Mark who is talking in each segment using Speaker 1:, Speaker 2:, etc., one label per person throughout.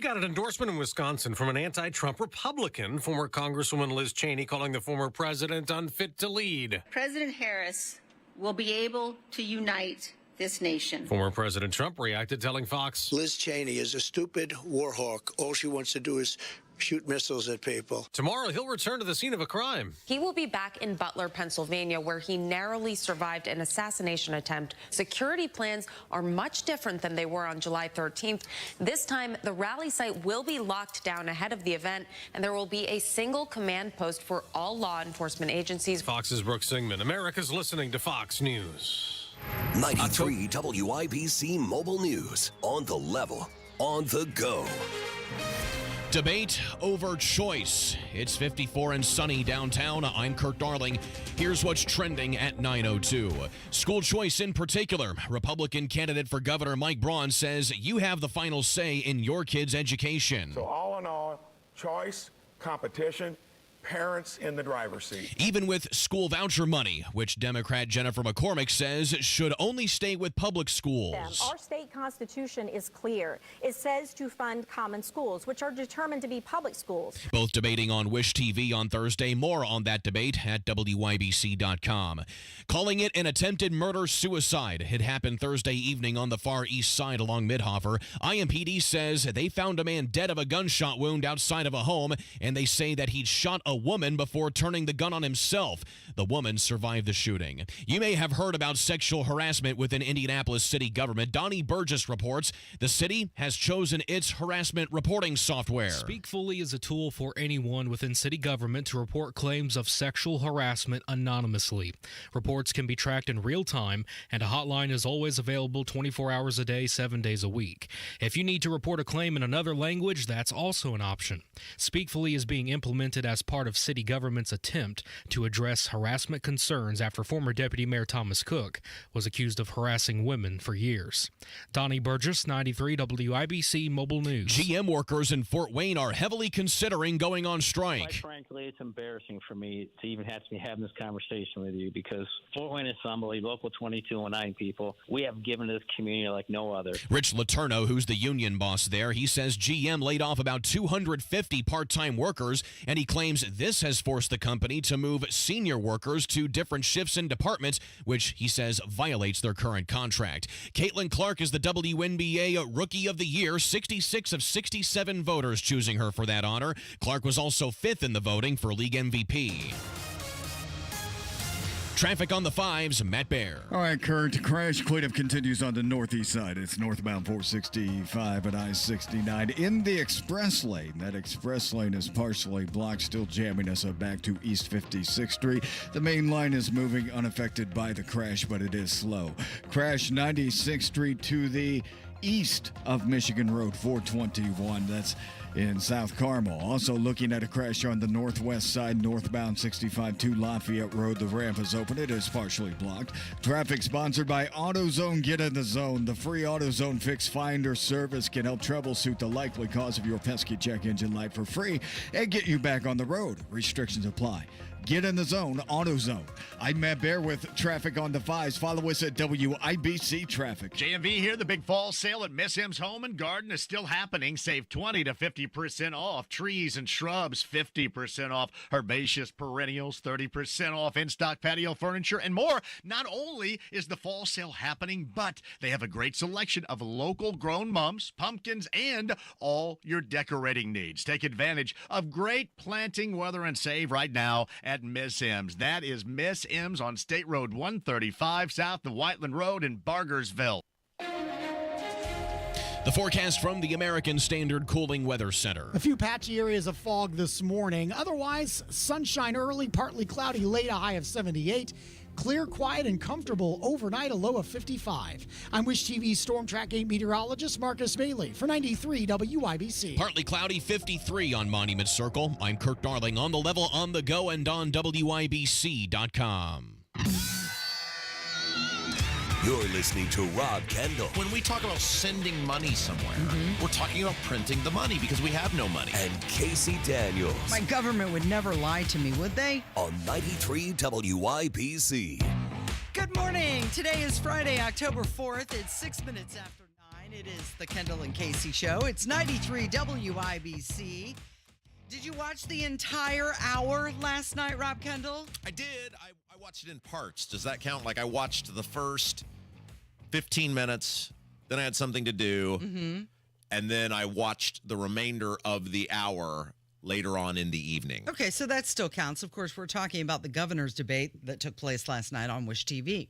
Speaker 1: got an endorsement in Wisconsin from an anti-Trump Republican, former Congresswoman Liz Cheney, calling the former president unfit to lead.
Speaker 2: President Harris will be able to unite this nation.
Speaker 1: Former President Trump reacted, telling Fox,
Speaker 3: Liz Cheney is a stupid war hawk. All she wants to do is shoot missiles at people.
Speaker 1: Tomorrow, he'll return to the scene of a crime.
Speaker 4: He will be back in Butler, Pennsylvania, where he narrowly survived an assassination attempt. Security plans are much different than they were on July 13th. This time, the rally site will be locked down ahead of the event, and there will be a single command post for all law enforcement agencies.
Speaker 1: Fox's Brooke Singman. America's listening to Fox News.
Speaker 5: 93 WIBC Mobile News. On the level, on the go.
Speaker 6: Debate over choice. It's 54 and sunny downtown. I'm Kirk Darling. Here's what's trending at 9:02. School choice in particular. Republican candidate for governor Mike Braun says you have the final say in your kid's education.
Speaker 7: So all in all, choice, competition, parents in the driver's seat.
Speaker 6: Even with school voucher money, which Democrat Jennifer McCormick says should only stay with public schools.
Speaker 8: Our state constitution is clear. It says to fund common schools, which are determined to be public schools.
Speaker 6: Both debating on Wish TV on Thursday. More on that debate at WYBC.com. Calling it an attempted murder-suicide. It happened Thursday evening on the far east side along Midhofer. IMPD says they found a man dead of a gunshot wound outside of a home, and they say that he'd shot a woman before turning the gun on himself. The woman survived the shooting. You may have heard about sexual harassment within Indianapolis city government. Donnie Burgess reports the city has chosen its harassment reporting software.
Speaker 9: Speak Fully is a tool for anyone within city government to report claims of sexual harassment anonymously. Reports can be tracked in real time, and a hotline is always available 24 hours a day, 7 days a week. If you need to report a claim in another language, that's also an option. Speak Fully is being implemented as part of city government's attempt to address harassment concerns after former Deputy Mayor Thomas Cook was accused of harassing women for years. Donnie Burgess, 93 WIBC Mobile News.
Speaker 6: GM workers in Fort Wayne are heavily considering going on strike.
Speaker 10: Quite frankly, it's embarrassing for me to even have to be having this conversation with you because Fort Wayne Assembly, Local 2209 people, we have given to this community like no other.
Speaker 6: Rich Letourneau, who's the union boss there, he says GM laid off about 250 part-time workers, and he claims this has forced the company to move senior workers to different shifts and departments, which he says violates their current contract. Caitlin Clark is the WNBA Rookie of the Year, 66 of 67 voters choosing her for that honor. Clark was also fifth in the voting for league MVP. Traffic on the 5s, Matt Baer.
Speaker 11: All right, Kurt. Crash cleanup continues on the northeast side. It's northbound 465 and I-69 in the express lane. That express lane is partially blocked, still jamming us up back to East 56th Street. The main line is moving unaffected by the crash, but it is slow. Crash 96th Street to the east of Michigan Road 421. That's in South Carmel. Also looking at a crash on the northwest side, northbound 65 to Lafayette Road. The ramp is open. It is partially blocked. Traffic sponsored by AutoZone. Get in the zone. The free AutoZone Fix Finder service can help troubleshoot the likely cause of your pesky check engine light for free and get you back on the road. Restrictions apply. Get in the zone, AutoZone. I'm Matt Baer with traffic on the 5s. Follow us at WIBC Traffic.
Speaker 12: JMV here. The big fall sale at Miss M's Home and Garden is still happening. Save 20 to 50% off. Trees and shrubs, 50% off. Herbaceous perennials, 30% off. In-stock patio furniture and more. Not only is the fall sale happening, but they have a great selection of local grown mums, pumpkins, and all your decorating needs. Take advantage of great planting weather and save right now at Miss M's. That is Miss M's on State Road 135 south of Whiteland Road in Bargersville.
Speaker 6: The forecast from the American Standard Cooling Weather Center.
Speaker 13: A few patchy areas of fog this morning. Otherwise, sunshine early, partly cloudy late, a high of 78. Clear, quiet, and comfortable overnight, a low of 55. I'm Wish TV Storm Track 8 meteorologist Marcus Bailey for 93 WIBC.
Speaker 6: Partly cloudy, 53 on Monument Circle. I'm Kirk Darling on the level, on the go, and on WIBC.com.
Speaker 5: You're listening to Rob Kendall.
Speaker 14: When we talk about sending money somewhere, we're talking about printing the money because we have no money.
Speaker 5: And Casey Daniels.
Speaker 15: My government would never lie to me, would they?
Speaker 5: On 93 WIBC.
Speaker 15: Good morning. Today is Friday, October 4th. It's 6 minutes after 9. It is the Kendall and Casey Show. It's 93 WIBC. Did you watch the entire hour last night, Rob Kendall?
Speaker 14: I did. I watched it in parts. Does that count? Like I watched the first 15 minutes, then I had something to do, and then I watched the remainder of the hour later on in the evening.
Speaker 15: Okay, so that still counts. Of course, we're talking about the governor's debate that took place last night on Wish TV.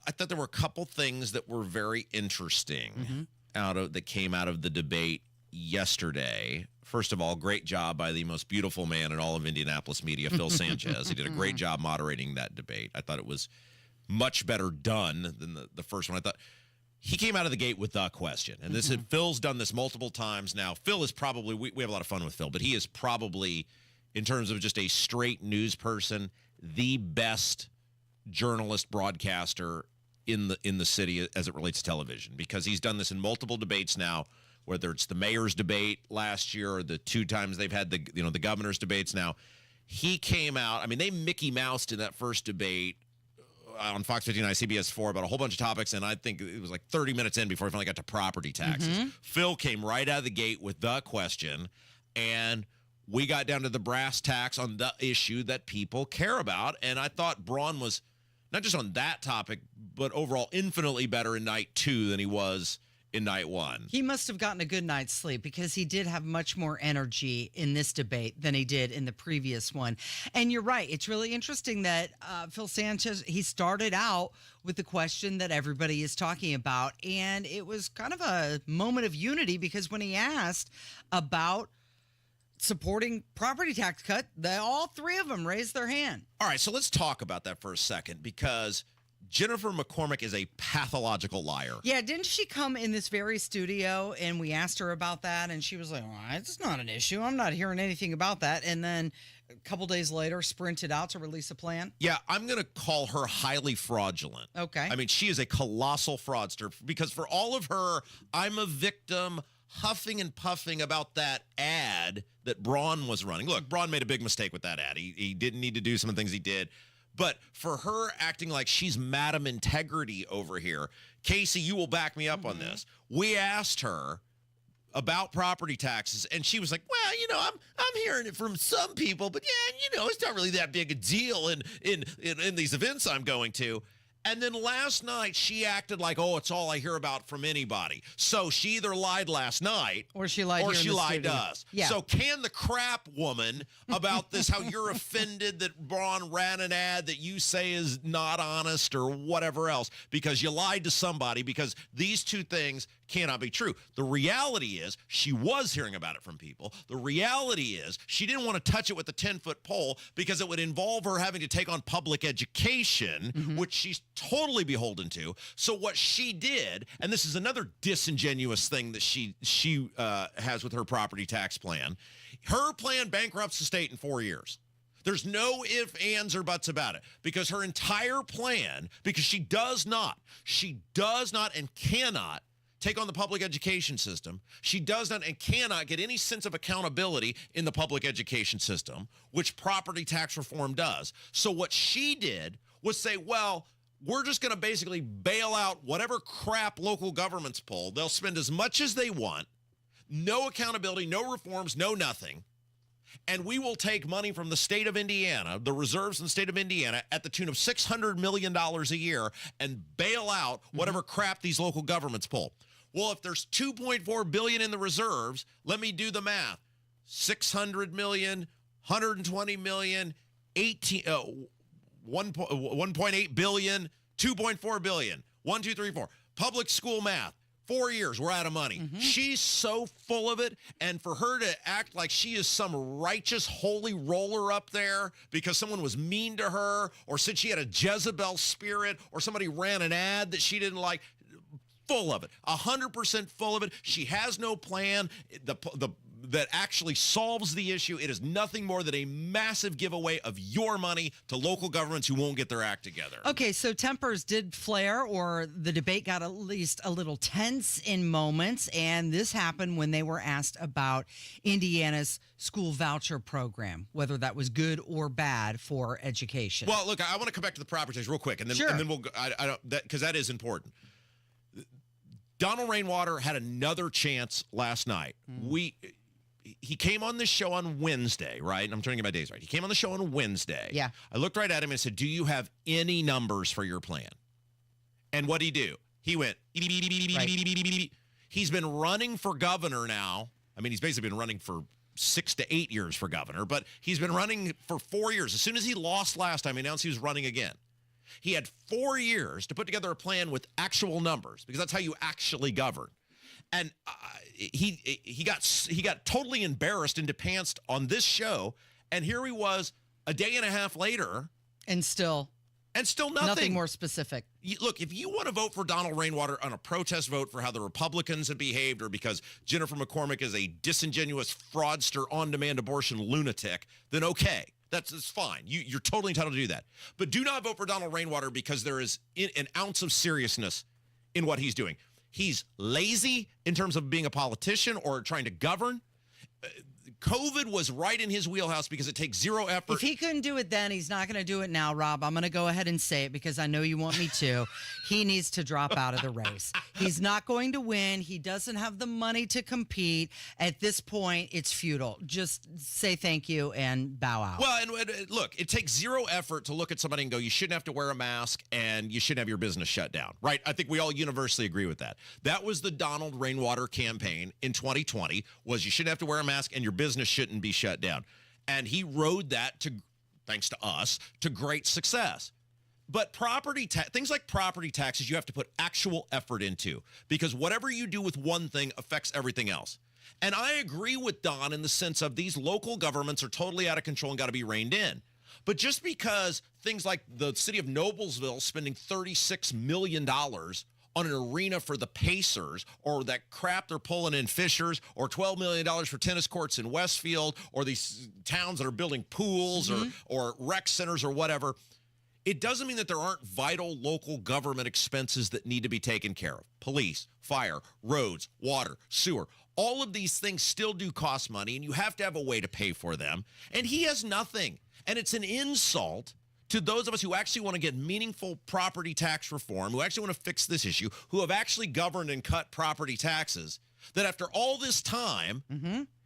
Speaker 14: I thought there were a couple things that were very interesting that came out of the debate yesterday. First of all, great job by the most beautiful man in all of Indianapolis media, Phil Sanchez. He did a great job moderating that debate. I thought it was much better done than the first one. I thought he came out of the gate with the question. And Phil's done this multiple times now. Phil is probably, we have a lot of fun with Phil, but he is probably, in terms of just a straight news person, the best journalist broadcaster in the city as it relates to television, because he's done this in multiple debates now, whether it's the mayor's debate last year or the two times they've had the governor's debates now. He came out, I mean, they Mickey Moused in that first debate on Fox 59, CBS 4 about a whole bunch of topics, and I think it was like 30 minutes in before he finally got to property taxes. Phil came right out of the gate with the question, and we got down to the brass tacks on the issue that people care about, and I thought Braun was not just on that topic, but overall infinitely better in night 2 than he was in night 1.
Speaker 15: He must have gotten a good night's sleep, because he did have much more energy in this debate than he did in the previous one. And you're right. It's really interesting that Phil Sanchez, he started out with the question that everybody is talking about. And it was kind of a moment of unity, because when he asked about supporting property tax cut, all three of them raised their hand.
Speaker 14: All right, so let's talk about that for a second, because Jennifer McCormick is a pathological liar.
Speaker 15: Yeah, didn't she come in this very studio and we asked her about that, and she was like, "Oh, it's not an issue. I'm not hearing anything about that." And then a couple days later sprinted out to release a plan.
Speaker 14: Yeah, I'm going to call her highly fraudulent.
Speaker 15: Okay.
Speaker 14: I mean, she is a colossal fraudster, because for all of her, I'm a victim, huffing and puffing about that ad that Braun was running. Look, Braun made a big mistake with that ad. He didn't need to do some of the things he did. But for her acting like she's Madam Integrity over here, Casey, you will back me up on this. We asked her about property taxes, and she was like, "Well, I'm hearing it from some people, but yeah, it's not really that big a deal in these events I'm going to." And then last night, she acted like, "Oh, it's all I hear about from anybody." So she either lied last night,
Speaker 15: or she lied
Speaker 14: to us.
Speaker 15: Yeah.
Speaker 14: So can the crap woman about this, how you're offended that Braun ran an ad that you say is not honest or whatever else, because you lied to somebody, because these two things cannot be true. The reality is she was hearing about it from people. The reality is she didn't want to touch it with a 10-foot pole, because it would involve her having to take on public education, which she's totally beholden to. So what she did, and this is another disingenuous thing that she has with her property tax plan, her plan bankrupts the state in 4 years. There's no ifs, ands, or buts about it, because her entire plan, because she does not and cannot take on the public education system. She does not and cannot get any sense of accountability in the public education system, which property tax reform does. So what she did was say, well, we're just going to basically bail out whatever crap local governments pull. They'll spend as much as they want. No accountability, no reforms, no nothing. And we will take money from the state of Indiana, the reserves in the state of Indiana, at the tune of $600 million a year, and bail out whatever crap these local governments pull. Well, if there's $2.4 billion in the reserves, let me do the math. 600 million, 120 million, 1.8 billion, 2.4 billion. 1, 2, 3, 4. Public school math. 4 years, we're out of money. She's so full of it, and for her to act like she is some righteous holy roller up there because someone was mean to her, or said she had a Jezebel spirit, or somebody ran an ad that she didn't like, full of it, 100% full of it. She has no plan that actually solves the issue. It is nothing more than a massive giveaway of your money to local governments who won't get their act together.
Speaker 15: Okay, so tempers did flare, or the debate got at least a little tense in moments, and this happened when they were asked about Indiana's school voucher program, whether that was good or bad for education.
Speaker 14: Well, look, I want to come back to the property tax real quick, and then,
Speaker 15: sure.
Speaker 14: And then we'll go, because that is important. Donald Rainwater had another chance last night. He came on the show on Wednesday, right? I'm trying to get my days right. He came on the show on Wednesday.
Speaker 15: Yeah.
Speaker 14: I looked right at him and said, do you have any numbers for your plan? And what'd he do? He went, right. He's been running for governor now. I mean, he's basically been running for 6 to 8 years for governor, but he's been running for 4 years. As soon as he lost last time, he announced he was running again. He had 4 years to put together a plan with actual numbers, because that's how you actually govern. And he got totally embarrassed and depantsed on this show, and here he was a day and a half later,
Speaker 15: and still
Speaker 14: nothing
Speaker 15: more specific.
Speaker 14: Look, if you want to vote for Donald Rainwater on a protest vote for how the Republicans have behaved, or because Jennifer McCormick is a disingenuous fraudster on-demand abortion lunatic, then okay. That's fine. You're totally entitled to do that. But do not vote for Donald Rainwater because there is an ounce of seriousness in what he's doing. He's lazy in terms of being a politician or trying to govern. COVID was right in his wheelhouse because it takes zero effort.
Speaker 15: If he couldn't do it then, he's not going to do it now, Rob. I'm going to go ahead and say it because I know you want me to. He needs to drop out of the race. He's not going to win. He doesn't have the money to compete. At this point, it's futile. Just say thank you and bow out.
Speaker 14: Well, and look, it takes zero effort to look at somebody and go, you shouldn't have to wear a mask and you shouldn't have your business shut down, right? I think we all universally agree with that. That was the Donald Rainwater campaign in 2020, was you shouldn't have to wear a mask and your business shouldn't be shut down. And he rode that, thanks to us, to great success. But things like property taxes, you have to put actual effort into, because whatever you do with one thing affects everything else. And I agree with Don in the sense of these local governments are totally out of control and got to be reined in. But just because things like the city of Noblesville spending $36 million on an arena for the Pacers, or that crap they're pulling in Fishers, or $12 million for tennis courts in Westfield, or these towns that are building pools or rec centers or whatever, it doesn't mean that there aren't vital local government expenses that need to be taken care of. Police, fire, roads, water, sewer. All of these things still do cost money, and you have to have a way to pay for them. And he has nothing. And it's an insult to those of us who actually want to get meaningful property tax reform, who actually want to fix this issue, who have actually governed and cut property taxes, that after all this time,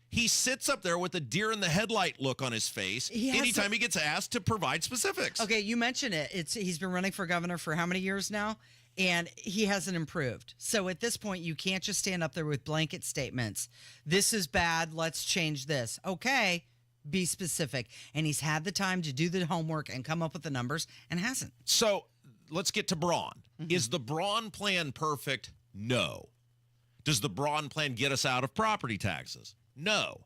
Speaker 14: he sits up there with a deer in the headlight look on his face anytime he gets asked to provide specifics.
Speaker 15: Okay, you mentioned it. He's been running for governor for how many years now? And he hasn't improved. So at this point, you can't just stand up there with blanket statements. This is bad. Let's change this. Okay. Be specific. And he's had the time to do the homework and come up with the numbers and hasn't.
Speaker 14: So let's get to Braun. Is the Braun plan perfect? No. Does the Braun plan get us out of property taxes? No.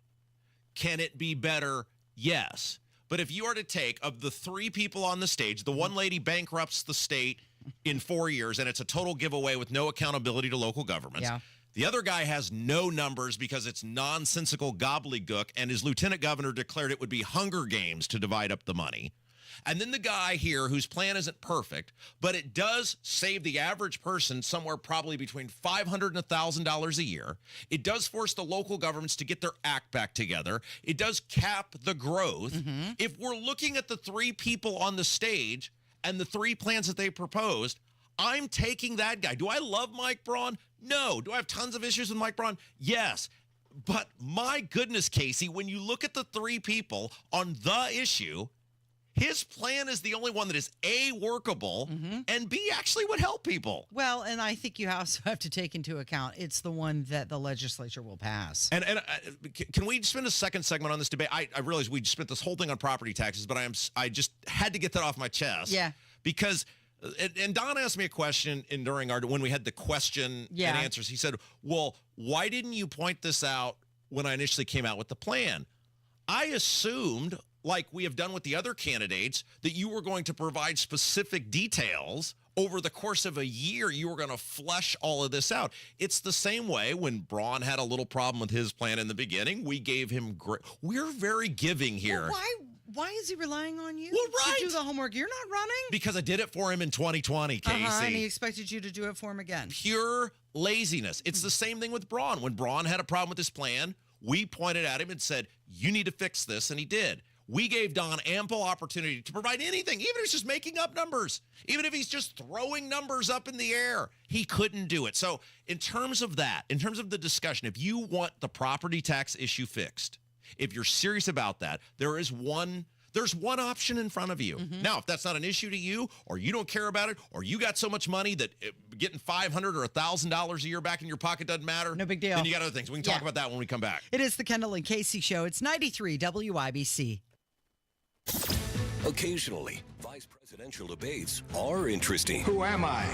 Speaker 14: Can it be better? Yes. But if you are to take, of the 3 people on the stage, the one lady bankrupts the state in 4 years, and it's a total giveaway with no accountability to local governments.
Speaker 15: Yeah.
Speaker 14: The other guy has no numbers because it's nonsensical gobbledygook, and his lieutenant governor declared it would be Hunger Games to divide up the money. And then the guy here whose plan isn't perfect, but it does save the average person somewhere probably between $500 and $1,000 a year. It does force the local governments to get their act back together. It does cap the growth. If we're looking at the 3 people on the stage and the 3 plans that they proposed, I'm taking that guy. Do I love Mike Braun? No. Do I have tons of issues with Mike Braun? Yes. But my goodness, Casey, when you look at the 3 people on the issue, his plan is the only one that is A, workable, and B, actually would help people.
Speaker 15: Well, and I think you also have to take into account it's the one that the legislature will pass.
Speaker 14: And can we spend a second segment on this debate? I realize we spent this whole thing on property taxes, but I just had to get that off my chest.
Speaker 15: Yeah.
Speaker 14: Because and Don asked me a question when we had the question and answers. He said, well, why didn't you point this out when I initially came out with the plan? I assumed, like we have done with the other candidates, that you were going to provide specific details over the course of a year. You were going to flesh all of this out. It's the same way when Braun had a little problem with his plan in the beginning. We gave him we're very giving here.
Speaker 15: Well, why is he relying on you
Speaker 14: to
Speaker 15: do the homework? You're not running?
Speaker 14: Because I did it for him in 2020, Casey.
Speaker 15: And he expected you to do it for him again.
Speaker 14: Pure laziness. It's the same thing with Braun. When Braun had a problem with his plan, we pointed at him and said, you need to fix this, and he did. We gave Don ample opportunity to provide anything, even if he's just making up numbers, even if he's just throwing numbers up in the air. He couldn't do it. So in terms of that, in terms of the discussion, if you want the property tax issue fixed, if you're serious about that, there's one option in front of you. Now, if that's not an issue to you, or you don't care about it, or you got so much money that getting $500 or $1,000 a year back in your pocket doesn't matter,
Speaker 15: no big deal.
Speaker 14: Then you got other things. We can talk about that when we come back.
Speaker 15: It is the Kendall and Casey Show. It's 93 WIBC.
Speaker 5: Occasionally, vice presidential debates are interesting.
Speaker 16: Who am I?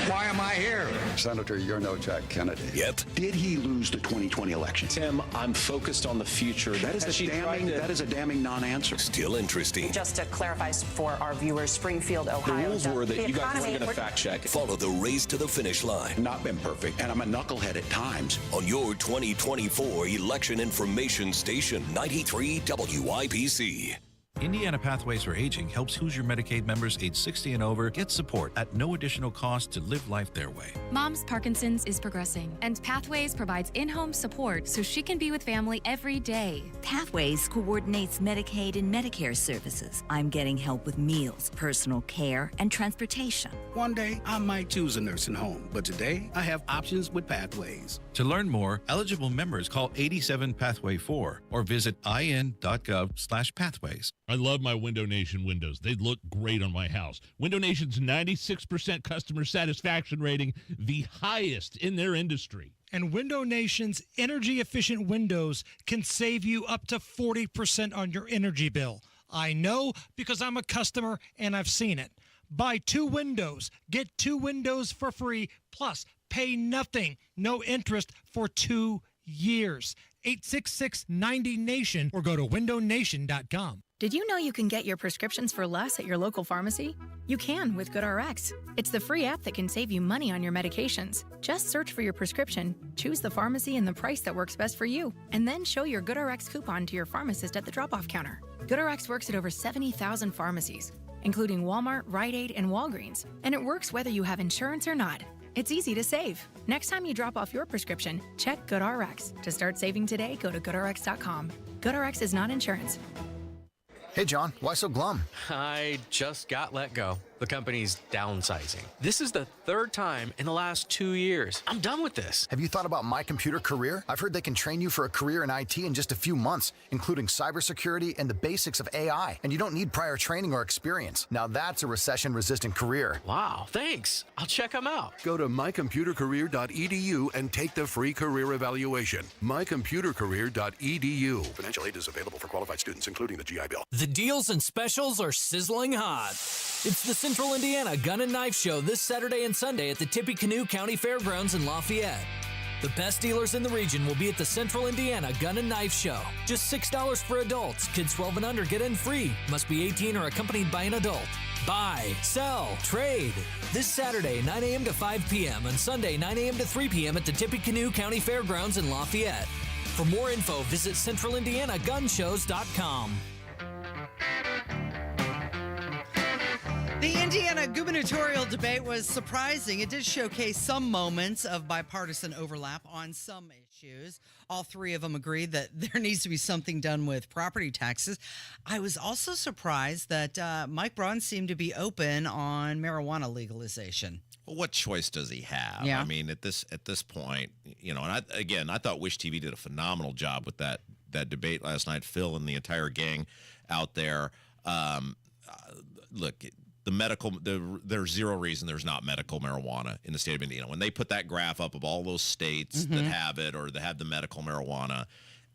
Speaker 16: Why am I here?
Speaker 17: Senator, you're no Jack Kennedy.
Speaker 5: Yet,
Speaker 16: Did he lose the 2020 election?
Speaker 18: Tim, I'm focused on the future.
Speaker 16: That is a damning non-answer.
Speaker 5: still interesting.
Speaker 19: Just to clarify for our viewers, Springfield, Ohio.
Speaker 18: The rules were that you guys weren't going to fact check.
Speaker 5: Follow the race to the finish line.
Speaker 16: Not been perfect, and I'm a knucklehead at times.
Speaker 5: On your 2024 election information station, 93 WIBC.
Speaker 20: Indiana Pathways for Aging helps Hoosier Medicaid members age 60 and over get support at no additional cost to live life their way.
Speaker 21: Mom's Parkinson's is progressing, and Pathways provides in-home support so she can be with family every day.
Speaker 22: Pathways coordinates Medicaid and Medicare services. I'm getting help with meals, personal care, and transportation.
Speaker 23: One day, I might choose a nursing home, but today, I have options with Pathways.
Speaker 20: To learn more, eligible members call 87 Pathway 4 or visit in.gov/pathways.
Speaker 24: I love my Window Nation windows. They look great on my house. Window Nation's 96% customer satisfaction rating, the highest in their industry.
Speaker 25: And Window Nation's energy-efficient windows can save you up to 40% on your energy bill. I know because I'm a customer and I've seen it. Buy 2 windows, get 2 windows for free, plus pay nothing, no interest for 2 years. 866-90-NATION or go to windownation.com.
Speaker 26: Did you know you can get your prescriptions for less at your local pharmacy? You can with GoodRx. It's the free app that can save you money on your medications. Just search for your prescription, choose the pharmacy and the price that works best for you, and then show your GoodRx coupon to your pharmacist at the drop-off counter. GoodRx works at over 70,000 pharmacies, including Walmart, Rite Aid, and Walgreens, and it works whether you have insurance or not. It's easy to save. Next time you drop off your prescription, check GoodRx. To start saving today, go to GoodRx.com. GoodRx is not insurance.
Speaker 27: Hey, John, why so glum?
Speaker 28: I just got let go. The company's downsizing. This is the 3rd time in the last 2 years. I'm done with this.
Speaker 27: Have you thought about My Computer Career? I've heard they can train you for a career in IT in just a few months, including cybersecurity and the basics of AI. And you don't need prior training or experience. Now that's a recession-resistant career.
Speaker 28: Wow, thanks. I'll check them out.
Speaker 29: Go to mycomputercareer.edu and take the free career evaluation. mycomputercareer.edu.
Speaker 30: Financial aid is available for qualified students, including the GI Bill.
Speaker 31: The deals and specials are sizzling hot. It's the Central Indiana Gun and Knife Show this Saturday and Sunday at the Tippecanoe County Fairgrounds in Lafayette. The best dealers in the region will be at the Central Indiana Gun and Knife Show. Just $6 for adults. Kids 12 and under get in free. Must be 18 or accompanied by an adult. Buy, sell, trade. This Saturday, 9 a.m. to 5 p.m. and Sunday, 9 a.m. to 3 p.m. at the Tippecanoe County Fairgrounds in Lafayette. For more info, visit centralindianagunshows.com.
Speaker 15: The Indiana gubernatorial debate was surprising. It did showcase some moments of bipartisan overlap on some issues. All 3 of them agreed that there needs to be something done with property taxes. I was also surprised that Mike Braun seemed to be open on marijuana legalization.
Speaker 14: Well, what choice does he have?
Speaker 15: Yeah.
Speaker 14: I mean, at this point, you know, and I thought Wish TV did a phenomenal job with that debate last night. Phil and the entire gang out there. Look, there's zero reason there's not medical marijuana in the state of Indiana. When they put that graph up of all those states that have it or that have the medical marijuana,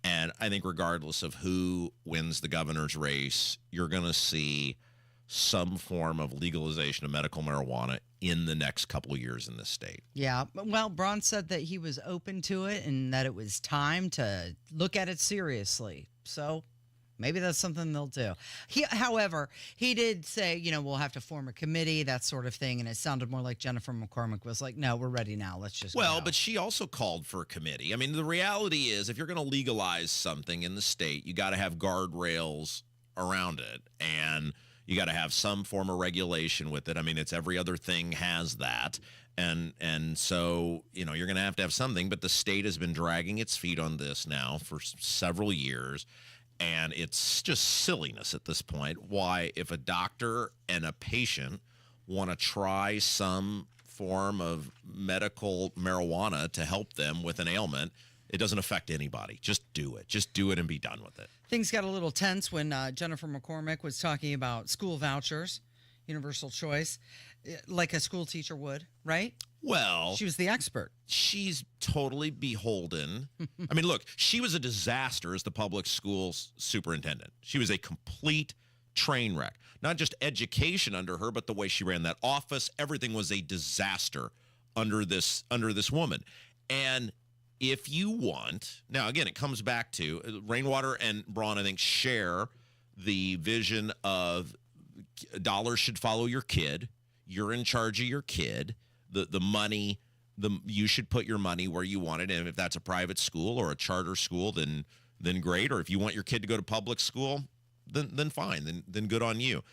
Speaker 14: and I think regardless of who wins the governor's race, you're going to see some form of legalization of medical marijuana in the next couple of years in this state.
Speaker 15: Yeah. Well, Braun said that he was open to it and that it was time to look at it seriously. So maybe that's something they'll do. However, he did say, you know, we'll have to form a committee, that sort of thing. And it sounded more like Jennifer McCormick was like, no, we're ready now. Let's just go.
Speaker 14: But she also called for a committee. I mean, the reality is if you're going to legalize something in the state, you got to have guardrails around it. And you got to have some form of regulation with it. I mean, it's every other thing has that. And so, you know, you're going to have something. But the state has been dragging its feet on this now for several years. And it's just silliness at this point. Why, if a doctor and a patient want to try some form of medical marijuana to help them with an ailment, it doesn't affect anybody. Just do it. Just do it and be done with it.
Speaker 15: Things got a little tense when Jennifer McCormick was talking about school vouchers, universal choice, like a school teacher would, right?
Speaker 14: Well,
Speaker 15: she was the expert.
Speaker 14: She's totally beholden. I mean, look, she was a disaster as the public schools superintendent. She was a complete train wreck. Not just education under her, but the way she ran that office. Everything was a disaster under this woman. And if you want, now again, it comes back to Rainwater and Braun, I think, share the vision of dollars should follow your kid. You're in charge of your kid. The money, you should put your money where you want it. And if that's a private school or a charter school, then great. Or if you want your kid to go to public school, then fine. Then good on you.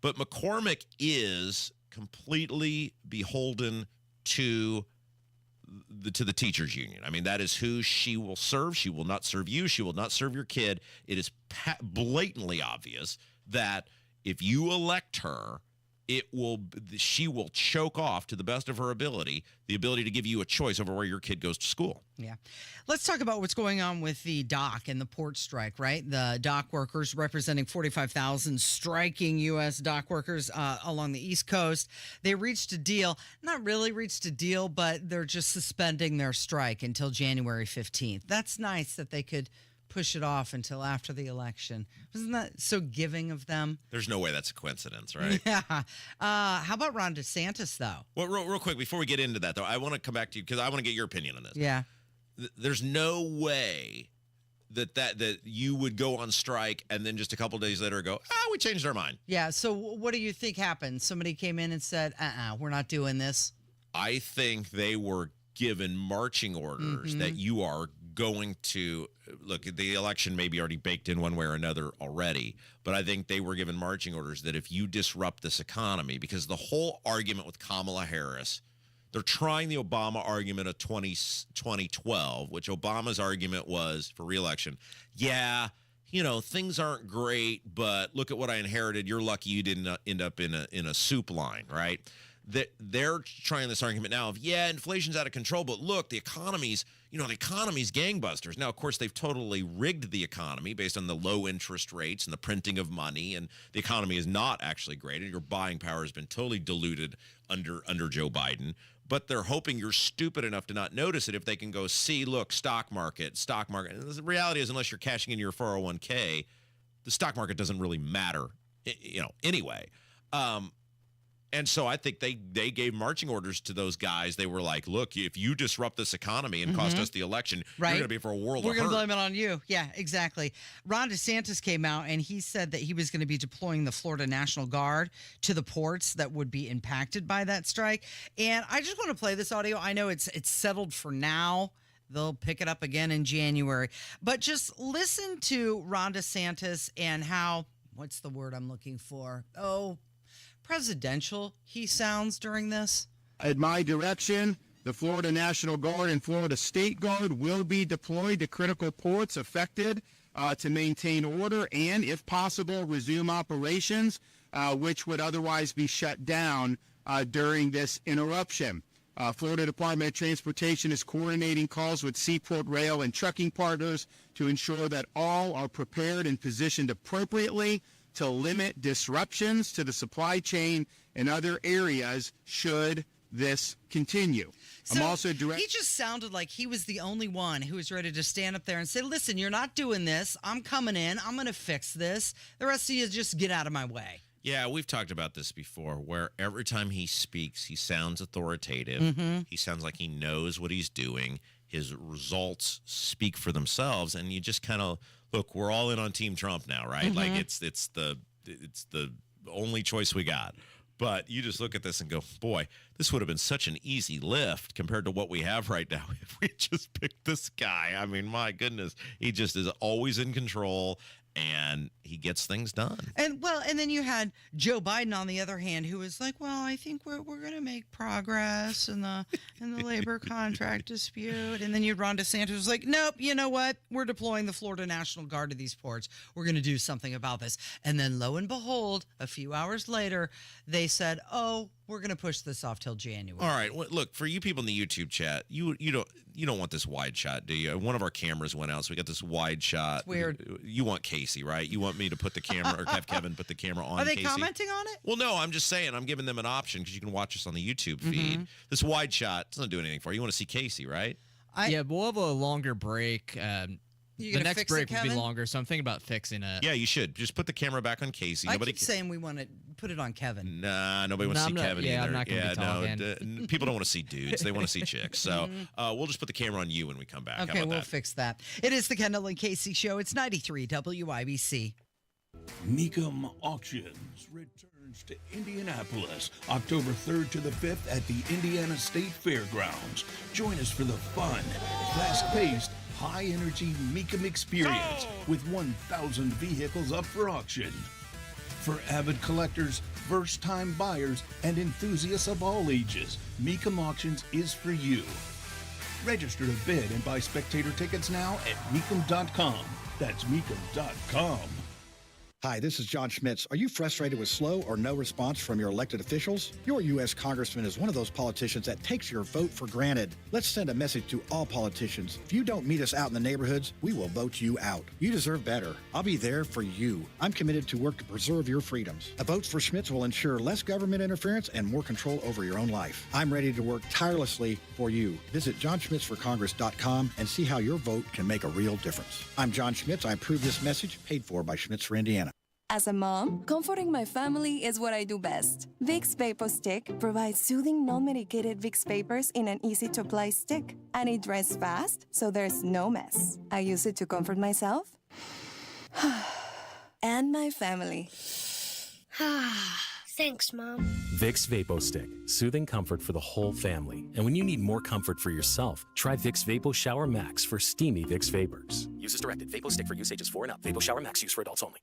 Speaker 14: But McCormick is completely beholden to the teachers union. I mean, that is who she will serve. She will not serve you. She will not serve your kid. It is blatantly obvious that if you elect her, she will choke off, to the best of her ability, the ability to give you a choice over where your kid goes to school.
Speaker 15: Yeah. Let's talk about what's going on with the dock and the port strike, right? The dock workers representing 45,000 striking U.S. dock workers along the East Coast. They reached a deal, not really reached a deal, but they're just suspending their strike until January 15th. That's nice that they could push it off until after the election. Wasn't that so giving of them?
Speaker 14: There's no way that's a coincidence, right?
Speaker 15: Yeah. How about Ron DeSantis, though?
Speaker 14: Well, real quick, before we get into that, though, I want to come back to you because I want to get your opinion on this.
Speaker 15: Yeah.
Speaker 14: There's no way that you would go on strike and then just a couple days later go, we changed our mind.
Speaker 15: Yeah. So what do you think happened? Somebody came in and said, we're not doing this.
Speaker 14: I think they were given marching orders that you are going to look, the election may be already baked in one way or another already, but I think they were given marching orders that if you disrupt this economy, because the whole argument with Kamala Harris, they're trying the Obama argument of 2012, which Obama's argument was for re-election. Yeah, things aren't great, but look at what I inherited. You're lucky you didn't end up in a soup line, right? They're trying this argument now of, inflation's out of control, but look, the economy's gangbusters. Now, of course, they've totally rigged the economy based on the low interest rates and the printing of money, and the economy is not actually great, and your buying power has been totally diluted under Joe Biden. But they're hoping you're stupid enough to not notice it if they can go, see, look, stock market. And the reality is, unless you're cashing in your 401k, the stock market doesn't really matter, anyway. And so I think they gave marching orders to those guys. They were like, look, if you disrupt this economy and cost us the election, you're going to be for a world of hurt.
Speaker 15: We're going to blame it on you. Yeah, exactly. Ron DeSantis came out and he said that he was going to be deploying the Florida National Guard to the ports that would be impacted by that strike. And I just want to play this audio. I know it's settled for now. They'll pick it up again in January. But just listen to Ron DeSantis and how, what's the word I'm looking for? Presidential he sounds during this.
Speaker 1: At my direction, the Florida National Guard and Florida State Guard will be deployed to critical ports affected to maintain order and, if possible, resume operations, which would otherwise be shut down during this interruption. Florida Department of Transportation is coordinating calls with seaport rail and trucking partners to ensure that all are prepared and positioned appropriately to limit disruptions to the supply chain in other areas should this continue.
Speaker 15: So he just sounded like he was the only one who was ready to stand up there and say, listen, you're not doing this. I'm coming in. I'm going to fix this. The rest of you just get out of my way.
Speaker 14: Yeah, we've talked about this before, where every time he speaks, he sounds authoritative. He sounds like he knows what he's doing. His results speak for themselves, and you just kind of look. We're all in on Team Trump now, right? Like it's the only choice we got. But you just look at this and go, boy, this would have been such an easy lift compared to what we have right now if we just picked this guy. I mean, my goodness, he just is always in control. and he gets things done.
Speaker 15: And then you had Joe Biden on the other hand, who was like, "Well, I think we're going to make progress in the labor contract dispute." And then you had Ron DeSantis who was like, "Nope, you know what? We're deploying the Florida National Guard to these ports. We're going to do something about this." And then lo and behold, a few hours later, they said, "Oh, we're going to push this off till January."
Speaker 14: All right, well, look, for you people in the YouTube chat, you don't want this wide shot, do you? One of our cameras went out, so we got this wide shot.
Speaker 15: It's weird.
Speaker 14: You want Casey, right? You want me to put the camera, or have Kevin put the camera on
Speaker 15: Are they
Speaker 14: Casey?
Speaker 15: commenting on it?
Speaker 14: Well, no, I'm just saying, I'm giving them an option because you can watch us on the YouTube feed. This wide shot doesn't do anything for you. You want to see Casey, right?
Speaker 2: Yeah, we'll have a longer break.
Speaker 15: You
Speaker 2: the
Speaker 15: gonna
Speaker 2: next
Speaker 15: fix
Speaker 2: break
Speaker 15: it,
Speaker 2: will be
Speaker 15: Kevin?
Speaker 2: longer, so I'm thinking about fixing it.
Speaker 14: Yeah, you should. Just put the camera back on Casey.
Speaker 15: I keep saying we want to put it on Kevin.
Speaker 14: Nah, nobody wants to see Kevin either.
Speaker 2: I'm not gonna be talking.
Speaker 14: People don't want to see dudes. They want to see chicks. So we'll just put the camera on you when we come back. How
Speaker 15: Okay,
Speaker 14: about
Speaker 15: we'll
Speaker 14: that?
Speaker 15: fix that. It is the Kendall and Casey Show. It's 93 WIBC.
Speaker 3: Mecum Auctions returns to Indianapolis October 3rd to the 5th at the Indiana State Fairgrounds. Join us for the fun, fast-paced, high-energy Mecum experience with 1,000 vehicles up for auction. For avid collectors, first-time buyers, and enthusiasts of all ages, Mecum Auctions is for you. Register to bid and buy spectator tickets now at Mecum.com. That's Mecum.com.
Speaker 4: Hi, this is John Schmitz. Are you frustrated with slow or no response from your elected officials? Your U.S. Congressman is one of those politicians that takes your vote for granted. Let's send a message to all politicians. If you don't meet us out in the neighborhoods, we will vote you out. You deserve better. I'll be there for you. I'm committed to work to preserve your freedoms. A vote for Schmitz will ensure less government interference and more control over your own life. I'm ready to work tirelessly for you. Visit johnschmitzforcongress.com and see how your vote can make a real difference. I'm John Schmitz. I approve this message, paid for by Schmitz for Indiana.
Speaker 6: As a mom, comforting my family is what I do best. Vicks Vapor Stick provides soothing, non-medicated Vicks vapors in an easy-to-apply stick. And it dries fast, so there's no mess. I use it to comfort myself and my family.
Speaker 7: Thanks, Mom.
Speaker 8: Vicks Vapo Stick, soothing comfort for the whole family. And when you need more comfort for yourself, try Vicks Vapo Shower Max for steamy Vicks vapors.
Speaker 9: Use as directed. Vapo Stick for use ages 4 and up. Vapo Shower Max use for adults only.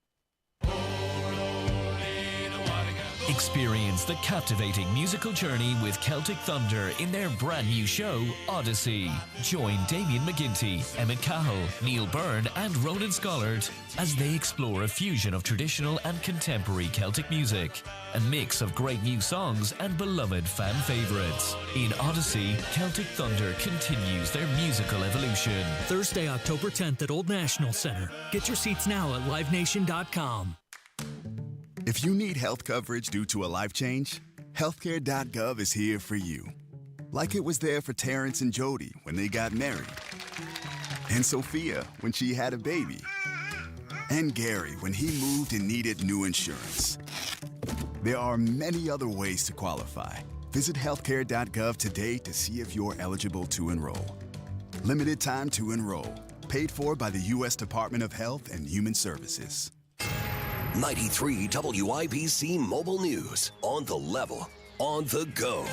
Speaker 10: Experience the captivating musical journey with Celtic Thunder in their brand new show, Odyssey. Join Damien McGinty, Emmett Cahill, Neil Byrne, and Ronan Scollard as they explore a fusion of traditional and contemporary Celtic music, a mix of great new songs and beloved fan favorites. In Odyssey, Celtic Thunder continues their musical evolution.
Speaker 31: Thursday, October 10th at Old National Center. Get your seats now at livenation.com.
Speaker 11: If you need health coverage due to a life change, healthcare.gov is here for you. Like it was there for Terrence and Jody when they got married, and Sophia when she had a baby, and Gary when he moved and needed new insurance. There are many other ways to qualify. Visit healthcare.gov today to see if you're eligible to enroll. Limited time to enroll. Paid for by the U.S. Department of Health and Human Services.
Speaker 5: 93 WIBC Mobile News. On the level. On the go.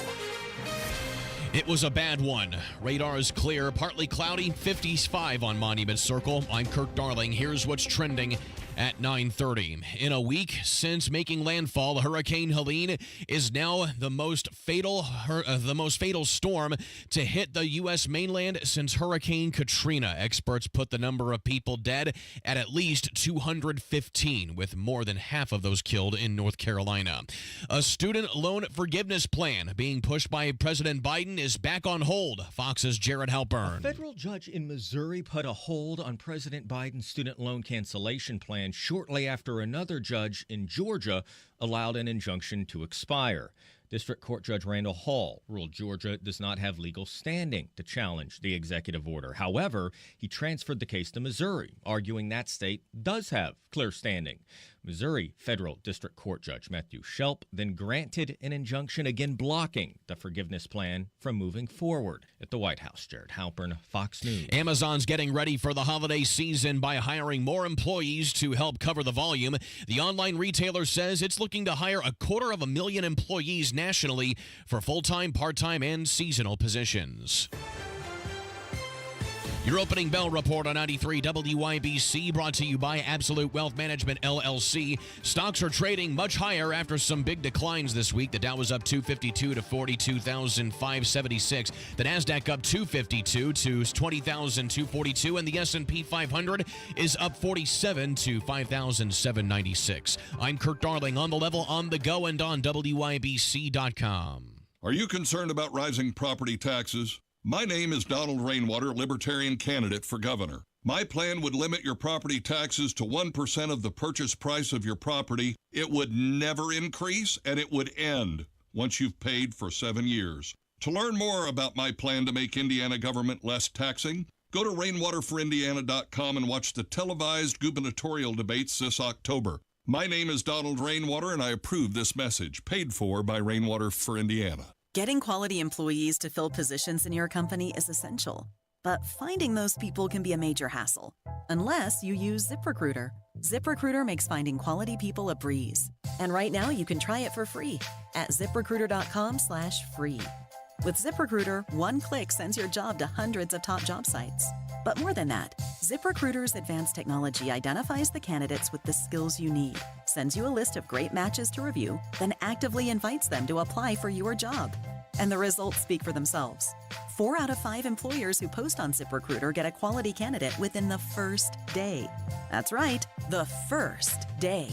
Speaker 12: It was a bad one. Radar is clear, partly cloudy, 55 on Monument Circle. I'm Kirk Darling. Here's what's trending at 9:30. In a week since making landfall, Hurricane Helene is now the most fatal storm to hit the U.S. mainland since Hurricane Katrina. Experts put the number of people dead at least 215, with more than half of those killed in North Carolina. A student loan forgiveness plan being pushed by President Biden is back on hold. Fox's Jared Halpern.
Speaker 13: A federal judge in Missouri put a hold on President Biden's student loan cancellation plan shortly after another judge in Georgia allowed an injunction to expire. District Court Judge Randall Hall ruled Georgia does not have legal standing to challenge the executive order. However, he transferred the case to Missouri, arguing that state does have clear standing. Missouri Federal District Court Judge Matthew Shelp then granted an injunction, again blocking the forgiveness plan from moving forward. At the White House, Jared Halpern, Fox News.
Speaker 12: Amazon's getting ready for the holiday season by hiring more employees to help cover the volume. The online retailer says it's looking to hire 250,000 employees nationally for full-time, part-time, and seasonal positions. Your opening bell report on 93 WYBC brought to you by Absolute Wealth Management, LLC. Stocks are trading much higher after some big declines this week. The Dow was up 252 to 42,576. The NASDAQ up 252 to 20,242. And the S&P 500 is up 47 to 5,796. I'm Kirk Darling on the level, on the go, and on WYBC.com.
Speaker 7: Are you concerned about rising property taxes? My name is Donald Rainwater, Libertarian candidate for governor. My plan would limit your property taxes to 1% of the purchase price of your property. It would never increase, and it would end once you've paid for 7 years. To learn more about my plan to make Indiana government less taxing, go to rainwaterforindiana.com and watch the televised gubernatorial debates this October. My name is Donald Rainwater, and I approve this message, paid for by Rainwater for Indiana.
Speaker 16: Getting quality employees to fill positions in your company is essential, but finding those people can be a major hassle, unless you use ZipRecruiter. ZipRecruiter makes finding quality people a breeze. And right now you can try it for free at ZipRecruiter.com/free. With ZipRecruiter, one click sends your job to hundreds of top job sites. But more than that, ZipRecruiter's advanced technology identifies the candidates with the skills you need, sends you a list of great matches to review, then actively invites them to apply for your job. And the results speak for themselves. 4 out of 5 employers who post on ZipRecruiter get a quality candidate within the first day. That's right, the first day.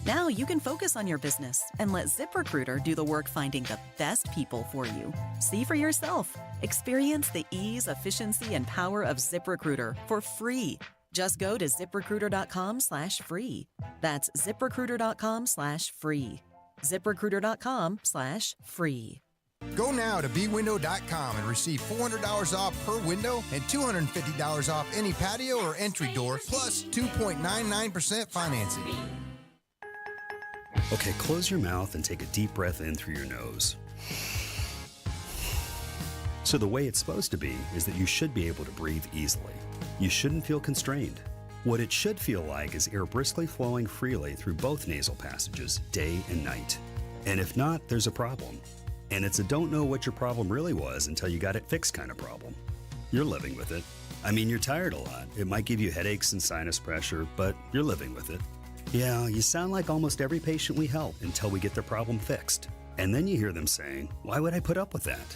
Speaker 16: Now you can focus on your business and let ZipRecruiter do the work finding the best people for you. See for yourself. Experience the ease, efficiency, and power of ZipRecruiter for free. Just go to ZipRecruiter.com/free. That's ZipRecruiter.com/free. ZipRecruiter.com/free.
Speaker 17: Go now to bwindow.com and receive $400 off per window and $250 off any patio or entry door, plus 2.99% financing.
Speaker 18: Okay, close your mouth and take a deep breath in through your nose. So the way it's supposed to be is that you should be able to breathe easily. You shouldn't feel constrained. What it should feel like is air briskly flowing freely through both nasal passages, day and night. And if not, there's a problem. And it's a don't know what your problem really was until you got it fixed kind of problem. You're living with it. I mean, you're tired a lot. It might give you headaches and sinus pressure, but you're living with it. Yeah, you sound like almost every patient we help until we get their problem fixed. And then you hear them saying, why would I put up with that?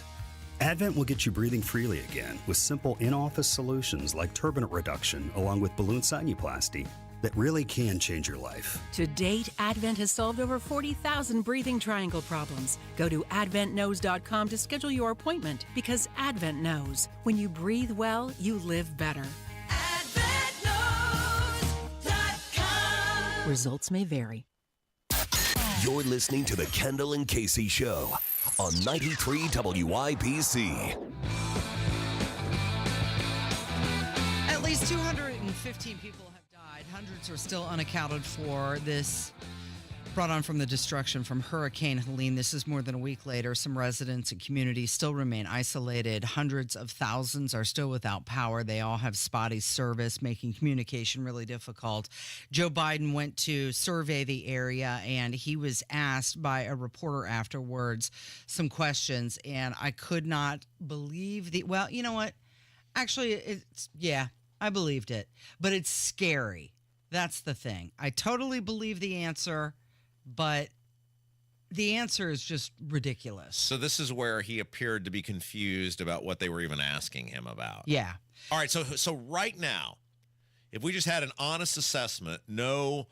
Speaker 18: Advent will get you breathing freely again with simple in-office solutions like turbinate reduction along with balloon sinuplasty that really can change your life.
Speaker 19: To date, Advent has solved over 40,000 breathing triangle problems. Go to adventknows.com to schedule your appointment because Advent knows when you breathe well, you live better. Results may vary.
Speaker 5: You're listening to the Kendall and Casey Show on 93 WYBC.
Speaker 15: At least 215 people have died. Hundreds are still unaccounted for. This brought on from the destruction from Hurricane Helene. This is more than a week later. Some residents and communities still remain isolated. Hundreds of thousands are still without power. They all have spotty service, making communication really difficult. Joe Biden went to survey the area, and he was asked by a reporter afterwards some questions, and I could not believe well, you know what? Actually, I believed it, but it's scary. That's the thing. I totally believe the answer, but the answer is just ridiculous.
Speaker 14: So this is where he appeared to be confused about what they were even asking him about.
Speaker 15: Yeah.
Speaker 14: All right. So right now, if we just had an honest assessment, no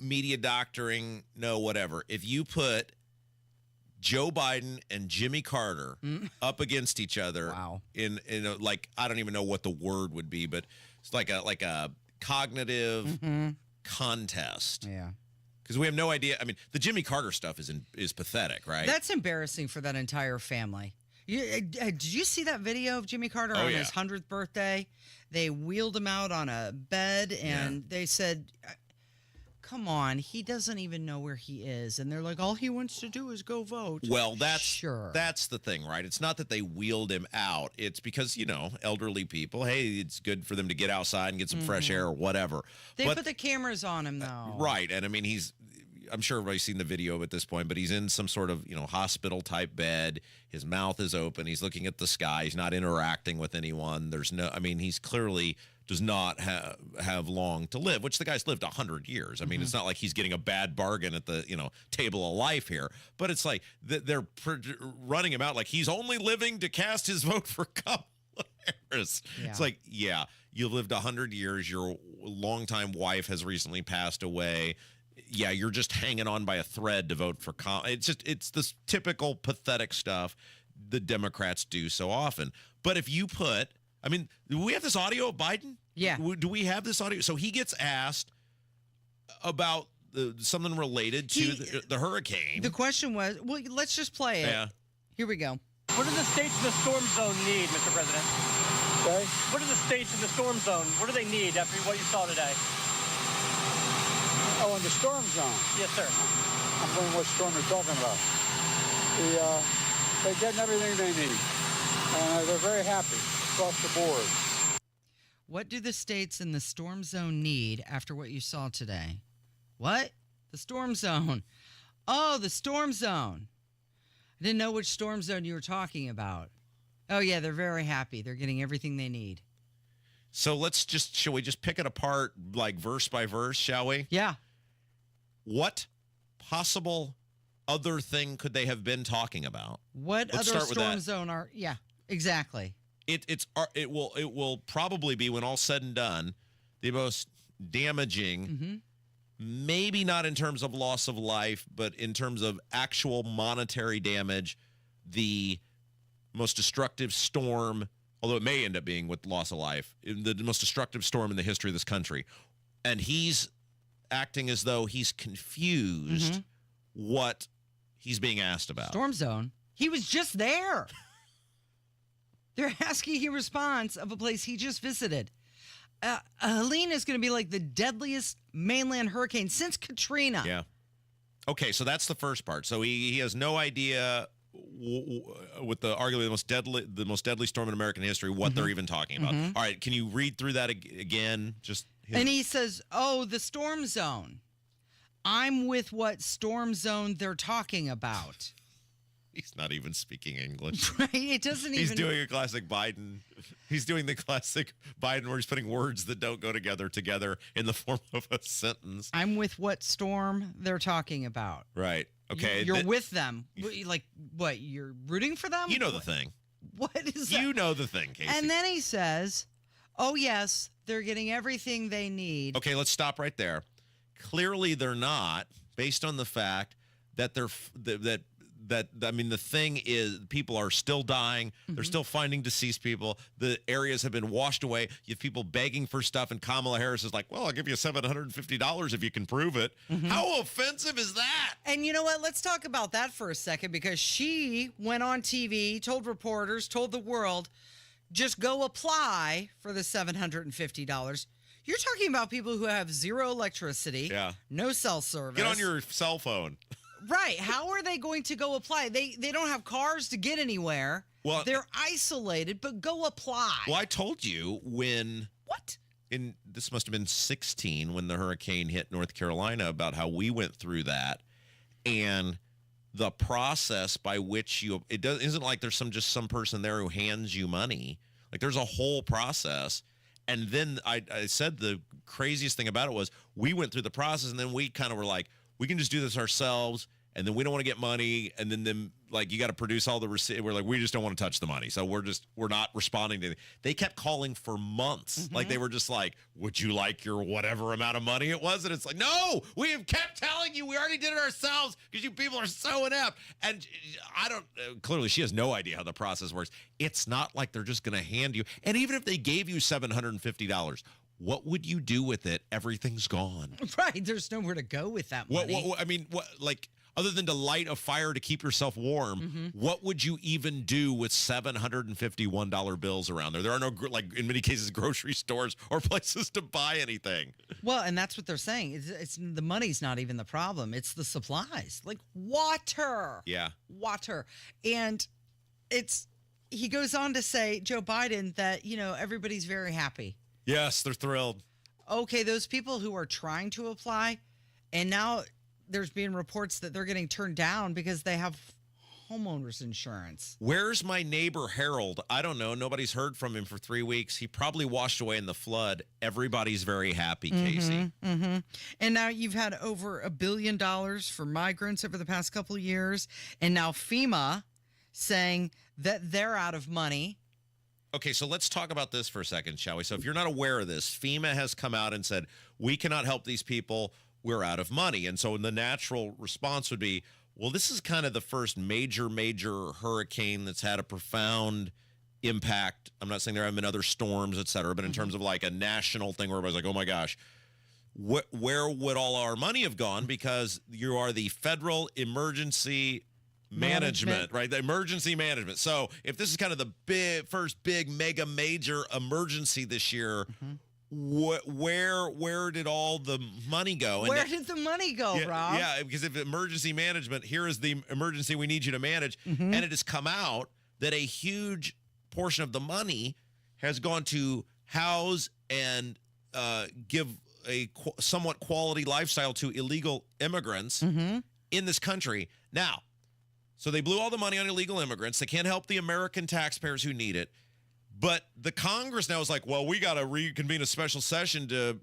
Speaker 14: media doctoring, no whatever. If you put Joe Biden and Jimmy Carter up against each other, in a, like, I don't even know what the word would be, but it's like a cognitive contest.
Speaker 15: Yeah.
Speaker 14: Because we have no idea. I mean, the Jimmy Carter stuff is pathetic, right?
Speaker 15: That's embarrassing for that entire family. Did you see that video of Jimmy Carter on his 100th birthday? They wheeled him out on a bed, and they said, come on, he doesn't even know where he is. And they're like, all he wants to do is go vote.
Speaker 14: Well, that's the thing, right? It's not that they wheeled him out. It's because, elderly people, hey, it's good for them to get outside and get some fresh air or whatever.
Speaker 15: They put the cameras on him, though.
Speaker 14: Right. And I mean, he's I'm sure everybody's seen the video at this point, but he's in some sort of, hospital type bed. His mouth is open. He's looking at the sky. He's not interacting with anyone. He's clearly does not have long to live, which the guy's lived 100 years. I mean, it's not like he's getting a bad bargain at the, table of life here, but it's like they're running him out like he's only living to cast his vote for Kamala Harris.
Speaker 15: Yeah.
Speaker 14: It's like, yeah, you lived 100 years. Your longtime wife has recently passed away. Yeah, you're just hanging on by a thread to vote for Kamala. It's this typical pathetic stuff the Democrats do so often. But if you do we have this audio of Biden?
Speaker 15: Yeah.
Speaker 14: Do we have this audio? So he gets asked about something related to the hurricane.
Speaker 15: The question was, well, let's just play it.
Speaker 14: Yeah.
Speaker 15: Here we go.
Speaker 20: What do the states in the storm zone need, Mr. President?
Speaker 21: Okay.
Speaker 20: What do the states in the storm zone, what do they need after what you saw today?
Speaker 21: Oh, in the storm zone?
Speaker 20: Yes, sir.
Speaker 21: I'm wondering what storm you're talking about. They're getting everything they need. And they're very happy across the board.
Speaker 15: What do the states in the storm zone need after what you saw today? What? The storm zone. Oh, the storm zone. I didn't know which storm zone you were talking about. Oh, yeah, they're very happy. They're getting everything they need.
Speaker 14: So shall we just pick it apart like verse by verse, shall we?
Speaker 15: Yeah.
Speaker 14: What possible other thing could they have been talking about?
Speaker 15: What
Speaker 14: Let's
Speaker 15: other
Speaker 14: start with
Speaker 15: storm
Speaker 14: that.
Speaker 15: zone are, yeah, exactly.
Speaker 14: It will probably be, when all said and done, the most damaging, maybe not in terms of loss of life, but in terms of actual monetary damage, the most destructive storm, although it may end up being with loss of life, the most destructive storm in the history of this country. And he's acting as though he's confused what he's being asked about.
Speaker 15: Storm zone? He was just there. They're asking him response of a place he just visited. Helene is going to be like the deadliest mainland hurricane since Katrina.
Speaker 14: Yeah. Okay, so that's the first part. So he has no idea with arguably the most deadly storm in American history what they're even talking about. All right, can you read through that again?
Speaker 15: And he says, "Oh, the storm zone. I'm with what storm zone they're talking about."
Speaker 14: He's not even speaking English.
Speaker 15: Right? It doesn't even.
Speaker 14: He's doing a classic Biden. He's doing the classic Biden where he's putting words that don't go together in the form of a sentence.
Speaker 15: I'm with what storm they're talking about.
Speaker 14: Right. Okay.
Speaker 15: You're with them. Like, what? You're rooting for them?
Speaker 14: You know the thing.
Speaker 15: What is that?
Speaker 14: You know the thing, Casey.
Speaker 15: And then he says, "Oh, yes, they're getting everything they need."
Speaker 14: Okay, let's stop right there. Clearly, they're not, based on the fact that the thing is, people are still dying. They're still finding deceased people. The areas have been washed away. You have people begging for stuff, and Kamala Harris is like, well, I'll give you $750 if you can prove it. How offensive is that?
Speaker 15: And you know what? Let's talk about that for a second, because she went on TV, told reporters, told the world, just go apply for the $750. You're talking about people who have zero electricity, no cell service.
Speaker 14: Get on your cell phone.
Speaker 15: Right. How are they going to go apply? They don't have cars to get anywhere.
Speaker 14: Well,
Speaker 15: they're isolated, but go apply.
Speaker 14: Well, I told you this must have been 16 when the hurricane hit North Carolina, about how we went through that, and the process by which isn't like there's some person there who hands you money. Like, there's a whole process. And then I said the craziest thing about it was we went through the process, and then we kind of were like, we can just do this ourselves, and then we don't want to get money, and then like, you got to produce all the receipts. We're like, we just don't want to touch the money, so we're not responding to it. They kept calling for months. Like, they were just like, would you like your whatever amount of money it was? And it's like, no, we have kept telling you we already did it ourselves because you people are so inept. And clearly she has no idea how the process works. It's not like they're just going to hand you, and even if they gave you $750, what would you do with it? Everything's gone.
Speaker 15: Right. There's nowhere to go with that money.
Speaker 14: Other than to light a fire to keep yourself warm, what would you even do with $751 bills around there? There are no, in many cases, grocery stores or places to buy anything.
Speaker 15: Well, and that's what they're saying. It's the money's not even the problem. It's the supplies, like water.
Speaker 14: Yeah.
Speaker 15: Water. And he goes on to say, Joe Biden, that, everybody's very happy.
Speaker 14: Yes, they're thrilled.
Speaker 15: Okay, those people who are trying to apply, and now there's been reports that they're getting turned down because they have homeowners insurance.
Speaker 14: Where's my neighbor Harold? I don't know. Nobody's heard from him for 3 weeks. He probably washed away in the flood. Everybody's very happy, Casey.
Speaker 15: Mm-hmm. And now you've had over $1 billion for migrants over the past couple of years. And now FEMA saying that they're out of money.
Speaker 14: Okay, so let's talk about this for a second, shall we? So if you're not aware of this, FEMA has come out and said, we cannot help these people. We're out of money. And so the natural response would be, well, this is kind of the first major hurricane that's had a profound impact. I'm not saying there haven't been other storms, et cetera, but in terms of like a national thing where everybody's like, oh my gosh, where would all our money have gone? Because you are the federal emergency management, right? The emergency management. So if this is kind of the first big major emergency this year, where did all the money go? And
Speaker 15: where did the money go, Rob?
Speaker 14: Yeah, because if emergency management, here is the emergency we need you to manage. And it has come out that a huge portion of the money has gone to house and give a somewhat quality lifestyle to illegal immigrants in this country. Now, so they blew all the money on illegal immigrants. They can't help the American taxpayers who need it. But the Congress now is like, well, we got to reconvene a special session to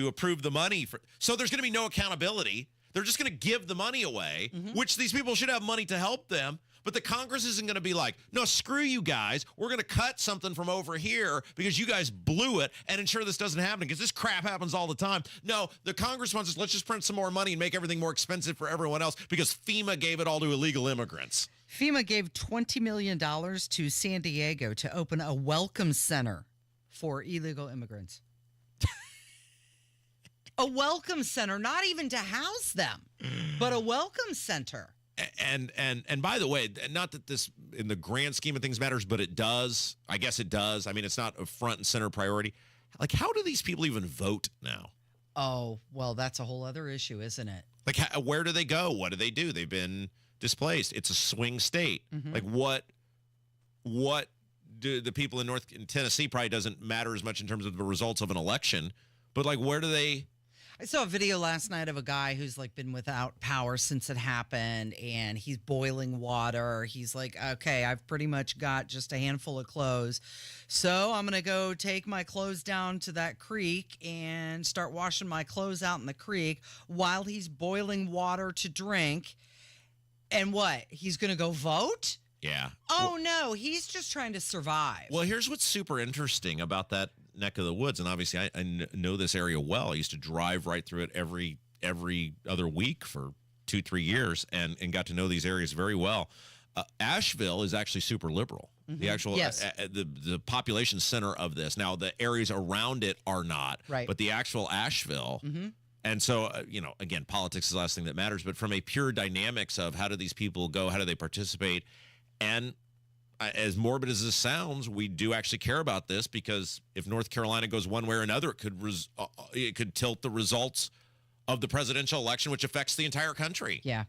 Speaker 14: approve the money. So there's going to be no accountability. They're just going to give the money away, which these people should have money to help them. But the Congress isn't going to be like, no, screw you guys. We're going to cut something from over here because you guys blew it and ensure this doesn't happen because this crap happens all the time. No, the Congress wants us, let's just print some more money and make everything more expensive for everyone else because FEMA gave it all to illegal immigrants.
Speaker 15: FEMA gave $20 million to San Diego to open a welcome center for illegal immigrants. A welcome center, not even to house them, but a welcome center.
Speaker 14: And by the way, not that this in the grand scheme of things matters, but it does. I guess it does. I mean, it's not a front and center priority. Like, how do these people even vote now?
Speaker 15: Oh, well, that's a whole other issue, isn't it?
Speaker 14: Like, where do they go? What do? They've been displaced. It's a swing state. Like, what do the people in Tennessee probably doesn't matter as much in terms of the results of an election, but like, where do they?
Speaker 15: I saw a video last night of a guy who's like been without power since it happened, and he's boiling water. He's like, okay, I've pretty much got just a handful of clothes. So I'm going to go take my clothes down to that creek and start washing my clothes out in the creek while he's boiling water to drink. And what? He's going to go vote?
Speaker 14: Yeah.
Speaker 15: Oh, no, he's just trying to survive.
Speaker 14: Well, here's what's super interesting about that neck of the woods, and obviously I know this area well. I used to drive right through it every other week for 2-3 years and got to know these areas very well. Asheville is actually super liberal. The actual the population center of this. Now the areas around it are not,
Speaker 15: right,
Speaker 14: but the actual Asheville. And so, again, politics is the last thing that matters, but from a pure dynamics of how do these people go, how do they participate, and as morbid as this sounds, we do actually care about this because if North Carolina goes one way or another, it could tilt the results of the presidential election, which affects the entire country.
Speaker 15: Yeah.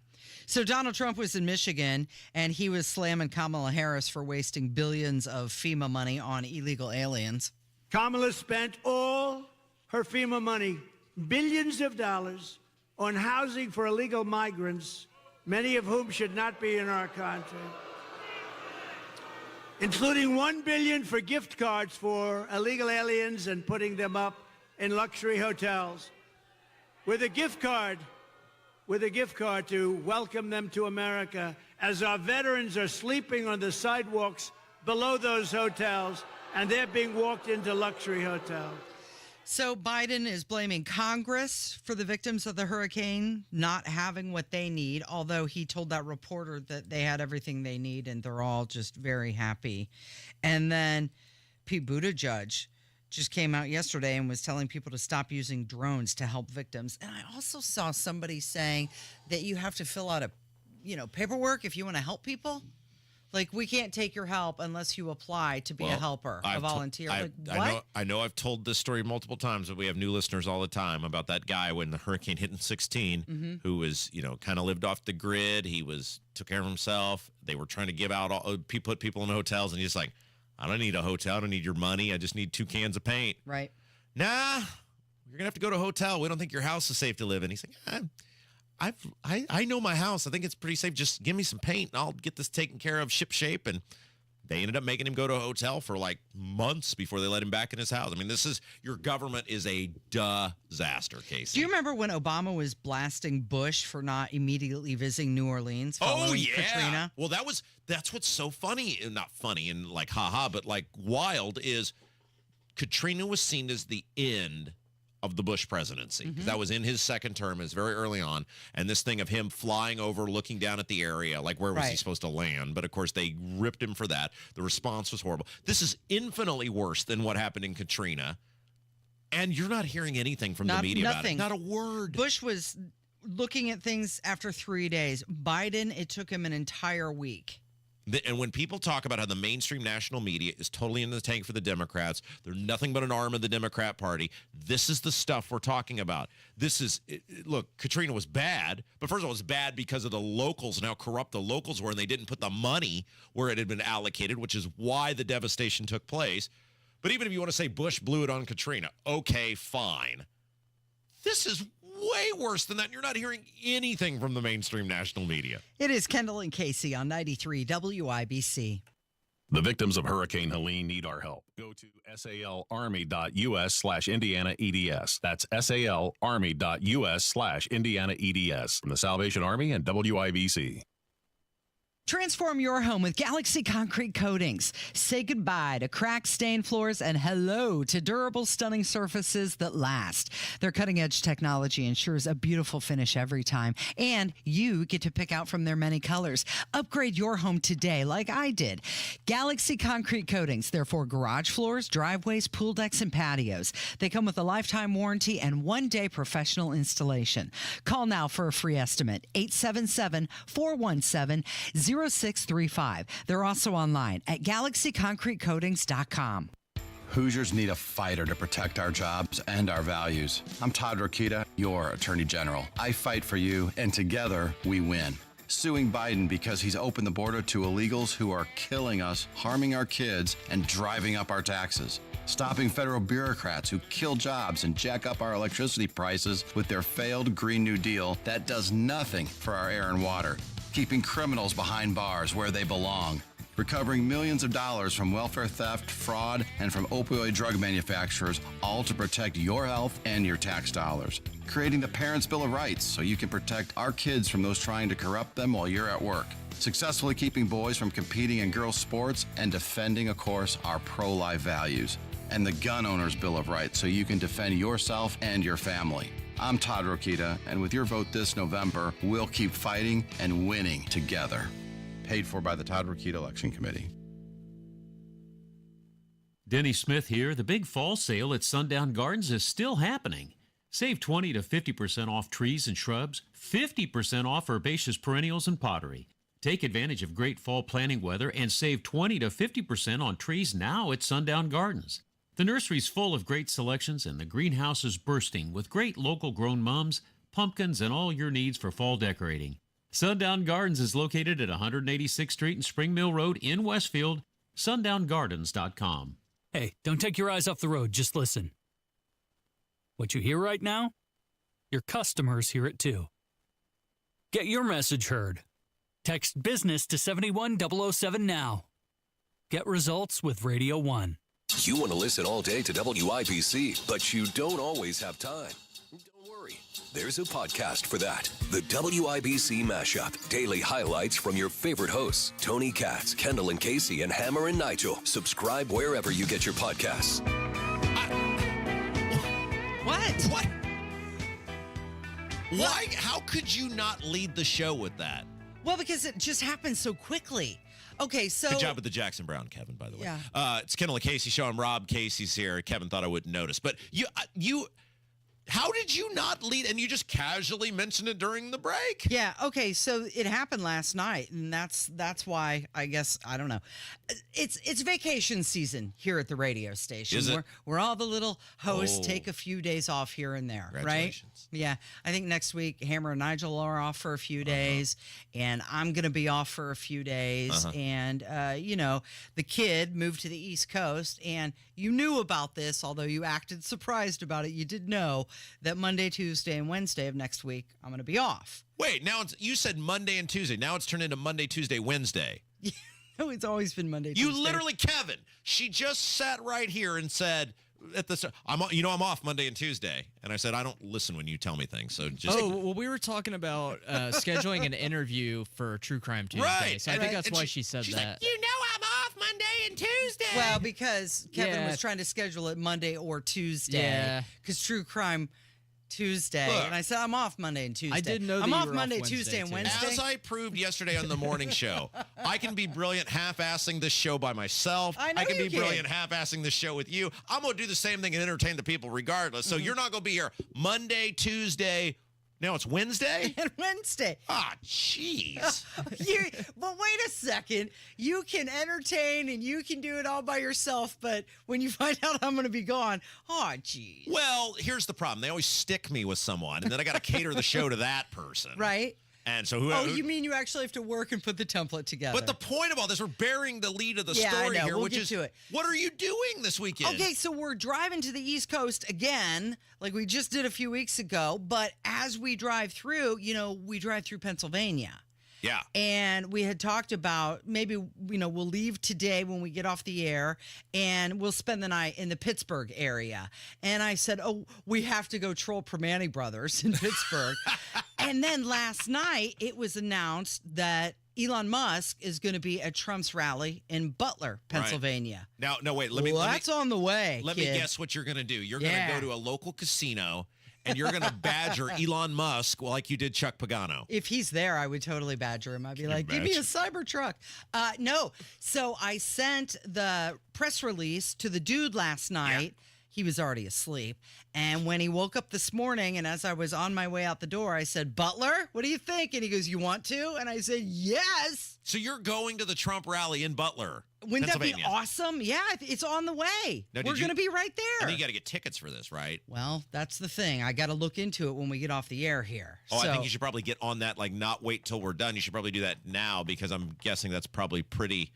Speaker 15: So Donald Trump was in Michigan, and he was slamming Kamala Harris for wasting billions of FEMA money on illegal aliens.
Speaker 1: Kamala spent all her FEMA money, billions of dollars, on housing for illegal migrants, many of whom should not be in our country, including $1 billion for gift cards for illegal aliens and putting them up in luxury hotels with a gift card to welcome them to America as our veterans are sleeping on the sidewalks below those hotels and they're being walked into luxury hotels.
Speaker 15: So Biden is blaming Congress for the victims of the hurricane not having what they need, although he told that reporter that they had everything they need and they're all just very happy. And then Pete Buttigieg just came out yesterday and was telling people to stop using drones to help victims. And I also saw somebody saying that you have to fill out a, paperwork if you want to help people. Like, we can't take your help unless you apply to be a helper, a volunteer. What?
Speaker 14: I know I've told this story multiple times, but we have new listeners all the time about that guy when the hurricane hit in 2016, who was, kind of lived off the grid. He took care of himself. They were trying to give out, put people in hotels, and he's like, I don't need a hotel. I don't need your money. I just need 2 cans of paint.
Speaker 15: Right.
Speaker 14: Nah, You're going to have to go to a hotel. We don't think your house is safe to live in. He's like, I know my house. I think it's pretty safe. Just give me some paint and I'll get this taken care of ship shape. And they ended up making him go to a hotel for like months before they let him back in his house. I mean, your government is a disaster, Casey.
Speaker 15: Do you remember when Obama was blasting Bush for not immediately visiting New Orleans following Katrina?
Speaker 14: Well, that's what's so funny, not funny and like haha, but like wild is Katrina was seen as the end of the Bush presidency.
Speaker 15: Mm-hmm.
Speaker 14: That was in his second term. It was very early on. And this thing of him flying over, looking down at the area, like where was he supposed to land? But of course, they ripped him for that. The response was horrible. This is infinitely worse than what happened in Katrina. And you're not hearing anything from the media about it. Not a word.
Speaker 15: Bush was looking at things after 3 days. Biden, it took him an entire week.
Speaker 14: And when people talk about how the mainstream national media is totally in the tank for the Democrats, they're nothing but an arm of the Democrat Party, this is the stuff we're talking about. Look, Katrina was bad, but first of all, it was bad because of the locals and how corrupt the locals were, and they didn't put the money where it had been allocated, which is why the devastation took place. But even if you want to say Bush blew it on Katrina, okay, fine. This is way worse than that. And you're not hearing anything from the mainstream national media.
Speaker 15: It is Kendall and Casey on 93 WIBC.
Speaker 2: The victims of Hurricane Helene need our help. Go to salarmy.us/Indiana EDS. That's salarmy.us/Indiana EDS. From the Salvation Army and WIBC.
Speaker 15: Transform your home with Galaxy Concrete Coatings. Say goodbye to cracked, stained floors and hello to durable, stunning surfaces that last. Their cutting-edge technology ensures a beautiful finish every time, and you get to pick out from their many colors. Upgrade your home today like I did. Galaxy Concrete Coatings. They're for garage floors, driveways, pool decks, and patios. They come with a lifetime warranty and one-day professional installation. Call now for a free estimate. 877-417-0635. They're also online at galaxyconcretecoatings.com.
Speaker 3: Hoosiers need a fighter to protect our jobs and our values. I'm Todd Rokita, your Attorney General. I fight for you, and together we win. Suing Biden because he's opened the border to illegals who are killing us, harming our kids, and driving up our taxes. Stopping federal bureaucrats who kill jobs and jack up our electricity prices with their failed Green New Deal that does nothing for our air and water. Keeping criminals behind bars where they belong. Recovering millions of dollars from welfare theft, fraud, and from opioid drug manufacturers, all to protect your health and your tax dollars. Creating the Parents' Bill of Rights so you can protect our kids from those trying to corrupt them while you're at work. Successfully keeping boys from competing in girls' sports and defending, of course, our pro-life values. And the Gun Owners' Bill of Rights so you can defend yourself and your family. I'm Todd Rokita, and with your vote this November, we'll keep fighting and winning together. Paid for by the Todd Rokita Election Committee.
Speaker 22: Denny Smith here. The big fall sale at Sundown Gardens is still happening. Save 20 to 50% off trees and shrubs, 50% off herbaceous perennials and pottery. Take advantage of great fall planting weather and save 20 to 50% on trees now at Sundown Gardens. The nursery's full of great selections and the greenhouse is bursting with great local grown mums, pumpkins, and all your needs for fall decorating. Sundown Gardens is located at 186th Street and Spring Mill Road in Westfield. SundownGardens.com.
Speaker 31: Hey, don't take your eyes off the road, just listen. What you hear right now? Your customers hear it too. Get your message heard. Text BUSINESS to 71007 now. Get results with Radio 1.
Speaker 5: You want to listen all day to WIBC, but you don't always have time. Don't worry. There's a podcast for that. The WIBC Mashup. Daily highlights from your favorite hosts, Tony Katz, Kendall and Casey, and Hammer and Nigel. Subscribe wherever you get your podcasts.
Speaker 15: What?
Speaker 14: Why? How could you not lead the show with that?
Speaker 15: Well, because it just happened so quickly. Okay, so...
Speaker 14: Good job with the Jackson Brown, Kevin, by the way.
Speaker 15: Yeah.
Speaker 14: It's Kendall and Casey show. I'm Rob. Casey's here. Kevin thought I wouldn't notice. But How did you not lead? And you just casually mentioned it during the break.
Speaker 15: Yeah. Okay. So it happened last night, and that's why I guess I don't know. It's vacation season here at the radio station.
Speaker 14: Is it?
Speaker 15: Where all the little hosts take a few days off here and there, right? Yeah. I think next week Hammer and Nigel are off for a few days, and I'm gonna be off for a few days. And the kid moved to the East Coast, and you knew about this, although you acted surprised about it. You did know that Monday, Tuesday, and Wednesday of next week, I'm going to be off.
Speaker 14: Wait, now you said Monday and Tuesday. Now it's turned into Monday, Tuesday, Wednesday.
Speaker 15: No, it's always been Monday, Tuesday.
Speaker 14: You literally, Kevin, she just sat right here and said, at the start, I'm off Monday and Tuesday. And I said, I don't listen when you tell me things. So just.
Speaker 4: Oh, well, we were talking about scheduling an interview for True Crime Tuesday.
Speaker 14: Right.
Speaker 4: So I think that's why she said
Speaker 14: she's
Speaker 4: that.
Speaker 14: Like, I'm off Monday and Tuesday.
Speaker 15: Well, because Kevin was trying to schedule it Monday or Tuesday.
Speaker 4: Yeah.
Speaker 15: Because True Crime Tuesday.
Speaker 14: Look,
Speaker 15: and I said, I'm off Monday and Tuesday.
Speaker 4: I did know that
Speaker 15: I'm
Speaker 4: you
Speaker 15: off
Speaker 4: were
Speaker 15: Monday,
Speaker 4: off
Speaker 15: Tuesday, and
Speaker 4: Wednesday,
Speaker 15: Wednesday.
Speaker 14: As I proved yesterday on the morning show, I can be brilliant half-assing this show by myself.
Speaker 15: I know
Speaker 14: can
Speaker 15: you
Speaker 14: be
Speaker 15: can.
Speaker 14: brilliant half-assing this show with you. I'm going to do the same thing and entertain the people regardless. So you're not going to be here Monday, Now it's Wednesday?
Speaker 15: And Wednesday.
Speaker 14: Ah, jeez.
Speaker 15: But wait a second. You can entertain and you can do it all by yourself, but when you find out I'm going to be gone, oh, geez.
Speaker 14: Well, here's the problem. They always stick me with someone, and then I got to cater the show to that person.
Speaker 15: Right?
Speaker 14: And so
Speaker 15: you mean you actually have to work and put the template together?
Speaker 14: But the point of all this, we're bearing the lead of the
Speaker 15: Yeah,
Speaker 14: story
Speaker 15: I know.
Speaker 14: here,
Speaker 15: We'll
Speaker 14: which
Speaker 15: get
Speaker 14: is
Speaker 15: to it.
Speaker 14: What are you doing this weekend?
Speaker 15: Okay, so we're driving to the East Coast again, like we just did a few weeks ago. But as we drive through, we drive through Pennsylvania.
Speaker 14: Yeah.
Speaker 15: And we had talked about maybe, we'll leave today when we get off the air and we'll spend the night in the Pittsburgh area. And I said, we have to go troll Permane Brothers in Pittsburgh. And then last night it was announced that Elon Musk is going to be at Trump's rally in Butler, Pennsylvania.
Speaker 14: Right. No, wait.
Speaker 15: That's on the way.
Speaker 14: Let me guess what you're going to do. You're going to go to a local casino and you're going to badger Elon Musk like you did Chuck Pagano.
Speaker 15: If he's there, I would totally badger him. I'd be like, give me a Cybertruck. No. So I sent the press release to the dude last night. Yeah. He was already asleep. And when he woke up this morning, and as I was on my way out the door, I said, Butler, what do you think? And he goes, you want to? And I said, yes.
Speaker 14: So you're going to the Trump rally in Butler,
Speaker 15: Wouldn't that be awesome? Yeah, it's on the way.
Speaker 14: Now,
Speaker 15: we're going to be right there.
Speaker 14: And you got to get tickets for this, right?
Speaker 15: Well, that's the thing. I got to look into it when we get off the air here.
Speaker 14: Oh, I think you should probably get on that, not wait till we're done. You should probably do that now because I'm guessing that's probably pretty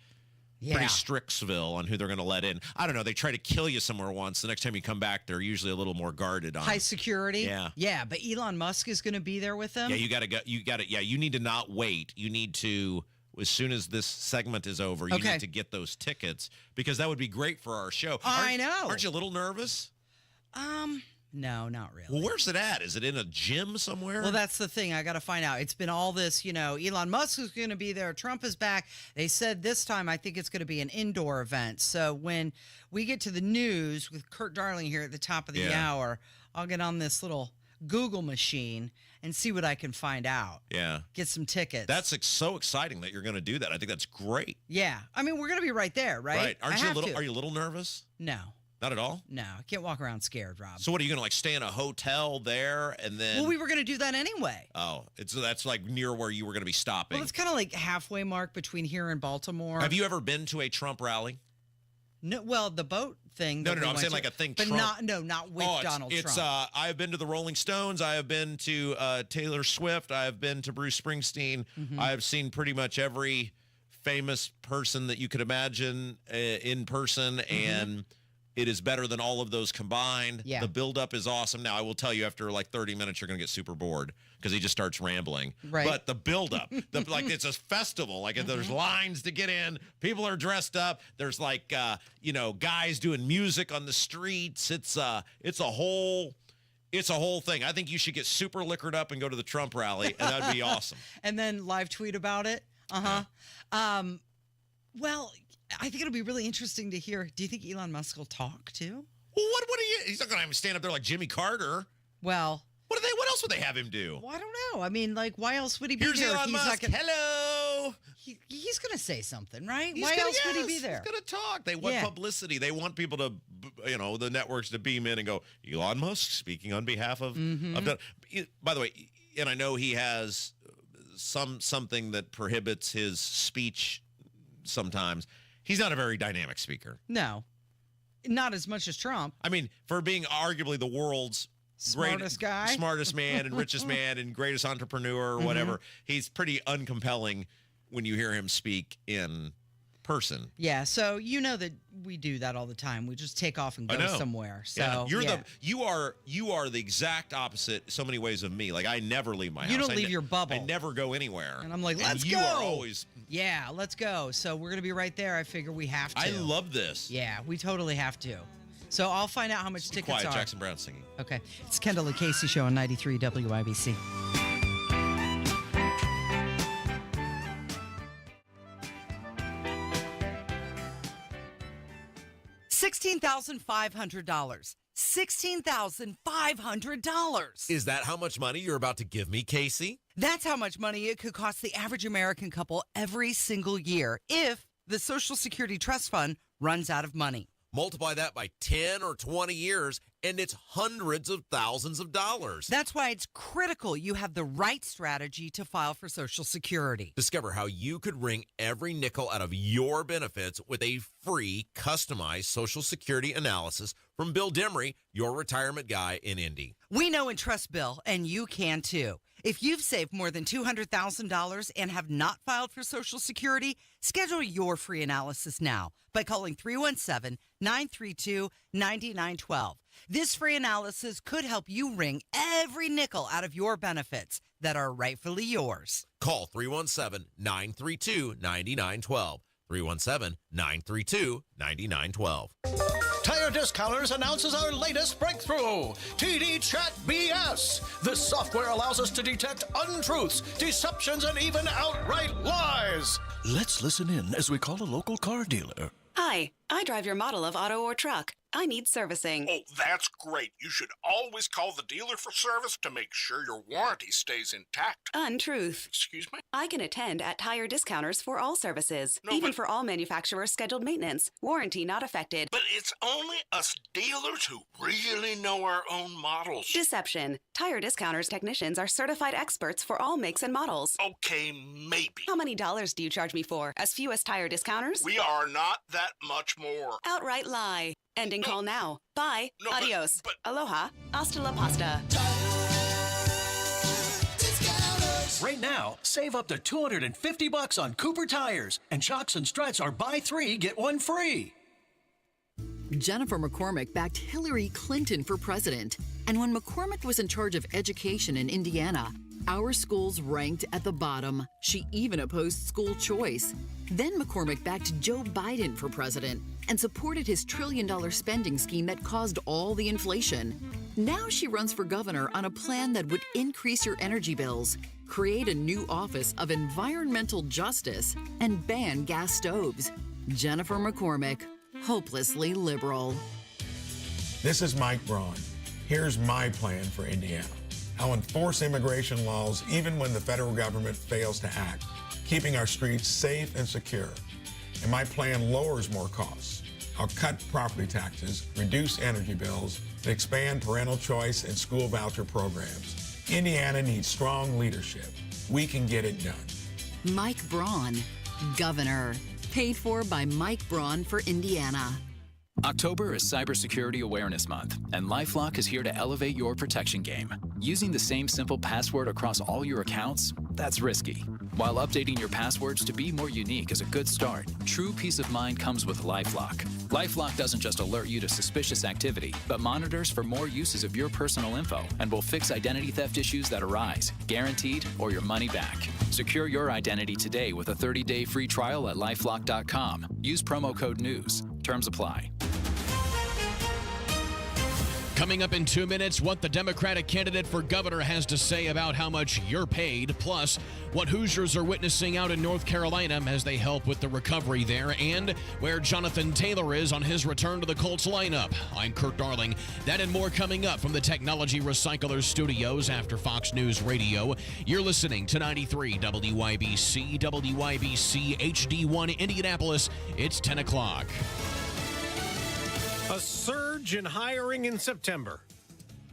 Speaker 14: Strixville on who they're going to let in. I don't know. They try to kill you somewhere once. The next time you come back, they're usually a little more guarded on.
Speaker 15: High security?
Speaker 14: Yeah.
Speaker 15: Yeah, but Elon Musk is going to be there with them?
Speaker 14: Yeah, you got to go. Yeah, you need to not wait. You need to, as soon as this segment is over, you need to get those tickets because that would be great for our show.
Speaker 15: I know.
Speaker 14: Aren't you a little nervous?
Speaker 15: No, not really.
Speaker 14: Well, where's it at? Is it in a gym somewhere?
Speaker 15: Well, that's the thing. I got to find out. It's been all this, Elon Musk is going to be there. Trump is back. They said this time, I think it's going to be an indoor event. So when we get to the news with Kurt Darling here at the top of the hour, I'll get on this little Google machine and see what I can find out.
Speaker 14: Yeah.
Speaker 15: Get some tickets.
Speaker 14: That's so exciting that you're going to do that. I think that's great.
Speaker 15: Yeah. I mean, we're going to be right there, right?
Speaker 14: Right. Are you a little nervous?
Speaker 15: No.
Speaker 14: Not at all?
Speaker 15: No, I can't walk around scared, Rob.
Speaker 14: So what, are you going to stay in a hotel there and then...
Speaker 15: Well, we were going to do that anyway.
Speaker 14: Oh, that's near where you were going to be stopping.
Speaker 15: Well, it's kind of like halfway mark between here and Baltimore.
Speaker 14: Have you ever been to a Trump rally?
Speaker 15: No, well, the boat thing.
Speaker 14: No, I'm saying like a thing
Speaker 15: but
Speaker 14: Trump.
Speaker 15: not with Donald Trump.
Speaker 14: I have been to the Rolling Stones. I have been to Taylor Swift. I have been to Bruce Springsteen.
Speaker 15: Mm-hmm.
Speaker 14: I have seen pretty much every famous person that you could imagine in person, and it is better than all of those combined.
Speaker 15: Yeah.
Speaker 14: The buildup is awesome. Now, I will tell you, after 30 minutes, you're going to get super bored because he just starts rambling.
Speaker 15: Right.
Speaker 14: But the buildup, it's a festival. There's lines to get in. People are dressed up. There's guys doing music on the streets. It's a whole thing. I think you should get super liquored up and go to the Trump rally, and that'd be awesome.
Speaker 15: And then live tweet about it. Well, I think it'll be really interesting to hear. Do you think Elon Musk will talk too?
Speaker 14: Well, he's not going to have him stand up there like Jimmy Carter.
Speaker 15: Well,
Speaker 14: what else would they have him do?
Speaker 15: Well, I don't know. I mean, why else would he be
Speaker 14: Here's
Speaker 15: there?
Speaker 14: Elon Musk. Hello.
Speaker 15: he's going to say something, right?
Speaker 14: He's
Speaker 15: Why
Speaker 14: gonna-
Speaker 15: else would he
Speaker 14: yes,
Speaker 15: be there?
Speaker 14: He's going to talk. They want publicity. They want people to, the networks to beam in and go, Elon Musk speaking on behalf of. By the way, and I know he has something that prohibits his speech sometimes. He's not a very dynamic speaker.
Speaker 15: No, not as much as Trump.
Speaker 14: I mean, for being arguably the world's
Speaker 15: Smartest guy,
Speaker 14: smartest man and richest man and greatest entrepreneur or whatever, he's pretty uncompelling when you hear him speak in person.
Speaker 15: Yeah, so you know that we do that all the time. We just take off and go somewhere. So
Speaker 14: you are the exact opposite so many ways of me. Like I never leave my house.
Speaker 15: You don't leave your bubble.
Speaker 14: I never go anywhere.
Speaker 15: And I'm like, let's go.
Speaker 14: You are always.
Speaker 15: Yeah, let's go. So we're gonna be right there. I figure we have to.
Speaker 14: I love this.
Speaker 15: Yeah, we totally have to. So I'll find out how much tickets
Speaker 14: Quiet,
Speaker 15: are.
Speaker 14: Jackson Brown singing.
Speaker 15: Okay, it's Kendall Casey show on 93 WIBC. $16,500. $16,500.
Speaker 14: Is that how much money you're about to give me, Casey?
Speaker 15: That's how much money it could cost the average American couple every single year if the Social Security Trust Fund runs out of money.
Speaker 14: Multiply that by 10 or 20 years, and it's hundreds of thousands of dollars.
Speaker 15: That's why it's critical you have the right strategy to file for Social Security.
Speaker 14: Discover how you could wring every nickel out of your benefits with a free, customized Social Security analysis from Bill Demery, your retirement guy in Indy.
Speaker 15: We know and trust Bill, and you can too. If you've saved more than $200,000 and have not filed for Social Security, schedule your free analysis now by calling 317-932-9912. This free analysis could help you wring every nickel out of your benefits that are rightfully yours.
Speaker 14: Call 317-932-9912. 317-932-9912.
Speaker 6: Tire Discounters announces our latest breakthrough, TD Chat BS. This software allows us to detect untruths, deceptions, and even outright lies. Let's listen in as we call a local car dealer.
Speaker 8: Hi, I drive your model of auto or truck. I need servicing.
Speaker 9: Oh, that's great. You should always call the dealer for service to make sure your warranty stays intact.
Speaker 8: Untruth.
Speaker 9: Excuse me?
Speaker 8: I can attend at Tire Discounters for all services,
Speaker 9: No,
Speaker 8: even
Speaker 9: but-
Speaker 8: for all manufacturers' scheduled maintenance. Warranty not affected.
Speaker 9: But it's only us dealers who really know our own models.
Speaker 8: Deception. Tire Discounters technicians are certified experts for all makes and models.
Speaker 9: Okay, maybe.
Speaker 8: How many dollars do you charge me for? As few as Tire Discounters?
Speaker 9: We are not that much more.
Speaker 8: Outright lie. Ending call now. Bye.
Speaker 9: No, but-
Speaker 8: Adios. Aloha. Hasta la pasta.
Speaker 6: Right now, save up to $250 on Cooper tires, and Shocks and Struts are buy 3, get 1 free.
Speaker 23: Jennifer McCormick backed Hillary Clinton for president. And when McCormick was in charge of education in Indiana, our schools ranked at the bottom. She even opposed school choice. Then McCormick backed Joe Biden for president and supported his $1 trillion spending scheme that caused all the inflation. Now she runs for governor on a plan that would increase your energy bills, create a new office of environmental justice, and ban gas stoves. Jennifer McCormick, hopelessly liberal.
Speaker 24: This is Mike Braun. Here's my plan for Indiana. I'll enforce immigration laws even when the federal government fails to act, keeping our streets safe and secure. And my plan lowers more costs. I'll cut property taxes, reduce energy bills, and expand parental choice and school voucher programs. Indiana needs strong leadership. We can get it done.
Speaker 23: Mike Braun, governor. Paid for by Mike Braun for Indiana.
Speaker 25: October is Cybersecurity Awareness Month, and LifeLock is here to elevate your protection game. Using the same simple password across all your accounts, that's risky. While updating your passwords to be more unique is a good start, true peace of mind comes with LifeLock. LifeLock doesn't just alert you to suspicious activity, but monitors for more uses of your personal info and will fix identity theft issues that arise, guaranteed, or your money back. Secure your identity today with a 30-day free trial at LifeLock.com. Use promo code NEWS. Terms apply.
Speaker 7: Coming up in 2 minutes, what the Democratic candidate for governor has to say about how much you're paid, plus what Hoosiers are witnessing out in North Carolina as they help with the recovery there, and where Jonathan Taylor is on his return to the Colts lineup. I'm Kurt Darling. That and more coming up from the Technology Recyclers studios after Fox News Radio. You're listening to 93 WIBC, WIBC HD1 Indianapolis. It's 10 o'clock.
Speaker 10: A surge in hiring in September.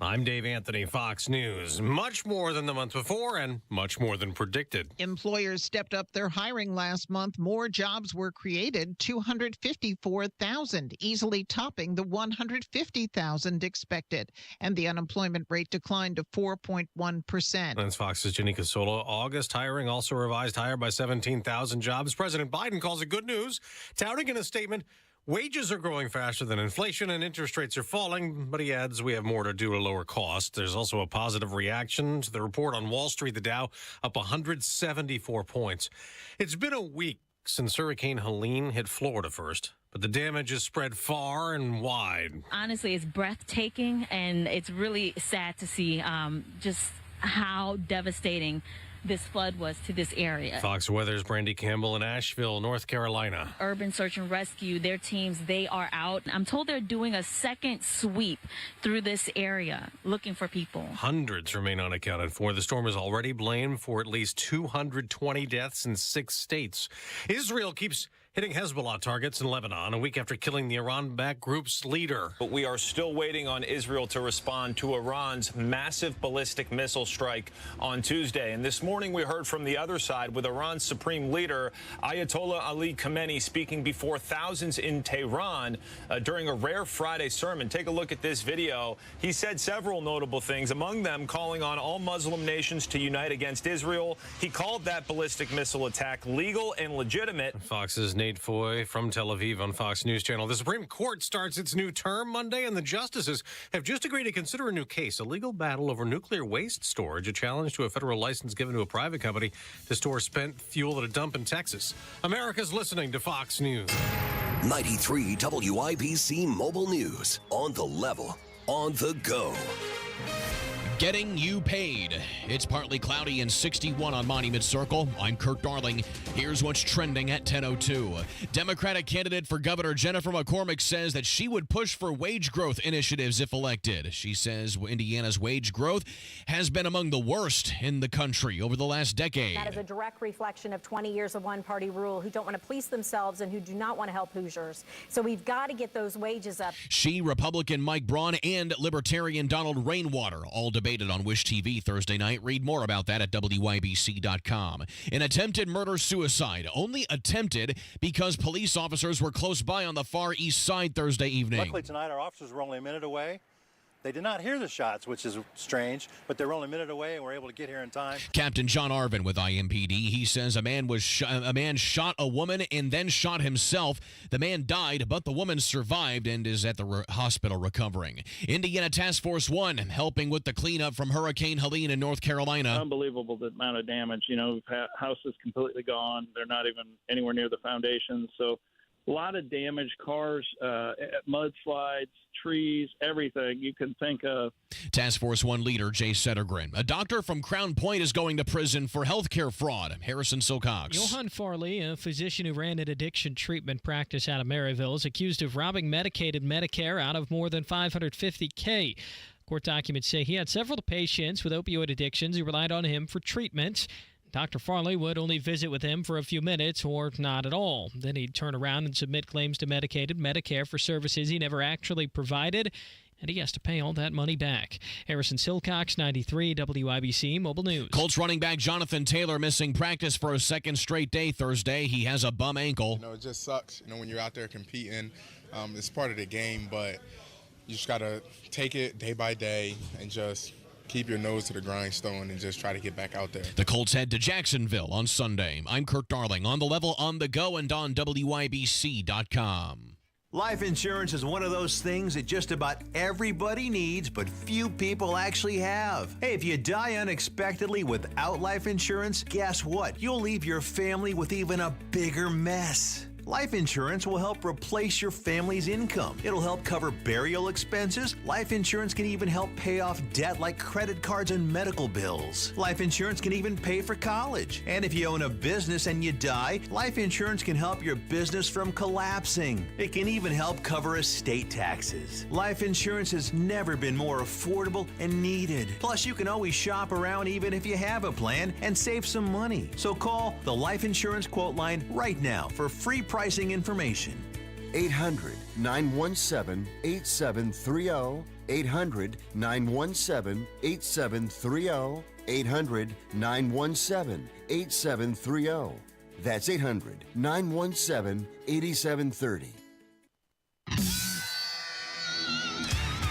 Speaker 10: I'm Dave Anthony, Fox News. Much more than the month before and much more than predicted.
Speaker 11: Employers stepped up their hiring last month. More jobs were created, 254,000, easily topping the 150,000 expected. And the unemployment rate declined to 4.1%.
Speaker 10: That's Fox's Janika Sola. August hiring also revised higher by 17,000 jobs. President Biden calls it good news, touting in a statement, wages are growing faster than inflation and interest rates are falling, but he adds we have more to do to lower costs. There's also a positive reaction to the report on Wall Street, the Dow up 174 points. It's been a week since Hurricane Helene hit Florida first, but the damage has spread far and wide.
Speaker 12: Honestly, it's breathtaking, and it's really sad to see just how devastating this flood was to this area.
Speaker 10: Fox Weather's Brandy Campbell in Asheville, North Carolina.
Speaker 12: Urban Search and Rescue, their teams, they are out. I'm told they're doing a second sweep through this area looking for people.
Speaker 10: Hundreds remain unaccounted for. The storm is already blamed for at least 220 deaths in 6 states. Israel keeps hitting Hezbollah targets in Lebanon a week after killing the Iran-backed group's leader.
Speaker 13: But we are still waiting on Israel to respond to Iran's massive ballistic missile strike on Tuesday. And this morning we heard from the other side with Iran's supreme leader, Ayatollah Ali Khamenei, speaking before thousands in Tehran during a rare Friday sermon. Take a look at this video. He said several notable things, among them calling on all Muslim nations to unite against Israel. He called that ballistic missile attack legal and legitimate.
Speaker 10: Fox's Nate Foy from Tel Aviv on Fox News Channel. The Supreme Court starts its new term Monday, and the justices have just agreed to consider a new case, a legal battle over nuclear waste storage, a challenge to a federal license given to a private company to store spent fuel at a dump in Texas. America's listening to Fox News.
Speaker 5: 93 WIBC Mobile News. On the level, on the go.
Speaker 7: Getting you paid. It's partly cloudy and 61 on Monument Circle. I'm Kurt Darling. Here's what's trending at 10:02. Democratic candidate for governor Jennifer McCormick says that she would push for wage growth initiatives if elected. She says Indiana's wage growth has been among the worst in the country over the last decade.
Speaker 16: That is a direct reflection of 20 years of one-party rule who don't want to police themselves and who do not want to help Hoosiers. So we've got to get those wages up.
Speaker 7: She, Republican Mike Braun, and Libertarian Donald Rainwater all debated on Wish TV Thursday night. Read more about that at WYBC.com. An attempted murder-suicide, only attempted because police officers were close by on the Far East Side Thursday evening.
Speaker 26: Luckily tonight, our officers were only a minute away. They did not hear the shots, which is strange, but they were only a minute away and were able to get here in time.
Speaker 7: Captain John Arvin with IMPD. He says a man shot a woman and then shot himself. The man died, but the woman survived and is at the hospital recovering. Indiana Task Force 1 helping with the cleanup from Hurricane Helene in North Carolina.
Speaker 21: Unbelievable the amount of damage. You know, houses completely gone. They're not even anywhere near the foundation. So a lot of damage, cars, mudslides, trees, everything you can think of.
Speaker 7: Task Force 1 leader Jay Settergren. A doctor from Crown Point is going to prison for healthcare fraud. Harrison Silcox.
Speaker 27: Johan Farley, a physician who ran an addiction treatment practice out of Maryville, is accused of robbing Medicaid Medicare out of more than $550K. Court documents say he had several patients with opioid addictions who relied on him for treatment. Dr. Farley would only visit with him for a few minutes or not at all. Then he'd turn around and submit claims to Medicaid and Medicare for services he never actually provided, and he has to pay all that money back. Harrison Silcox, 93 WIBC Mobile News.
Speaker 7: Colts running back Jonathan Taylor missing practice for a second straight day Thursday. He has a bum ankle.
Speaker 28: You know, it just sucks, when you're out there competing. It's part of the game, but you just got to take it day by day and just keep your nose to the grindstone and just try to get back out there.
Speaker 7: The Colts head to Jacksonville on Sunday. I'm Kurt Darling, on the level, on the go, and on WYBC.com.
Speaker 29: Life insurance is one of those things that just about everybody needs, but few people actually have. Hey, if you die unexpectedly without life insurance, guess what? You'll leave your family with even a bigger mess. Life insurance will help replace your family's income. It'll help cover burial expenses. Life insurance can even help pay off debt like credit cards and medical bills. Life insurance can even pay for college. And if you own a business and you die, life insurance can help your business from collapsing. It can even help cover estate taxes. Life insurance has never been more affordable and needed. Plus, you can always shop around even if you have a plan and save some money. So call the Life Insurance Quote Line right now for free pricing information.
Speaker 1: 800-917-8730. 800-917-8730. 800-917-8730. That's 800-917-8730.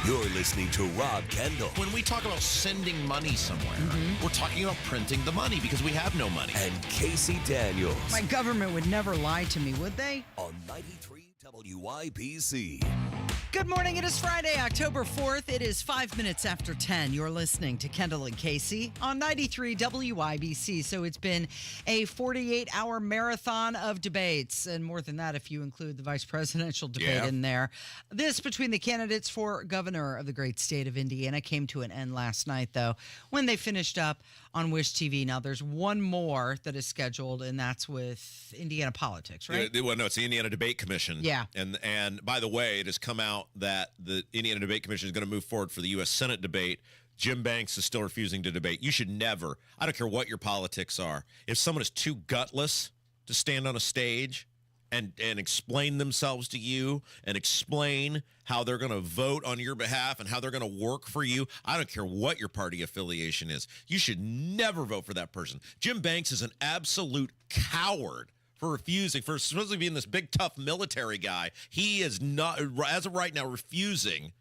Speaker 5: You're listening to Rob Kendall.
Speaker 14: When we talk about sending money somewhere, we're talking about printing the money because we have no money.
Speaker 5: And Casey Daniels.
Speaker 15: My government would never lie to me, would they?
Speaker 5: On 93 WIBC.
Speaker 15: Good morning. It is Friday, October 4th. It is 5 minutes after 10. You're listening to Kendall and Casey on 93 WIBC. So it's been a 48-hour marathon of debates, and more than that if you include the vice presidential debate in there. This between the candidates for governor of the great state of Indiana came to an end last night, though, when they finished up on Wish TV. Now, there's one more that is scheduled, and that's with Indiana politics, right?
Speaker 14: Well, no, it's the Indiana Debate Commission.
Speaker 15: Yeah.
Speaker 14: And by the way, it has come out that the Indiana Debate Commission is going to move forward for the U.S. Senate debate. Jim Banks is still refusing to debate. You should never, I don't care what your politics are, if someone is too gutless to stand on a stage and explain themselves to you and explain how they're going to vote on your behalf and how they're going to work for you, I don't care what your party affiliation is. You should never vote for that person. Jim Banks is an absolute coward for refusing, for supposedly being this big, tough military guy. He is not, as of right now, refusing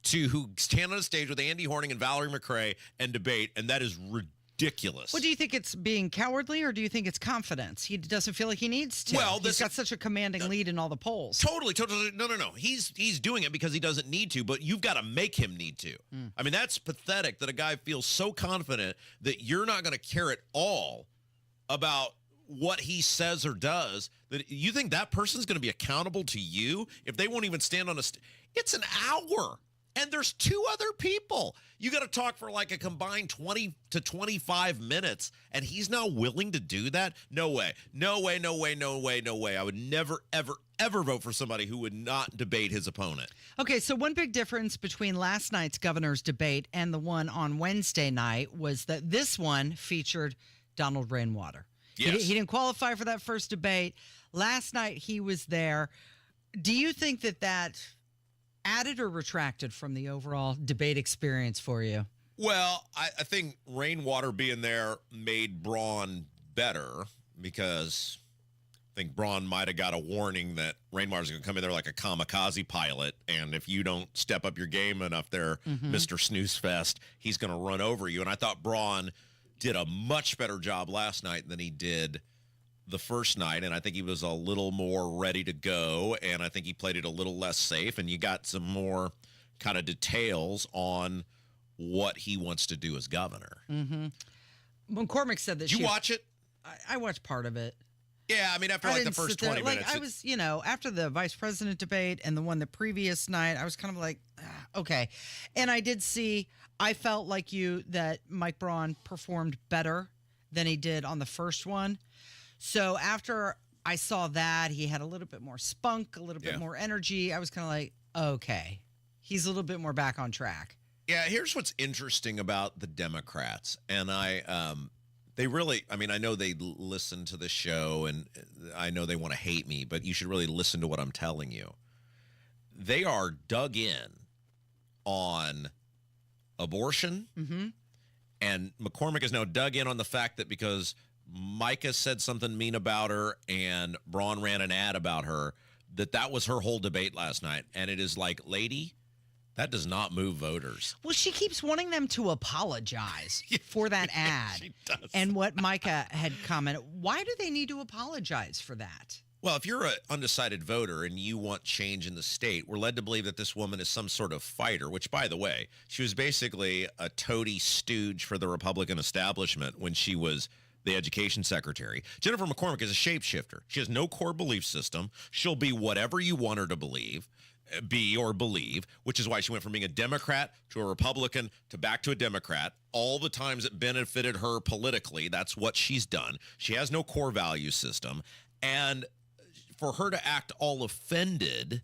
Speaker 14: to stand on a stage with Andy Horning and Valerie McRae and debate, and that is ridiculous.
Speaker 15: Well, do you think it's being cowardly, or do you think it's confidence? He doesn't feel like he needs to.
Speaker 14: Well,
Speaker 15: he's got such a commanding lead in all the polls.
Speaker 14: Totally. No. He's doing it because he doesn't need to, but you've got to make him need to. I mean, that's pathetic that a guy feels so confident that you're not going to care at all about what he says or does, that you think that person's going to be accountable to you if they won't even stand on a it's an hour and there's two other people. You got to talk for like a combined 20 to 25 minutes, and he's not willing to do that? No way. I would never, ever vote for somebody who would not debate his opponent.
Speaker 15: Okay, so one big difference between last night's governor's debate and the one on Wednesday night was that this one featured Donald Rainwater.
Speaker 14: Yes.
Speaker 15: He didn't qualify for that first debate. Last night he was there. Do you think that added or retracted from the overall debate experience for you?
Speaker 14: Well, I think Rainwater being there made Braun better, because I think Braun might have got a warning that Rainwater's going to come in there like a kamikaze pilot, and if you don't step up your game enough there, Mr. Snoozefest, he's going to run over you. And I thought Braun did a much better job last night than he did the first night, and I think he was a little more ready to go, and I think he played it a little less safe, and you got some more kind of details on what he wants to do as governor.
Speaker 15: McCormick said that
Speaker 14: Did you watch it?
Speaker 15: I watched part of it.
Speaker 14: Yeah, I mean, after like the first 20 minutes.
Speaker 15: I was, after the vice president debate and the one the previous night, I was kind of like, okay. And I did see, I felt like you, that Mike Braun performed better than he did on the first one. So after I saw that, he had a little bit more spunk, a little bit more energy. I was kind of like, okay, he's a little bit more back on track.
Speaker 14: Yeah, here's what's interesting about the Democrats. And they really, I mean, I know they listen to the show and I know they want to hate me, but you should really listen to what I'm telling you. They are dug in on abortion. And McCormick is now dug in on the fact that because Micah said something mean about her and Braun ran an ad about her, that was her whole debate last night. And it is like, lady, that does not move voters.
Speaker 15: Well, she keeps wanting them to apologize for that ad.
Speaker 14: She does.
Speaker 15: And what Micah had commented. Why do they need to apologize for that?
Speaker 14: Well, if you're an undecided voter and you want change in the state, we're led to believe that this woman is some sort of fighter, which, by the way, she was basically a toady stooge for the Republican establishment when she was the education secretary. Jennifer McCormick is a shapeshifter. She has no core belief system. She'll be whatever you want her to believe, which is why she went from being a Democrat to a Republican to back to a Democrat. All the times it benefited her politically, that's what she's done. She has no core value system. And for her to act all offended,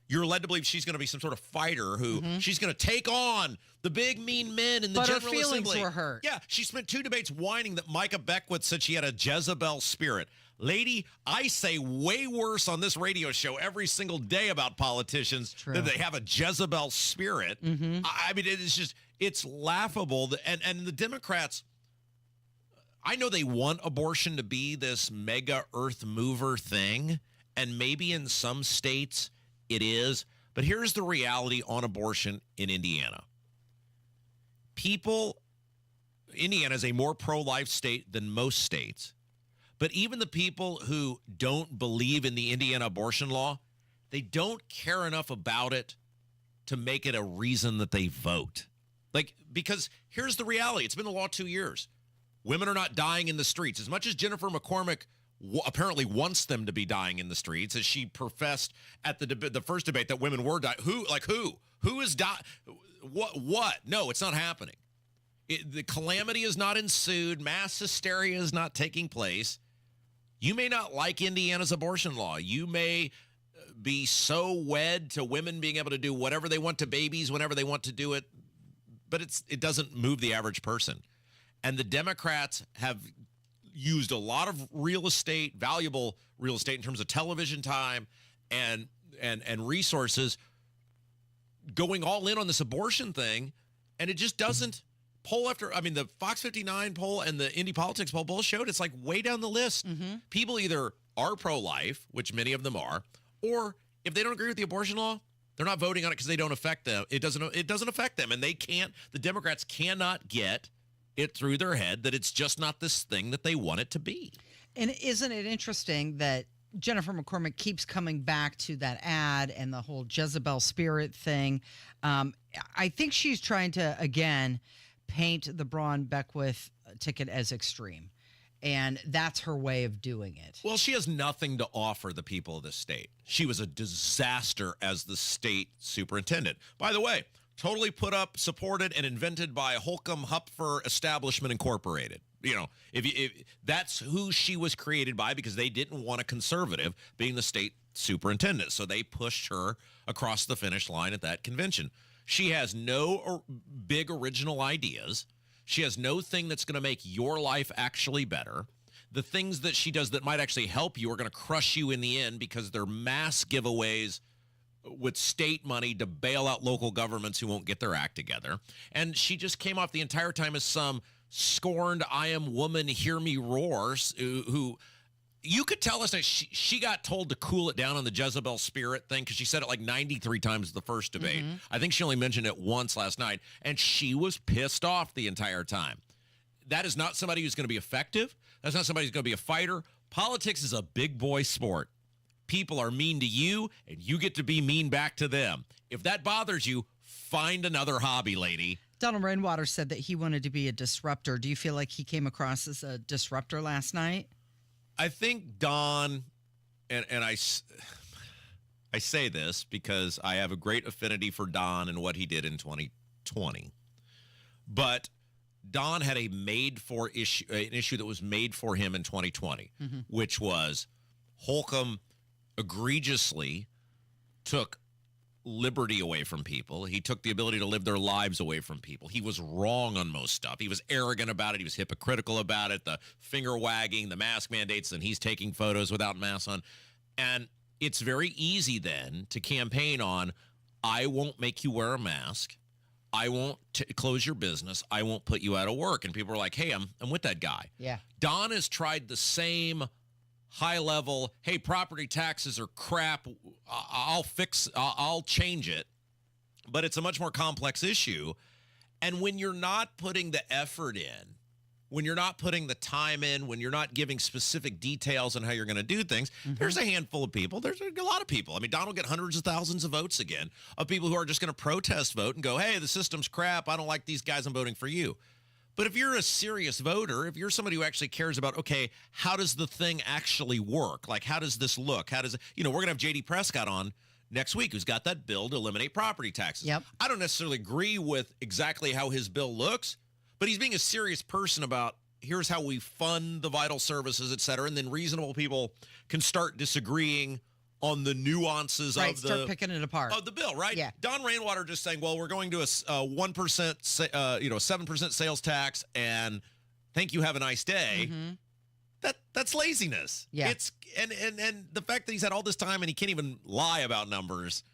Speaker 14: you're led to believe she's going to be some sort of fighter who she's going to take on the big mean men in the General Assembly.
Speaker 15: But her feelings were hurt.
Speaker 14: Yeah, she spent 2 debates whining that Micah Beckwith said she had a Jezebel spirit. Lady, I say way worse on this radio show every single day about politicians than they have a Jezebel spirit. I mean, it's laughable. And the Democrats, I know they want abortion to be this mega earth mover thing, and maybe in some states it is. But here's the reality on abortion in Indiana. Indiana is a more pro-life state than most states. But even the people who don't believe in the Indiana abortion law, they don't care enough about it to make it a reason that they vote. Because here's the reality. It's been the law 2 years. Women are not dying in the streets. As much as Jennifer McCormick apparently wants them to be dying in the streets, as she professed at the first debate that women were dying. Who is dying? What? No, it's not happening. The calamity is not ensued. Mass hysteria is not taking place. You may not like Indiana's abortion law. You may be so wed to women being able to do whatever they want to babies whenever they want to do it, but it doesn't move the average person. And the Democrats have used a lot of valuable real estate in terms of television time and resources, going all in on this abortion thing, and it just doesn't. The Fox 59 poll and the Indy Politics poll both showed it's like way down the list. People either are pro-life, which many of them are, or if they don't agree with the abortion law, they're not voting on it because they don't affect them. It doesn't affect them, and the Democrats cannot get it through their head that it's just not this thing that they want it to be.
Speaker 15: And isn't it interesting that Jennifer McCormick keeps coming back to that ad and the whole Jezebel spirit thing? I think she's trying to, again, paint the Braun Beckwith ticket as extreme. And that's her way of doing it.
Speaker 14: Well, she has nothing to offer the people of this state. She was a disaster as the state superintendent. By the way, totally put up, supported, and invented by Holcomb Hupfer Establishment Incorporated. If that's who she was created by, because they didn't want a conservative being the state superintendent. So they pushed her across the finish line at that convention. She has no big original ideas. She has no thing that's going to make your life actually better. The things that she does that might actually help you are going to crush you in the end because they're mass giveaways with state money to bail out local governments who won't get their act together. And she just came off the entire time as some scorned, I am woman, hear me roar, who you could tell us that she got told to cool it down on the Jezebel spirit thing because she said it like 93 times the first debate. I think she only mentioned it once last night, and she was pissed off the entire time. That is not somebody who's going to be effective. That's not somebody who's going to be a fighter. Politics is a big boy sport. People are mean to you, and you get to be mean back to them. If that bothers you, find another hobby, lady.
Speaker 15: Donald Rainwater said that he wanted to be a disruptor. Do you feel like he came across as a disruptor last night?
Speaker 14: I think Don, and I say this because I have a great affinity for Don and what he did in 2020. But Don had an issue that was made for him in 2020, which was Holcomb egregiously took liberty away from people. He took the ability to live their lives away from people. He was wrong on most stuff. He was arrogant about it. He was hypocritical about it. The finger wagging, the mask mandates, and he's taking photos without masks on. And it's very easy then to campaign on, I won't make you wear a mask. I won't close your business. I won't put you out of work. And people are like, hey, I'm with that guy.
Speaker 15: Yeah.
Speaker 14: Don has tried the same high level, hey, property taxes are crap, I'll change it. But it's a much more complex issue. And when you're not putting the effort in, when you're not putting the time in, when you're not giving specific details on how you're going to do things, there's a handful of people. There's a lot of people. I mean, Don will get hundreds of thousands of votes again of people who are just going to protest vote and go, hey, the system's crap. I don't like these guys. I'm voting for you. But if you're a serious voter, if you're somebody who actually cares about, okay, how does the thing actually work? Like, how does this look? How does it, we're going to have J.D. Prescott on next week, who's got that bill to eliminate property taxes.
Speaker 15: Yep.
Speaker 14: I don't necessarily agree with exactly how his bill looks, but he's being a serious person about here's how we fund the vital services, et cetera, and then reasonable people can start disagreeing on the nuances
Speaker 15: Right,
Speaker 14: of
Speaker 15: start picking it apart.
Speaker 14: of the bill, right?
Speaker 15: Yeah.
Speaker 14: Don Rainwater just saying, well, we're going to a 1%, 7% sales tax, and thank you, have a nice day.
Speaker 15: Mm-hmm.
Speaker 14: That's laziness.
Speaker 15: Yeah.
Speaker 14: It's and the fact that he's had all this time and he can't even lie about numbers.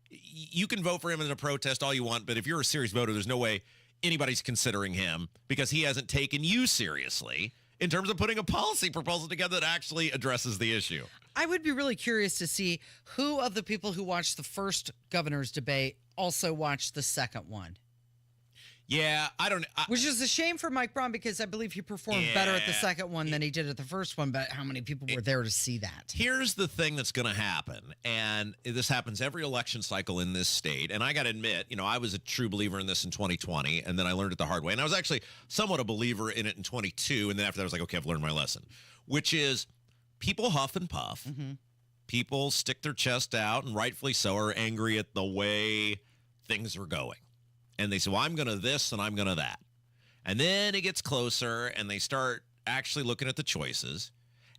Speaker 14: You can vote for him in a protest all you want, but if you're a serious voter, there's no way anybody's considering him because he hasn't taken you seriously in terms of putting a policy proposal together that actually addresses the issue.
Speaker 15: I would be really curious to see who of the people who watched the first governor's debate also watched the second one.
Speaker 14: Yeah,
Speaker 15: which is a shame for Mike Braun because I believe he performed better at the second one than he did at the first one, but how many people were there to see that?
Speaker 14: Here's the thing that's going to happen, and this happens every election cycle in this state, and I got to admit, I was a true believer in this in 2020, and then I learned it the hard way, and I was actually somewhat a believer in it in 22, and then after that I was like, okay, I've learned my lesson, which is people huff and puff.
Speaker 15: Mm-hmm.
Speaker 14: People stick their chest out, and rightfully so, are angry at the way things are going. And they say, well, I'm going to this and I'm going to that. And then it gets closer and they start actually looking at the choices.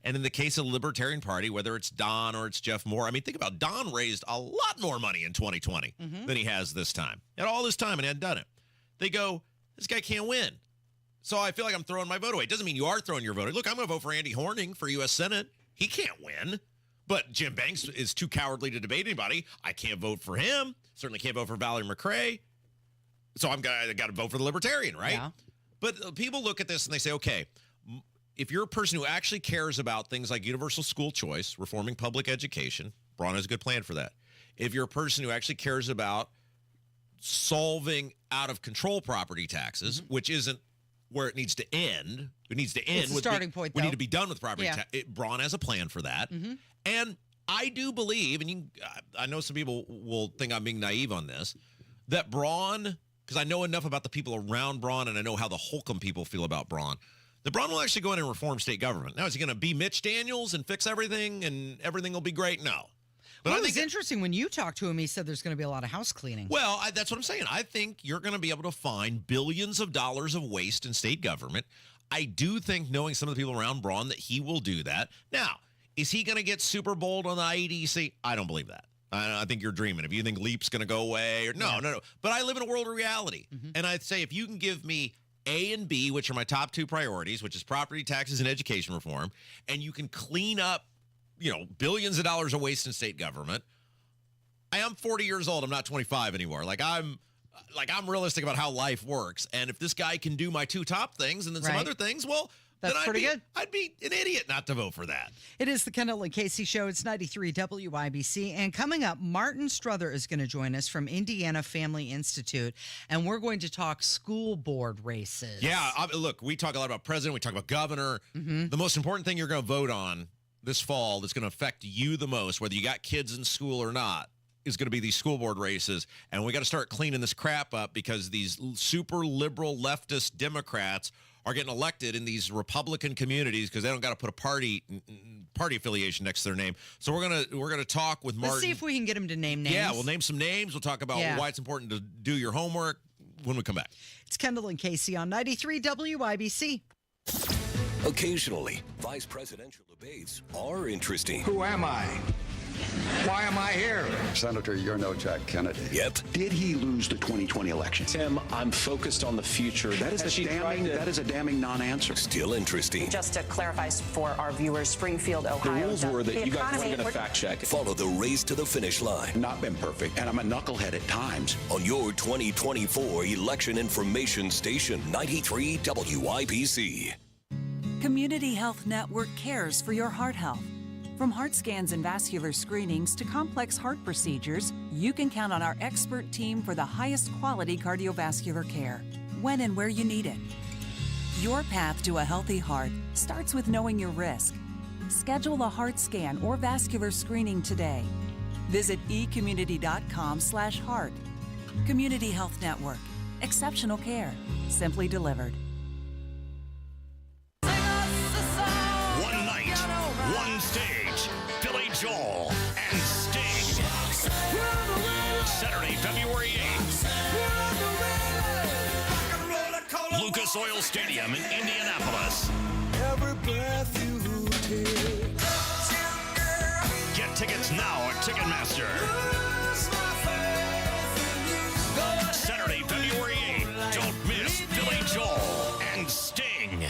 Speaker 14: And in the case of the Libertarian Party, whether it's Don or it's Jeff Moore, I mean, think about Don raised a lot more money in 2020 than he has this time. He had all this time and hadn't done it. They go, this guy can't win. So I feel like I'm throwing my vote away. It doesn't mean you are throwing your vote away. Look, I'm going to vote for Andy Horning for U.S. Senate. He can't win. But Jim Banks is too cowardly to debate anybody. I can't vote for him. Certainly can't vote for Valerie McRae. So I got to vote for the Libertarian, right?
Speaker 15: Yeah.
Speaker 14: But people look at this and they say, okay, if you're a person who actually cares about things like universal school choice, reforming public education, Braun has a good plan for that. If you're a person who actually cares about solving out-of-control property taxes, which isn't where it needs to end. It needs to end.
Speaker 15: It's a starting point,
Speaker 14: We
Speaker 15: though.
Speaker 14: need to be done with property tax. Braun has a plan for that. And I do believe, and I know some people will think I'm being naive on this, that Braun, because I know enough about the people around Braun and I know how the Holcomb people feel about Braun, that Braun will actually go in and reform state government. Now, is he going to be Mitch Daniels and fix everything and everything will be great? No. But
Speaker 15: Well, it was interesting when you talked to him, he said there's going to be a lot of house cleaning.
Speaker 14: Well, that's what I'm saying. I think you're going to be able to find billions of dollars of waste in state government. I do think, knowing some of the people around Braun, that he will do that. Now, is he going to get super bold on the IEDC? I don't believe that. I think you're dreaming. If you think LEAP's going to go away, or no. But I live in a world of reality. And I'd say if you can give me A and B, which are my top two priorities, which is property taxes and education reform, and you can clean up, billions of dollars of waste in state government. I am 40 years old. I'm not 25 anymore. I'm realistic about how life works. And if this guy can do my two top things and then some other things, well,
Speaker 15: that's pretty good.
Speaker 14: I'd be an idiot not to vote for that.
Speaker 15: It is the Kendall and Casey Show. It's 93 WIBC. And coming up, Martin Struther is going to join us from Indiana Family Institute. And we're going to talk school board races.
Speaker 14: Yeah, look, we talk a lot about president. We talk about governor. The most important thing you're going to vote on this fall that's going to affect you the most, whether you got kids in school or not, is going to be these school board races. And we got to start cleaning this crap up because these super liberal leftist Democrats are getting elected in these Republican communities because they don't got to put a party affiliation next to their name. So we're gonna talk with Martin.
Speaker 15: Let's see if we can get him to name names.
Speaker 14: Yeah, we'll name some names. We'll talk about why it's important to do your homework when we come back.
Speaker 15: It's Kendall and Casey on 93 WIBC.
Speaker 5: Occasionally, vice presidential debates are interesting.
Speaker 2: Who am I? Why am I here?
Speaker 3: Senator, you're no Jack Kennedy.
Speaker 5: Yet,
Speaker 3: did he lose the 2020 election?
Speaker 4: Tim, I'm focused on the future.
Speaker 3: That is a damning non-answer.
Speaker 5: Still interesting.
Speaker 9: Just to clarify for our viewers, Springfield, Ohio.
Speaker 4: The rules were that you guys weren't going to fact check.
Speaker 5: Follow the race to the finish line.
Speaker 3: Not been perfect, and I'm a knucklehead at times.
Speaker 5: On your 2024 election information station, 93 WIBC.
Speaker 17: Community Health Network cares for your heart health. From heart scans and vascular screenings to complex heart procedures, you can count on our expert team for the highest quality cardiovascular care, when and where you need it. Your path to a healthy heart starts with knowing your risk. Schedule a heart scan or vascular screening today. Visit ecommunity.com/heart. Community Health Network. Exceptional care, simply delivered.
Speaker 6: One stage, Billy Joel and Sting. Saturday, February 8th. Lucas Oil Stadium in Indianapolis.
Speaker 8: Every breath you take.
Speaker 6: Get tickets now at Ticketmaster. Saturday, February 8th. Don't miss Billy Joel and Sting.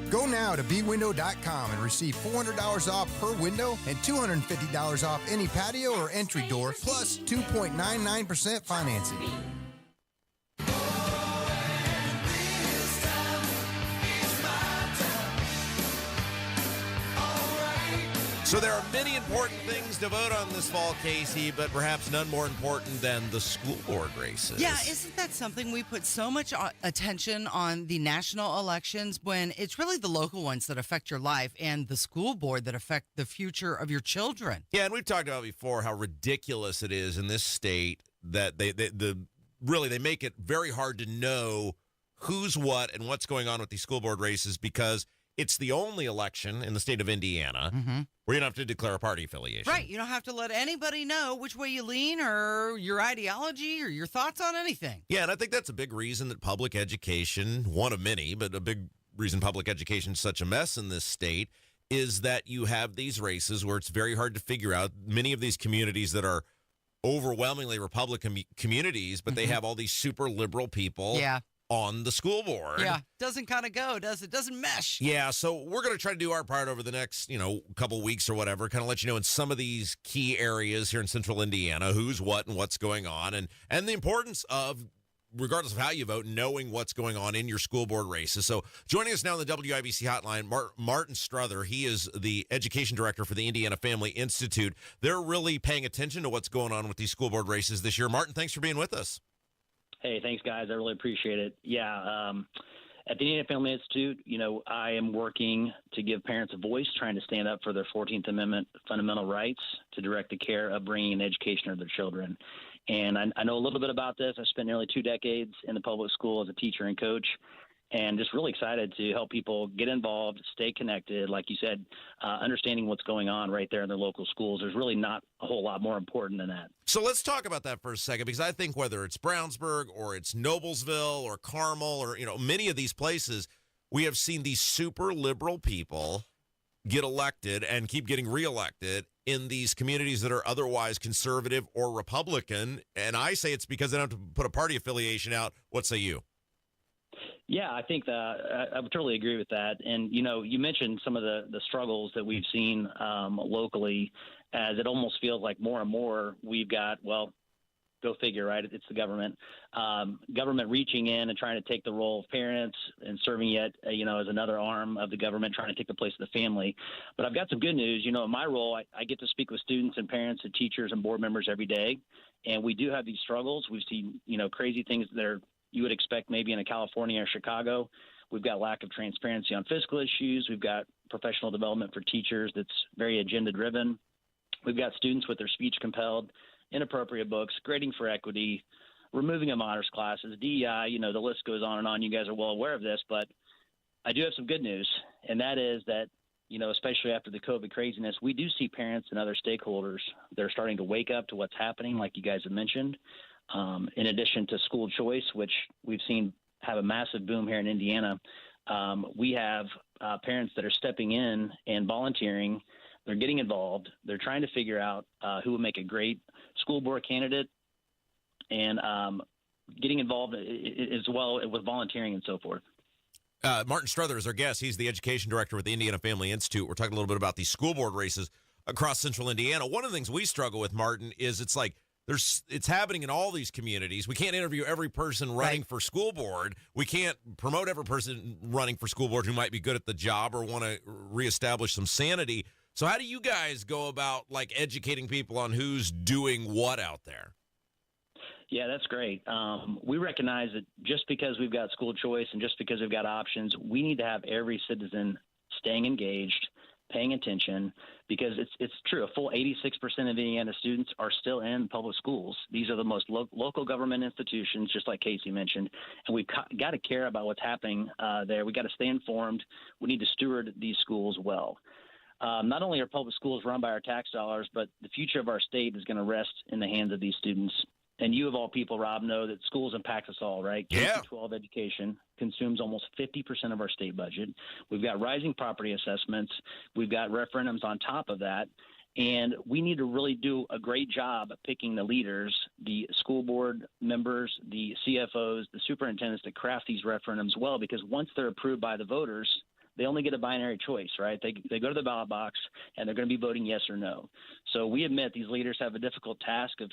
Speaker 18: Go now to bwindow.com and receive $400 off per window and $250 off any patio or entry door, plus 2.99% financing.
Speaker 14: So there are many important things to vote on this fall, Casey, but perhaps none more important than the school board races.
Speaker 15: Yeah, isn't that something? We put so much attention on the national elections when it's really the local ones that affect your life and the school board that affect the future of your children.
Speaker 14: Yeah, and we've talked about before how ridiculous it is in this state that they make it very hard to know who's what and what's going on with these school board races because it's the only election in the state of Indiana where you don't have to declare a party affiliation.
Speaker 15: Right. You don't have to let anybody know which way you lean or your ideology or your thoughts on anything.
Speaker 14: Yeah, and I think that's a big reason that public education, one of many, but a big reason public education is such a mess in this state is that you have these races where it's very hard to figure out. Many of these communities that are overwhelmingly Republican communities, but they have all these super liberal people. On the school board.
Speaker 15: Yeah, doesn't kind of go, does it? Doesn't mesh.
Speaker 14: Yeah, so we're going to try to do our part over the next, couple weeks or whatever, kind of let you know in some of these key areas here in central Indiana, who's what and what's going on, and the importance of, regardless of how you vote, knowing what's going on in your school board races. So joining us now on the WIBC hotline, Martin Struther. He is the education director for the Indiana Family Institute. They're really paying attention to what's going on with these school board races this year. Martin, thanks for being with us.
Speaker 19: Hey, thanks, guys. I really appreciate it. Yeah, at the Indiana Family Institute, I am working to give parents a voice, trying to stand up for their 14th Amendment fundamental rights to direct the care, upbringing, and education of their children. And I know a little bit about this. I spent nearly 2 decades in the public school as a teacher and coach, and just really excited to help people get involved, stay connected. Like you said, understanding what's going on right there in their local schools. There's really not a whole lot more important than that.
Speaker 14: So let's talk about that for a second, because I think whether it's Brownsburg or it's Noblesville or Carmel or, many of these places, we have seen these super liberal people get elected and keep getting reelected in these communities that are otherwise conservative or Republican. And I say it's because they don't have to put a party affiliation out. What say you?
Speaker 19: Yeah, I think that I would totally agree with that. And, you mentioned some of the struggles that we've seen locally, as it almost feels like more and more we've got, well, go figure, right? It's the government. Government reaching in and trying to take the role of parents and serving yet, as another arm of the government trying to take the place of the family. But I've got some good news. In my role, I get to speak with students and parents and teachers and board members every day. And we do have these struggles. We've seen, crazy things that are you would expect maybe in a California or Chicago. We've got lack of transparency on fiscal issues. We've got professional development for teachers that's very agenda-driven. We've got students with their speech compelled, inappropriate books, grading for equity, removing of honors classes, DEI, the list goes on and on. You guys are well aware of this, but I do have some good news, and that is that, especially after the COVID craziness, we do see parents and other stakeholders that are starting to wake up to what's happening, like you guys have mentioned. In addition to school choice, which we've seen have a massive boom here in Indiana, we have parents that are stepping in and volunteering. They're getting involved. They're trying to figure out who would make a great school board candidate and getting involved as well with volunteering and so forth.
Speaker 14: Martin Struther is our guest. He's the education director with the Indiana Family Institute. We're talking a little bit about these school board races across central Indiana. One of the things we struggle with, Martin, is it's like, it's happening in all these communities. We can't interview every person running for school board. We can't promote every person running for school board who might be good at the job or want to reestablish some sanity. So how do you guys go about educating people on who's doing what out there?
Speaker 19: Yeah, that's great. We recognize that just because we've got school choice and just because we've got options, we need to have every citizen staying engaged, paying attention, because it's true. A full 86% of Indiana students are still in public schools. These are the most local government institutions, just like Casey mentioned, and we've got to care about what's happening there. We got to stay informed. We need to steward these schools well. not only are public schools run by our tax dollars, but the future of our state is going to rest in the hands of these students. And you, of all people, Rob, know that schools impact us all, right?
Speaker 14: Yeah.
Speaker 19: K-12 education consumes almost 50% of our state budget. We've got rising property assessments. We've got referendums on top of that. And we need to really do a great job of picking the leaders, the school board members, the CFOs, the superintendents to craft these referendums well, because once they're approved by the voters, they only get a binary choice, right? They go to the ballot box and they're going to be voting yes or no. So we admit these leaders have a difficult task of,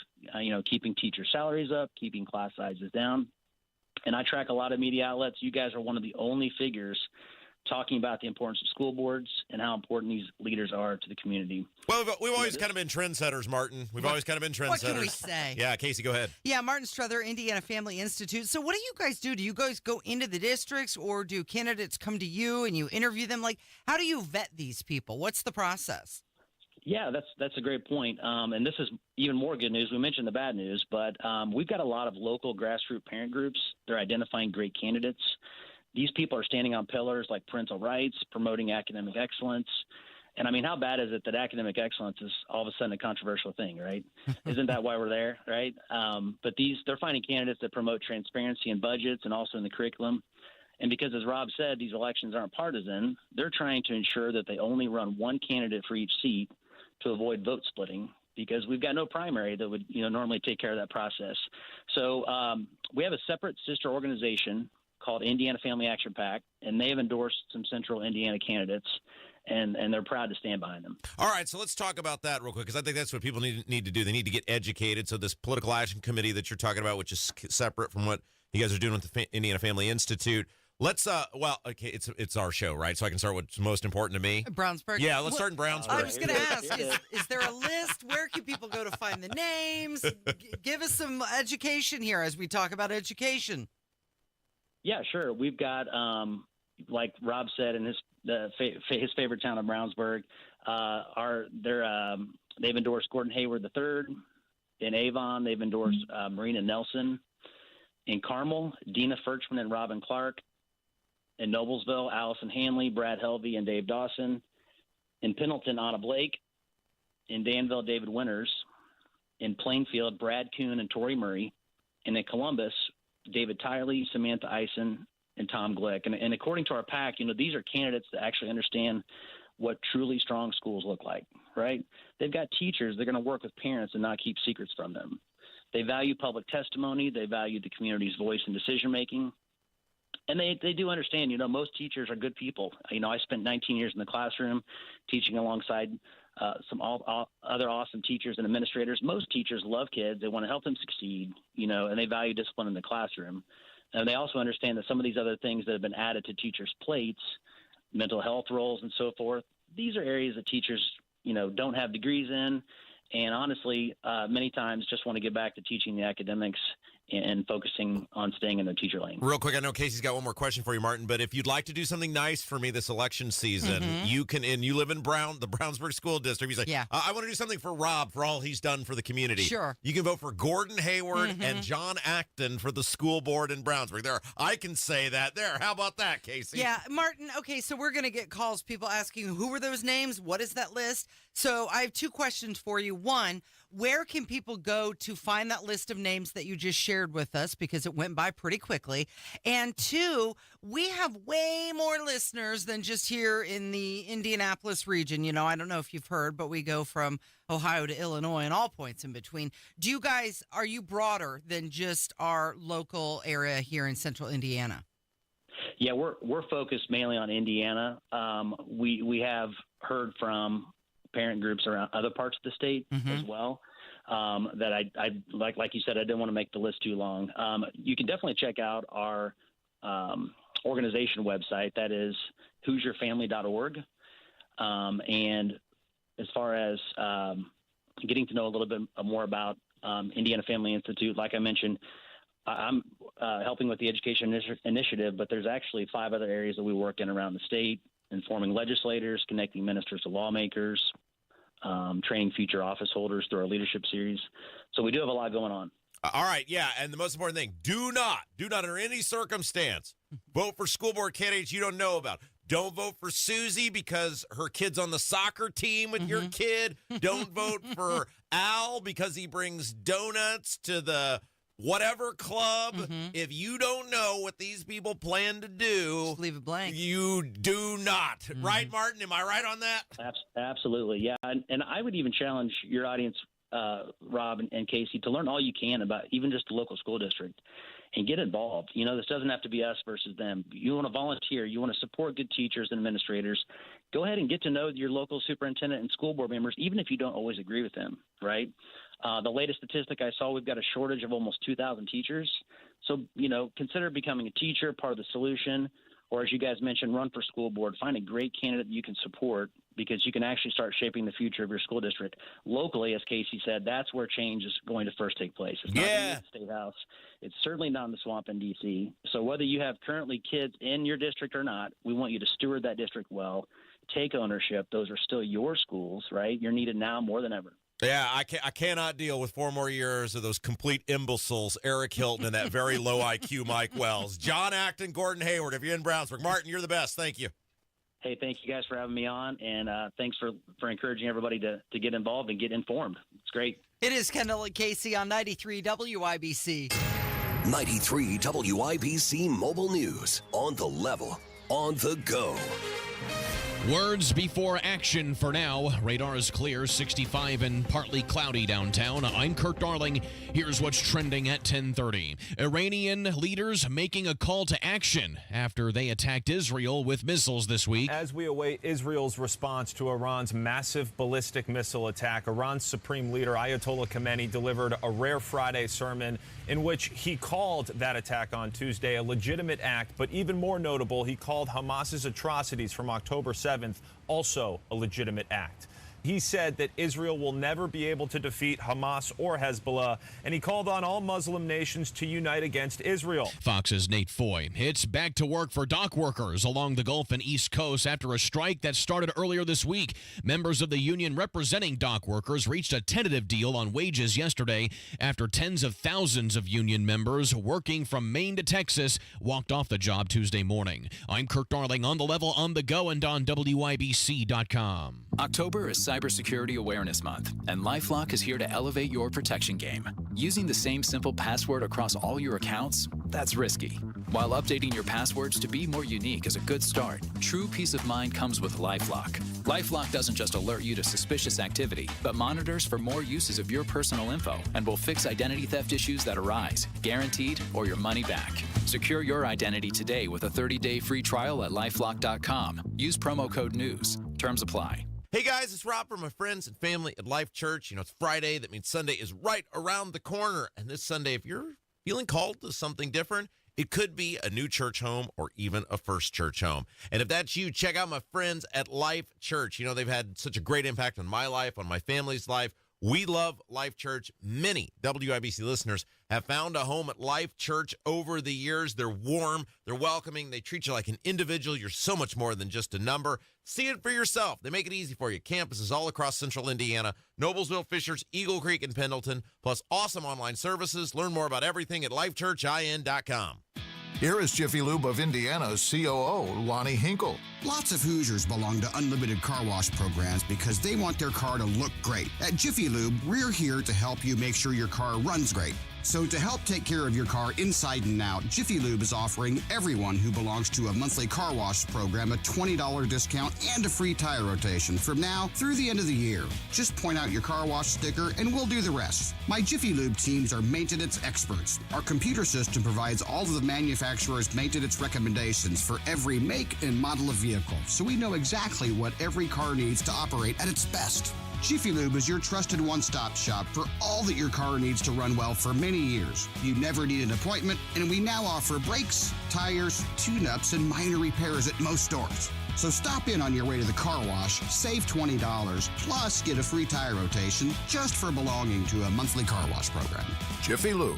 Speaker 19: keeping teacher salaries up, keeping class sizes down. And I track a lot of media outlets. You guys are one of the only figures talking about the importance of school boards and how important these leaders are to the community.
Speaker 14: Well, we've always kind of been trendsetters, Martin. We've always kind of been trendsetters.
Speaker 15: What can we say?
Speaker 14: Yeah, Casey, go ahead.
Speaker 15: Yeah, Martin Struther, Indiana Family Institute. So what do you guys do? Do you guys go into the districts, or do candidates come to you and you interview them? Like, how do you vet these people? What's the process?
Speaker 19: Yeah, that's a great point. And this is even more good news. We mentioned the bad news, but we've got a lot of local grassroots parent groups. They're identifying great candidates. These people are standing on pillars like parental rights, promoting academic excellence. And I mean, how bad is it that academic excellence is all of a sudden a controversial thing, right? Isn't that why we're there, right? But they're finding candidates that promote transparency in budgets and also in the curriculum. And because, as Rob said, these elections aren't partisan, they're trying to ensure that they only run one candidate for each seat to avoid vote splitting, because we've got no primary that would normally take care of that process. So we have a separate sister organization called Indiana Family Action PAC, and they have endorsed some central Indiana candidates, and they're proud to stand behind them.
Speaker 14: All right, so let's talk about that real quick, because I think that's what people need to do. They need to get educated. So this political action committee that you're talking about, which is separate from what you guys are doing with the Indiana Family Institute. Let's it's our show, right? So I can start what's most important to me.
Speaker 15: Brownsburg.
Speaker 14: Yeah, let's start in Brownsburg.
Speaker 15: I was going to ask, is there a list? Where can people go to find the names? Give us some education here as we talk about education.
Speaker 19: Yeah, sure. We've got, like Rob said, in his favorite town of Brownsburg, they've endorsed Gordon Hayward III. In Avon, they've endorsed Marina Nelson. In Carmel, Dina Furchman and Robin Clark. In Noblesville, Allison Hanley, Brad Helvey, and Dave Dawson. In Pendleton, Anna Blake. In Danville, David Winters. In Plainfield, Brad Kuhn and Tori Murray. And in Columbus, David Tiley, Samantha Eisen, and Tom Glick. And according to our PAC, these are candidates that actually understand what truly strong schools look like, right? They've got teachers. They're going to work with parents and not keep secrets from them. They value public testimony. They value the community's voice in decision-making. And they do understand, most teachers are good people. I spent 19 years in the classroom teaching alongside some other awesome teachers and administrators. Most teachers love kids. They want to help them succeed, and they value discipline in the classroom. And they also understand that some of these other things that have been added to teachers' plates, mental health roles and so forth, these are areas that teachers, don't have degrees in. And honestly, many times just want to get back to teaching the academics and focusing on staying in their teacher lane.
Speaker 14: Real quick, I know Casey's got one more question for you, Martin, but if you'd like to do something nice for me this election season, you can, and you live in the Brownsburg School District, you say,
Speaker 15: yeah.
Speaker 14: I want to do something for Rob for all he's done for the community.
Speaker 15: Sure.
Speaker 14: You can vote for Gordon Hayward and John Acton for the school board in Brownsburg. There, I can say that there. How about that, Casey?
Speaker 15: Yeah, Martin, okay, so we're going to get calls, people asking, who were those names? What is that list? So I have two questions for you. One, where can people go to find that list of names that you just shared with us, because it went by pretty quickly? And two, we have way more listeners than just here in the Indianapolis region. I don't know if you've heard, but we go from Ohio to Illinois and all points in between. Are you broader than just our local area here in central Indiana?
Speaker 19: Yeah, we're focused mainly on Indiana. We have heard from parent groups around other parts of the state as well. That I like you said, I didn't want to make the list too long. You can definitely check out our organization website. That is HoosierFamily.org. And as far as getting to know a little bit more about Indiana Family Institute, like I mentioned, I'm helping with the education initiative, but there's actually 5 other areas that we work in around the state: informing legislators, connecting ministers to lawmakers, training future office holders through our leadership series. So we do have a lot going on.
Speaker 14: All right, yeah, and the most important thing, do not under any circumstance vote for school board candidates you don't know about. Don't vote for Susie because her kid's on the soccer team with your kid. Don't vote for Al because he brings donuts to the whatever club. If you don't know what these people plan to do,
Speaker 15: just leave it blank.
Speaker 14: You do not. Right, Martin? Am I right on that?
Speaker 19: Absolutely, yeah. And I would even challenge your audience, Rob and Casey, to learn all you can about even just the local school district and get involved. You know, this doesn't have to be us versus them. You want to volunteer. You want to support good teachers and administrators. Go ahead and get to know your local superintendent and school board members, even if you don't always agree with them, right? The latest statistic I saw, we've got a shortage of almost 2,000 teachers. So, you know, consider becoming a teacher, part of the solution, or as you guys mentioned, run for school board. Find a great candidate that you can support because you can actually start shaping the future of your school district. Locally, as Casey said, that's where change is going to first take place. It's not going to be at the State House. It's certainly not in the swamp in D.C. So whether you have currently kids in your district or not, we want you to steward that district well, take ownership. Those are still your schools, right? You're needed now more than ever.
Speaker 14: Yeah, I cannot deal with 4 more years of those complete imbeciles, Eric Hilton and that very low IQ Mike Wells. John Acton, Gordon Hayward, if you're in Brownsburg. Martin, you're the best. Thank you.
Speaker 19: Hey, thank you guys for having me on, and thanks for encouraging everybody to get involved and get informed. It's great.
Speaker 15: It is Kendall and Casey on 93 WIBC.
Speaker 5: 93 WIBC Mobile News. On the level, on the go.
Speaker 7: Words before action for now. Radar is clear, 65 and partly cloudy downtown. I'm Kurt Darling. Here's what's trending at 10:30. Iranian leaders making a call to action after they attacked Israel with missiles this week.
Speaker 10: As we await Israel's response to Iran's massive ballistic missile attack, Iran's Supreme Leader Ayatollah Khamenei delivered a rare Friday sermon in which he called that attack on Tuesday a legitimate act, but even more notable, he called Hamas's atrocities from October 7th also a legitimate act. He said that Israel will never be able to defeat Hamas or Hezbollah, and he called on all Muslim nations to unite against Israel.
Speaker 7: Fox's Nate Foy. It's back to work for dock workers along the Gulf and East Coast after a strike that started earlier this week. Members of the union representing dock workers reached a tentative deal on wages yesterday after tens of thousands of union members working from Maine to Texas walked off the job Tuesday morning. I'm Kurt Darling, on the level, on the go, and on WIBC.com.
Speaker 11: October is Cybersecurity Awareness Month, and LifeLock is here to elevate your protection game. Using the same simple password across all your accounts, that's risky. While updating your passwords to be more unique is a good start, true peace of mind comes with LifeLock. LifeLock doesn't just alert you to suspicious activity, but monitors for more uses of your personal info and will fix identity theft issues that arise, guaranteed, or your money back. Secure your identity today with a 30-day free trial at LifeLock.com. Use promo code NEWS. Terms apply.
Speaker 14: Hey guys, it's Rob from my friends and family at Life Church. You know, it's Friday. That means Sunday is right around the corner. And this Sunday, if you're feeling called to something different, it could be a new church home or even a first church home. And if that's you, check out my friends at Life Church. You know, they've had such a great impact on my life, on my family's life. We love Life Church. Many WIBC listeners have found a home at Life Church over the years. They're warm, they're welcoming, they treat you like an individual. You're so much more than just a number. See it for yourself. They make it easy for you. Campuses all across central Indiana, Noblesville, Fishers, Eagle Creek, and Pendleton, plus awesome online services. Learn more about everything at lifechurchin.com.
Speaker 2: Here is Jiffy Lube of Indiana's COO, Lonnie Hinkle.
Speaker 12: Lots of Hoosiers belong to unlimited car wash programs because they want their car to look great. At Jiffy Lube, we're here to help you make sure your car runs great. So to help take care of your car inside and out, Jiffy Lube is offering everyone who belongs to a monthly car wash program a $20 discount and a free tire rotation from now through the end of the year. Just point out your car wash sticker and we'll do the rest. My Jiffy Lube teams are maintenance experts. Our computer system provides all of the manufacturer's maintenance recommendations for every make and model of vehicle, so we know exactly what every car needs to operate at its best. Jiffy Lube is your trusted one-stop shop for all that your car needs to run well for many years. You never need an appointment, and we now offer brakes, tires, tune-ups, and minor repairs at most stores. So stop in on your way to the car wash, save $20, plus get a free tire rotation just for belonging to a monthly car wash program.
Speaker 2: Jiffy Lube.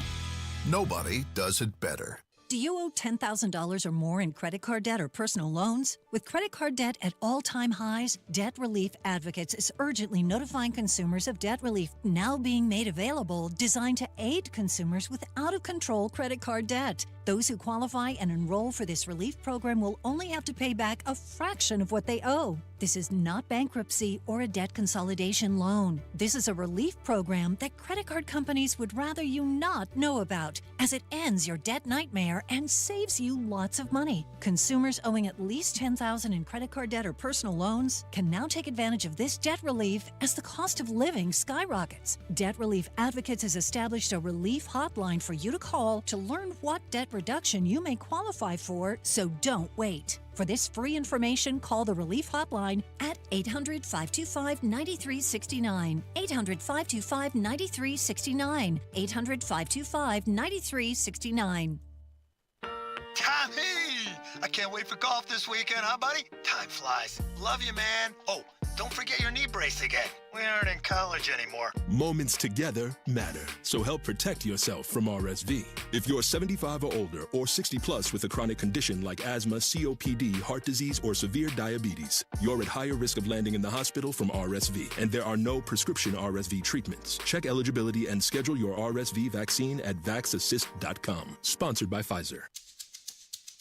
Speaker 2: Nobody does it better.
Speaker 13: Do you owe $10,000 or more in credit card debt or personal loans? With credit card debt at all-time highs, Debt Relief Advocates is urgently notifying consumers of debt relief now being made available, designed to aid consumers with out-of-control credit card debt. Those who qualify and enroll for this relief program will only have to pay back a fraction of what they owe. This is not bankruptcy or a debt consolidation loan. This is a relief program that credit card companies would rather you not know about, as it ends your debt nightmare and saves you lots of money. Consumers owing at least $10,000 in credit card debt or personal loans can now take advantage of this debt relief as the cost of living skyrockets. Debt Relief Advocates has established a relief hotline for you to call to learn what debt reduction you may qualify for, so don't wait. For this free information, call the Relief Hotline at 800-525-9369. 800-525-9369. 800-525-9369.
Speaker 16: Tommy! I can't wait for golf this weekend, huh, buddy? Time flies. Love you, man. Oh, don't forget your knee brace again. We aren't in college anymore.
Speaker 20: Moments together matter, so help protect yourself from RSV. If you're 75 or older or 60 plus with a chronic condition like asthma, COPD, heart disease, or severe diabetes, you're at higher risk of landing in the hospital from RSV, and there are no prescription RSV treatments. Check eligibility and schedule your RSV vaccine at vaxassist.com. Sponsored by Pfizer.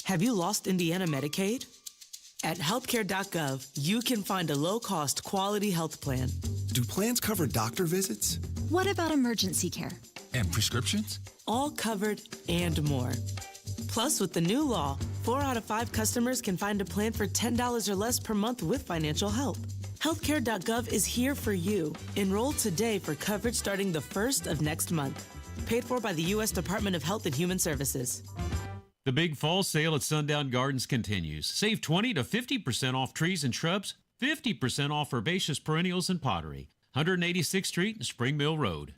Speaker 21: Have you lost Indiana Medicaid? At healthcare.gov, you can find a low-cost, quality health plan.
Speaker 22: Do plans cover doctor visits?
Speaker 23: What about emergency care?
Speaker 22: And prescriptions?
Speaker 21: All covered and more. Plus, with the new law, 4 out of 5 customers can find a plan for $10 or less per month with financial help. Healthcare.gov is here for you. Enroll today for coverage starting the 1st of next month. Paid for by the U.S. Department of Health and Human Services.
Speaker 24: The big fall sale at Sundown Gardens continues. Save 20 to 50% off trees and shrubs, 50% off herbaceous perennials and pottery. 186th Street and Spring Mill Road.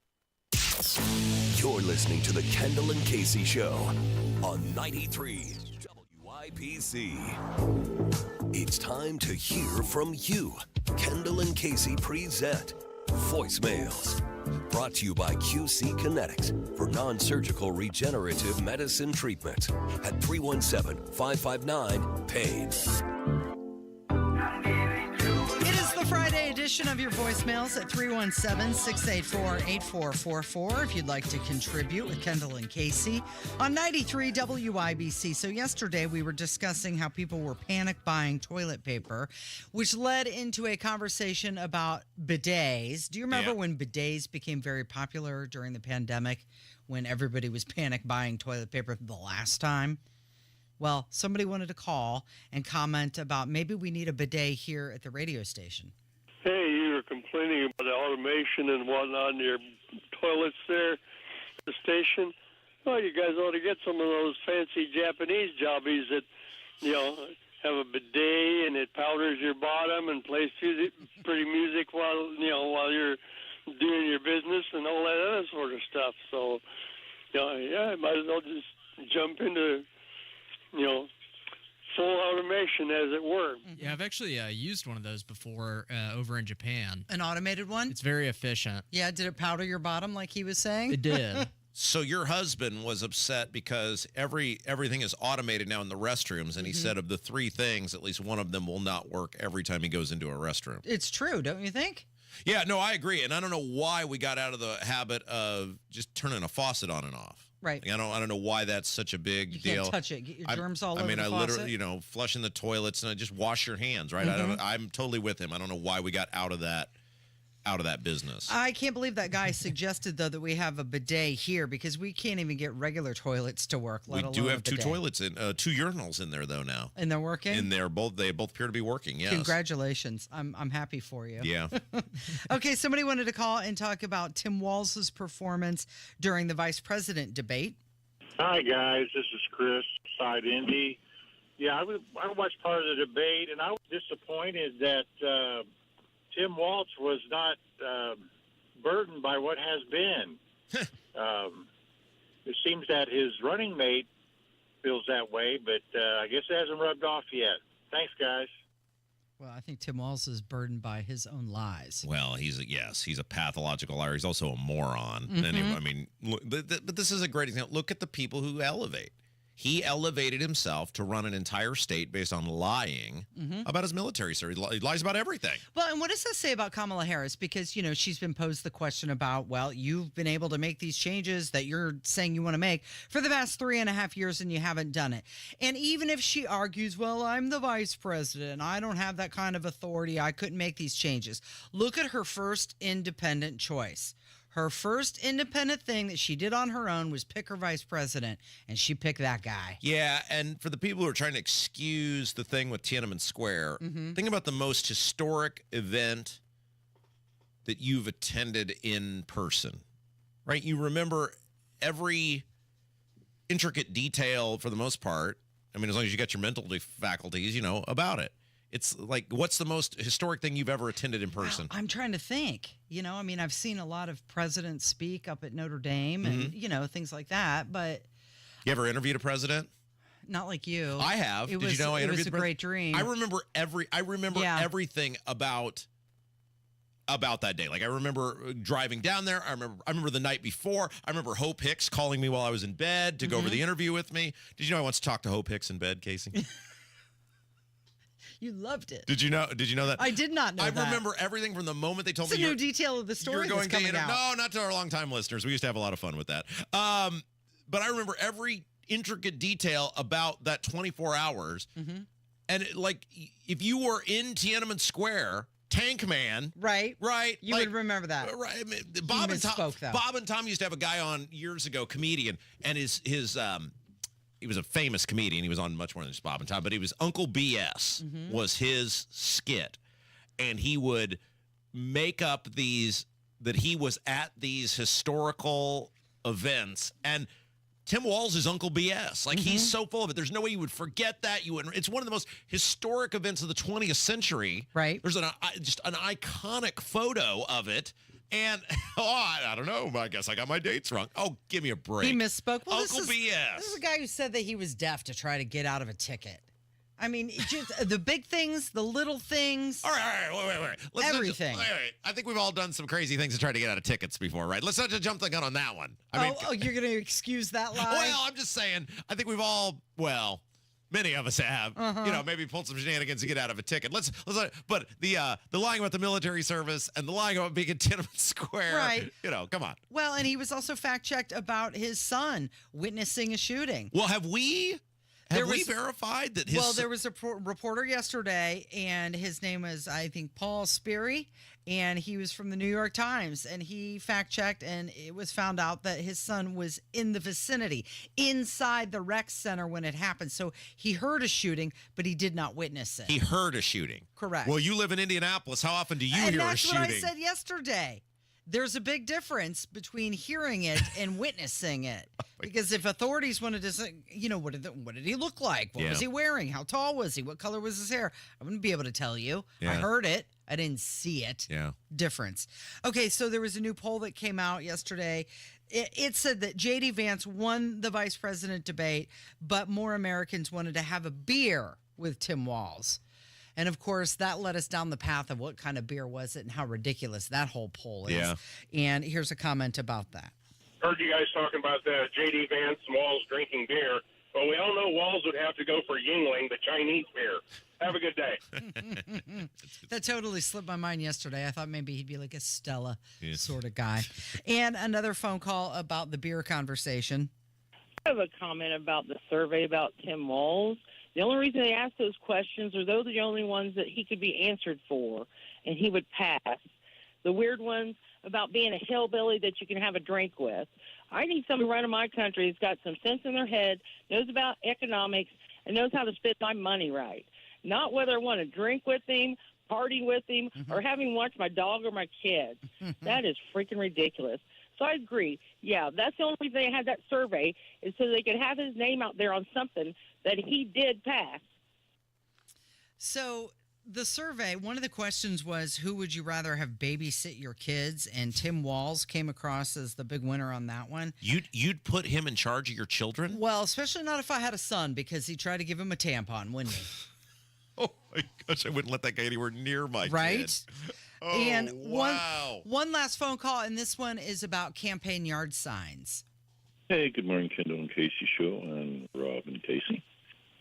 Speaker 5: You're listening to the Kendall and Casey Show on 93 WIPC. It's time to hear from you. Kendall and Casey present Voicemails. Brought to you by QC Kinetics for non-surgical regenerative medicine treatment at 317-559-PAIN.
Speaker 15: It is the Friday edition of your voicemails at 317-684-8444 if you'd like to contribute with Kendall and Casey on 93 WIBC. So yesterday we were discussing how people were panic buying toilet paper, which led into a conversation about bidets. Do you remember when bidets became very popular during the pandemic, when everybody was panic buying toilet paper the last time? Well, somebody wanted to call and comment about maybe we need a bidet here at the radio station.
Speaker 25: Hey, you were complaining about the automation and whatnot in your toilets there at the station. Well, you guys ought to get some of those fancy Japanese jobbies that, have a bidet and it powders your bottom and plays pretty music while you're doing your business and all that other sort of stuff. So, I might as well just jump into full automation, as it were.
Speaker 26: Yeah, I've actually used one of those before over in Japan.
Speaker 15: An automated one?
Speaker 26: It's very efficient.
Speaker 15: Yeah, did it powder your bottom like he was saying?
Speaker 26: It did.
Speaker 14: So your husband was upset because everything is automated now in the restrooms, and he said of the 3 things, at least one of them will not work every time he goes into a restroom.
Speaker 15: It's true, don't you think?
Speaker 14: Yeah, no, I agree, and I don't know why we got out of the habit of just turning a faucet on and off.
Speaker 15: Right.
Speaker 14: I don't know why that's such a big deal.
Speaker 15: You can't touch it. Get your germs all over the faucet.
Speaker 14: Literally, flushing the toilets and just wash your hands, right? I'm totally with him. I don't know why we got out of that business.
Speaker 15: I can't believe that guy suggested, though, that we have a bidet here because we can't even get regular toilets to work, let alone
Speaker 14: We do have
Speaker 15: a
Speaker 14: 2
Speaker 15: bidet.
Speaker 14: toilets, 2 urinals in there, though, now.
Speaker 15: And they're working?
Speaker 14: And they both appear to be working, yes.
Speaker 15: Congratulations. I'm happy for you.
Speaker 14: Yeah.
Speaker 15: Okay, somebody wanted to call and talk about Tim Walz's performance during the vice president debate.
Speaker 30: Hi, guys. This is Chris, Side Indy. Yeah, I watched part of the debate, and I was disappointed that Tim Walz was not burdened by what has been. It seems that his running mate feels that way, but I guess it hasn't rubbed off yet. Thanks, guys.
Speaker 15: Well, I think Tim Walz is burdened by his own lies.
Speaker 14: Well, he's a pathological liar. He's also a moron. Anyway, but this is a great example. Look at the people who elevate. he elevated himself to run an entire state based on lying about his military service. He lies about everything.
Speaker 15: Well, and what does that say about Kamala Harris? Because, she's been posed the question about, well, you've been able to make these changes that you're saying you want to make for the past 3.5 years and you haven't done it. And even if she argues, well, I'm the vice president, I don't have that kind of authority, I couldn't make these changes. Look at her first independent choice. Her first independent thing that she did on her own was pick her vice president, and she picked that guy.
Speaker 14: Yeah, and for the people who are trying to excuse the thing with Tiananmen Square, think about the most historic event that you've attended in person, right? You remember every intricate detail for the most part. I mean, as long as you got your mental faculties, about it. It's like, what's the most historic thing you've ever attended in person?
Speaker 15: I'm trying to think. I've seen a lot of presidents speak up at Notre Dame and, things like that, but...
Speaker 14: You ever interviewed a president?
Speaker 15: Not like you.
Speaker 14: I have. Did you know I interviewed
Speaker 15: the president? It was a great dream.
Speaker 14: I remember everything about that day. Like, I remember driving down there. I remember the night before. I remember Hope Hicks calling me while I was in bed to go over the interview with me. Did you know I once talked to Hope Hicks in bed, Casey?
Speaker 15: You loved it.
Speaker 14: Did you know that?
Speaker 15: I did not know that.
Speaker 14: I remember everything from the moment they told me.
Speaker 15: It's a new detail of the story that's coming out.
Speaker 14: No, not to our longtime listeners. We used to have a lot of fun with that. But I remember every intricate detail about that 24 hours. And if you were in Tiananmen Square, Tank Man.
Speaker 15: Right. You would remember that.
Speaker 14: Right. I mean, Bob and Tom used to have a guy on years ago, comedian, and his he was a famous comedian. He was on much more than just Bob and Tom, but he was Uncle BS was his skit. And he would make up that he was at these historical events. And Tim Walz is Uncle BS. Like, he's so full of it. There's no way you would forget that. It's one of the most historic events of the 20th century.
Speaker 15: Right.
Speaker 14: There's just an iconic photo of it. And, I don't know. I guess I got my dates wrong. Oh, give me a break.
Speaker 15: He misspoke. Well,
Speaker 14: Uncle BS.
Speaker 15: This is a guy who said that he was deaf to try to get out of a ticket. I mean, just the big things, the little things.
Speaker 14: All right, wait.
Speaker 15: Everything.
Speaker 14: Wait. I think we've all done some crazy things to try to get out of tickets before, right? Let's not just jump the gun on that one. I mean,
Speaker 15: you're going to excuse that lie?
Speaker 14: Well, I'm just saying, I think we've all, many of us have, maybe pulled some shenanigans to get out of a ticket. But the lying about the military service and the lying about being at Tiananmen Square,
Speaker 15: right?
Speaker 14: Come on.
Speaker 15: Well, and he was also fact-checked about his son witnessing a shooting.
Speaker 14: Well, have we verified that his...
Speaker 15: Well, there was a reporter yesterday, and his name was, I think, Paul Sperry, and he was from the New York Times, and he fact-checked, and it was found out that his son was in the vicinity, inside the rec center when it happened. So he heard a shooting, but he did not witness it.
Speaker 14: He heard a shooting.
Speaker 15: Correct.
Speaker 14: Well, you live in Indianapolis. How often do you hear a shooting?
Speaker 15: And that's what I said yesterday. There's a big difference between hearing it and witnessing it. Because if authorities wanted to say, what did he look like? What was he wearing? How tall was he? What color was his hair? I wouldn't be able to tell you.
Speaker 14: Yeah.
Speaker 15: I heard it. I didn't see it.
Speaker 14: Yeah.
Speaker 15: Difference. Okay, so there was a new poll that came out yesterday. It said that J.D. Vance won the vice president debate, but more Americans wanted to have a beer with Tim Walz. And, of course, that led us down the path of what kind of beer was it and how ridiculous that whole poll is.
Speaker 14: Yeah.
Speaker 15: And here's a comment about that.
Speaker 1: Heard you guys talking about the J.D. Vance and Walz drinking beer. Well, we all know Walz would have to go for Yingling, the Chinese beer. Have a good day.
Speaker 15: That totally slipped my mind yesterday. I thought maybe he'd be like a Stella sort of guy. And another phone call about the beer conversation.
Speaker 3: I have a comment about the survey about Tim Walz. The only reason they ask those questions are those are the only ones that he could be answered for, and he would pass. The weird ones about being a hillbilly that you can have a drink with. I need somebody running my country who's got some sense in their head, knows about economics, and knows how to spend my money right. Not whether I want to drink with him, party with him, or have him watch my dog or my kids. That is freaking ridiculous. So I agree. Yeah, that's the only reason they had that survey is so they could have his name out there on something that he did pass.
Speaker 15: So the survey, one of the questions was, who would you rather have babysit your kids? And Tim Walz came across as the big winner on that one.
Speaker 14: You'd put him in charge of your children?
Speaker 15: Well, especially not if I had a son, because he'd try to give him a tampon, wouldn't he?
Speaker 14: Oh, my gosh, I wouldn't let that guy anywhere near my kid. Oh,
Speaker 15: and
Speaker 14: wow.
Speaker 15: one last phone call, and this one is about campaign yard signs.
Speaker 4: Hey, good morning, Kendall and Casey show and Rob and Casey.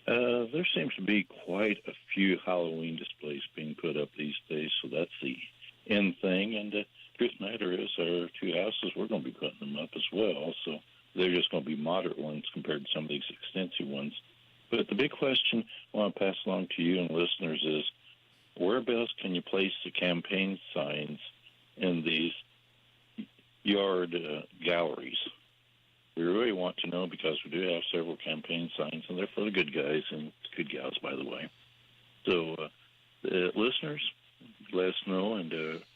Speaker 4: There seems to be quite a few Halloween displays being put up these days, so that's the end thing. And the truth of the matter is, our two houses, we're going to be putting them up as well, so they're just going to be moderate ones compared to some of these extensive ones. But the big question I want to pass along to you and listeners is, whereabouts can you place the campaign signs in these yard galleries? We really want to know, because we do have several campaign signs, and they're for the good guys and good gals, by the way. So, listeners, let us know, and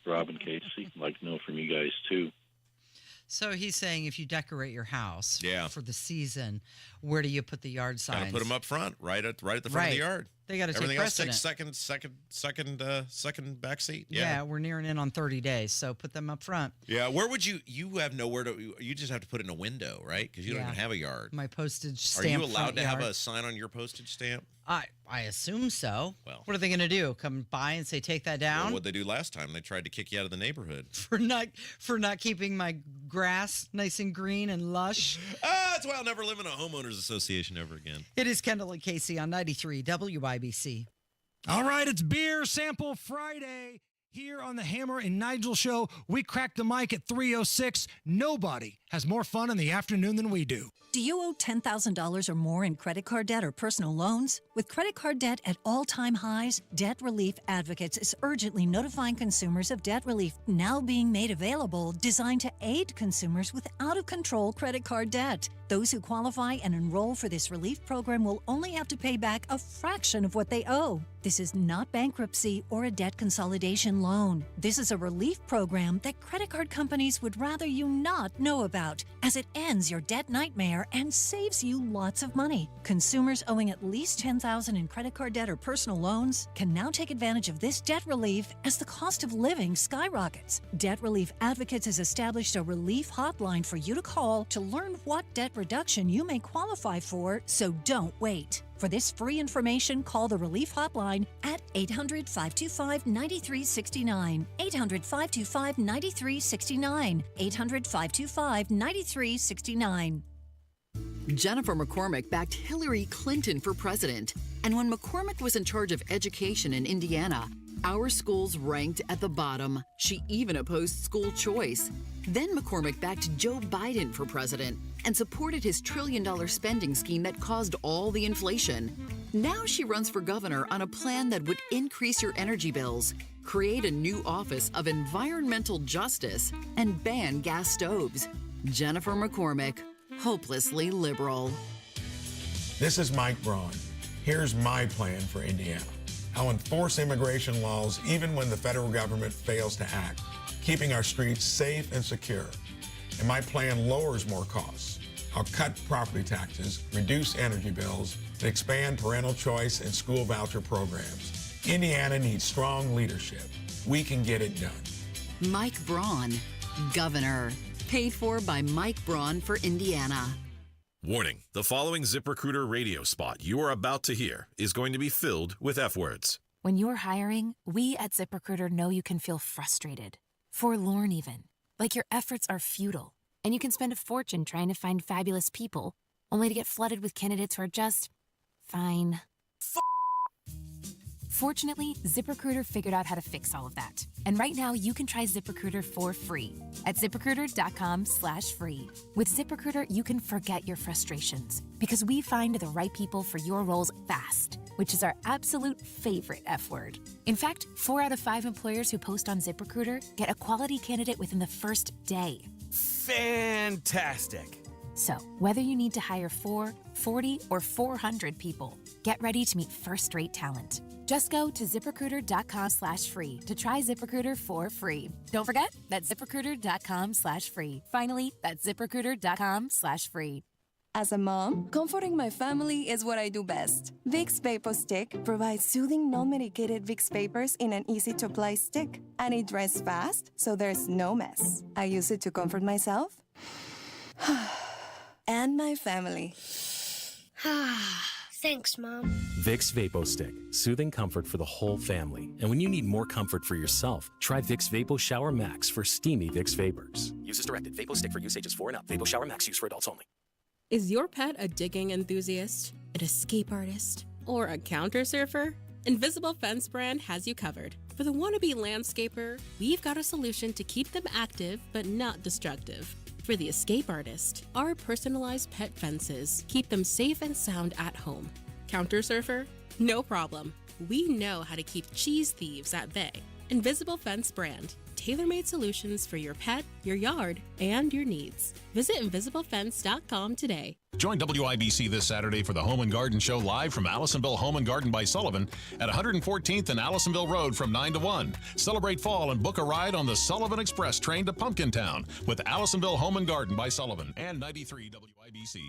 Speaker 4: Rob and Casey, I'd like to know from you guys, too.
Speaker 15: So he's saying if you decorate your house
Speaker 14: Yeah.
Speaker 15: for the season, where do you put the yard signs?
Speaker 14: Gotta put them up front, right at the front of the yard.
Speaker 15: They got to take
Speaker 14: Everything
Speaker 15: precedent.
Speaker 14: else takes second back seat.
Speaker 15: Yeah, we're nearing in on 30 days, so put them up front.
Speaker 14: Yeah, where would you have nowhere to, you just have to put it in a window, right? Because you don't even have a yard.
Speaker 15: My postage stamp.
Speaker 14: Are you allowed
Speaker 15: front
Speaker 14: to have
Speaker 15: yard.
Speaker 14: a sign on your postage stamp?
Speaker 15: I assume so.
Speaker 14: Well,
Speaker 15: what are they going to do? Come by and say, take that down?
Speaker 14: Well, what'd they do last time? They tried to kick you out of the neighborhood.
Speaker 15: For not keeping my grass nice and green and lush.
Speaker 14: That's why I'll never live in a homeowners association ever again.
Speaker 15: It is Kendall and Casey on 93 WIBC.
Speaker 6: All right, it's Beer Sample Friday here on the Hammer and Nigel Show. We crack the mic at 3:06. Nobody has more fun in the afternoon than we do.
Speaker 13: Do you owe $10,000 or more in credit card debt or personal loans? With credit card debt at all-time highs, Debt Relief Advocates is urgently notifying consumers of debt relief now being made available, designed to aid consumers with out-of-control credit card debt. Those who qualify and enroll for this relief program will only have to pay back a fraction of what they owe. This is not bankruptcy or a debt consolidation loan. This is a relief program that credit card companies would rather you not know about, as it ends your debt nightmare and saves you lots of money. Consumers owing at least $10,000 in credit card debt or personal loans can now take advantage of this debt relief as the cost of living skyrockets. Debt Relief Advocates has established a relief hotline for you to call to learn what debt reduction you may qualify for, so don't wait. For this free information, call the Relief Hotline at 800-525-9369, 800-525-9369, 800-525-9369.
Speaker 8: Jennifer McCormick backed Hillary Clinton for president. And when McCormick was in charge of education in Indiana, our schools ranked at the bottom. She even opposed school choice. Then McCormick backed Joe Biden for president and supported his trillion-dollar spending scheme that caused all the inflation. Now she runs for governor on a plan that would increase your energy bills, create a new Office of Environmental Justice, and ban gas stoves. Jennifer McCormick, hopelessly liberal.
Speaker 9: This is Mike Braun. Here's my plan for Indiana. I'll enforce immigration laws even when the federal government fails to act, keeping our streets safe and secure. And my plan lowers more costs. I'll cut property taxes, reduce energy bills, and expand parental choice and school voucher programs. Indiana needs strong leadership. We can get it done.
Speaker 8: Mike Braun, governor. Paid for by Mike Braun for Indiana.
Speaker 17: Warning, the following ZipRecruiter radio spot you are about to hear is going to be filled with F words.
Speaker 18: When you're hiring, we at ZipRecruiter know you can feel frustrated, forlorn even, like your efforts are futile, and you can spend a fortune trying to find fabulous people, only to get flooded with candidates who are just fine. Fortunately, ZipRecruiter figured out how to fix all of that. And right now, you can try ZipRecruiter for free at ZipRecruiter.com/free. With ZipRecruiter, you can forget your frustrations because we find the right people for your roles fast, which is our absolute favorite F word. In fact, 4 out of 5 employers who post on ZipRecruiter get a quality candidate within the first day.
Speaker 19: Fantastic.
Speaker 18: So, whether you need to hire 4, 40, or 400 people, get ready to meet first-rate talent. Just go to ZipRecruiter.com/free to try ZipRecruiter for free. Don't forget, that's ZipRecruiter.com/free. Finally, that's ZipRecruiter.com/free.
Speaker 27: As a mom, comforting my family is what I do best. Vicks VapoStick provides soothing, non-medicated Vicks vapors in an easy-to-apply stick, and it dries fast, so there's no mess. I use it to comfort myself and my family.
Speaker 28: Thanks, Mom.
Speaker 19: Vicks VapoStick, soothing comfort for the whole family. And when you need more comfort for yourself, try Vicks Vapo Shower Max for steamy Vicks vapors. Use as directed. VapoStick for use ages 4 and up. Vapo Shower Max use for adults only.
Speaker 2: Is your pet a digging enthusiast, an escape artist, or a counter surfer? Invisible Fence brand has you covered. For the wannabe landscaper, we've got a solution to keep them active but not destructive. For the escape artist, our personalized pet fences keep them safe and sound at home. Counter surfer? No problem. We know how to keep cheese thieves at bay. Invisible Fence brand. Tailor-made solutions for your pet, your yard, and your needs. Visit invisiblefence.com today.
Speaker 7: Join WIBC this Saturday for the Home and Garden Show live from Allisonville Home and Garden by Sullivan at 114th and Allisonville Road from 9 to 1. Celebrate fall and book a ride on the Sullivan Express train to Pumpkintown with Allisonville Home and Garden by Sullivan and 93 WIBC.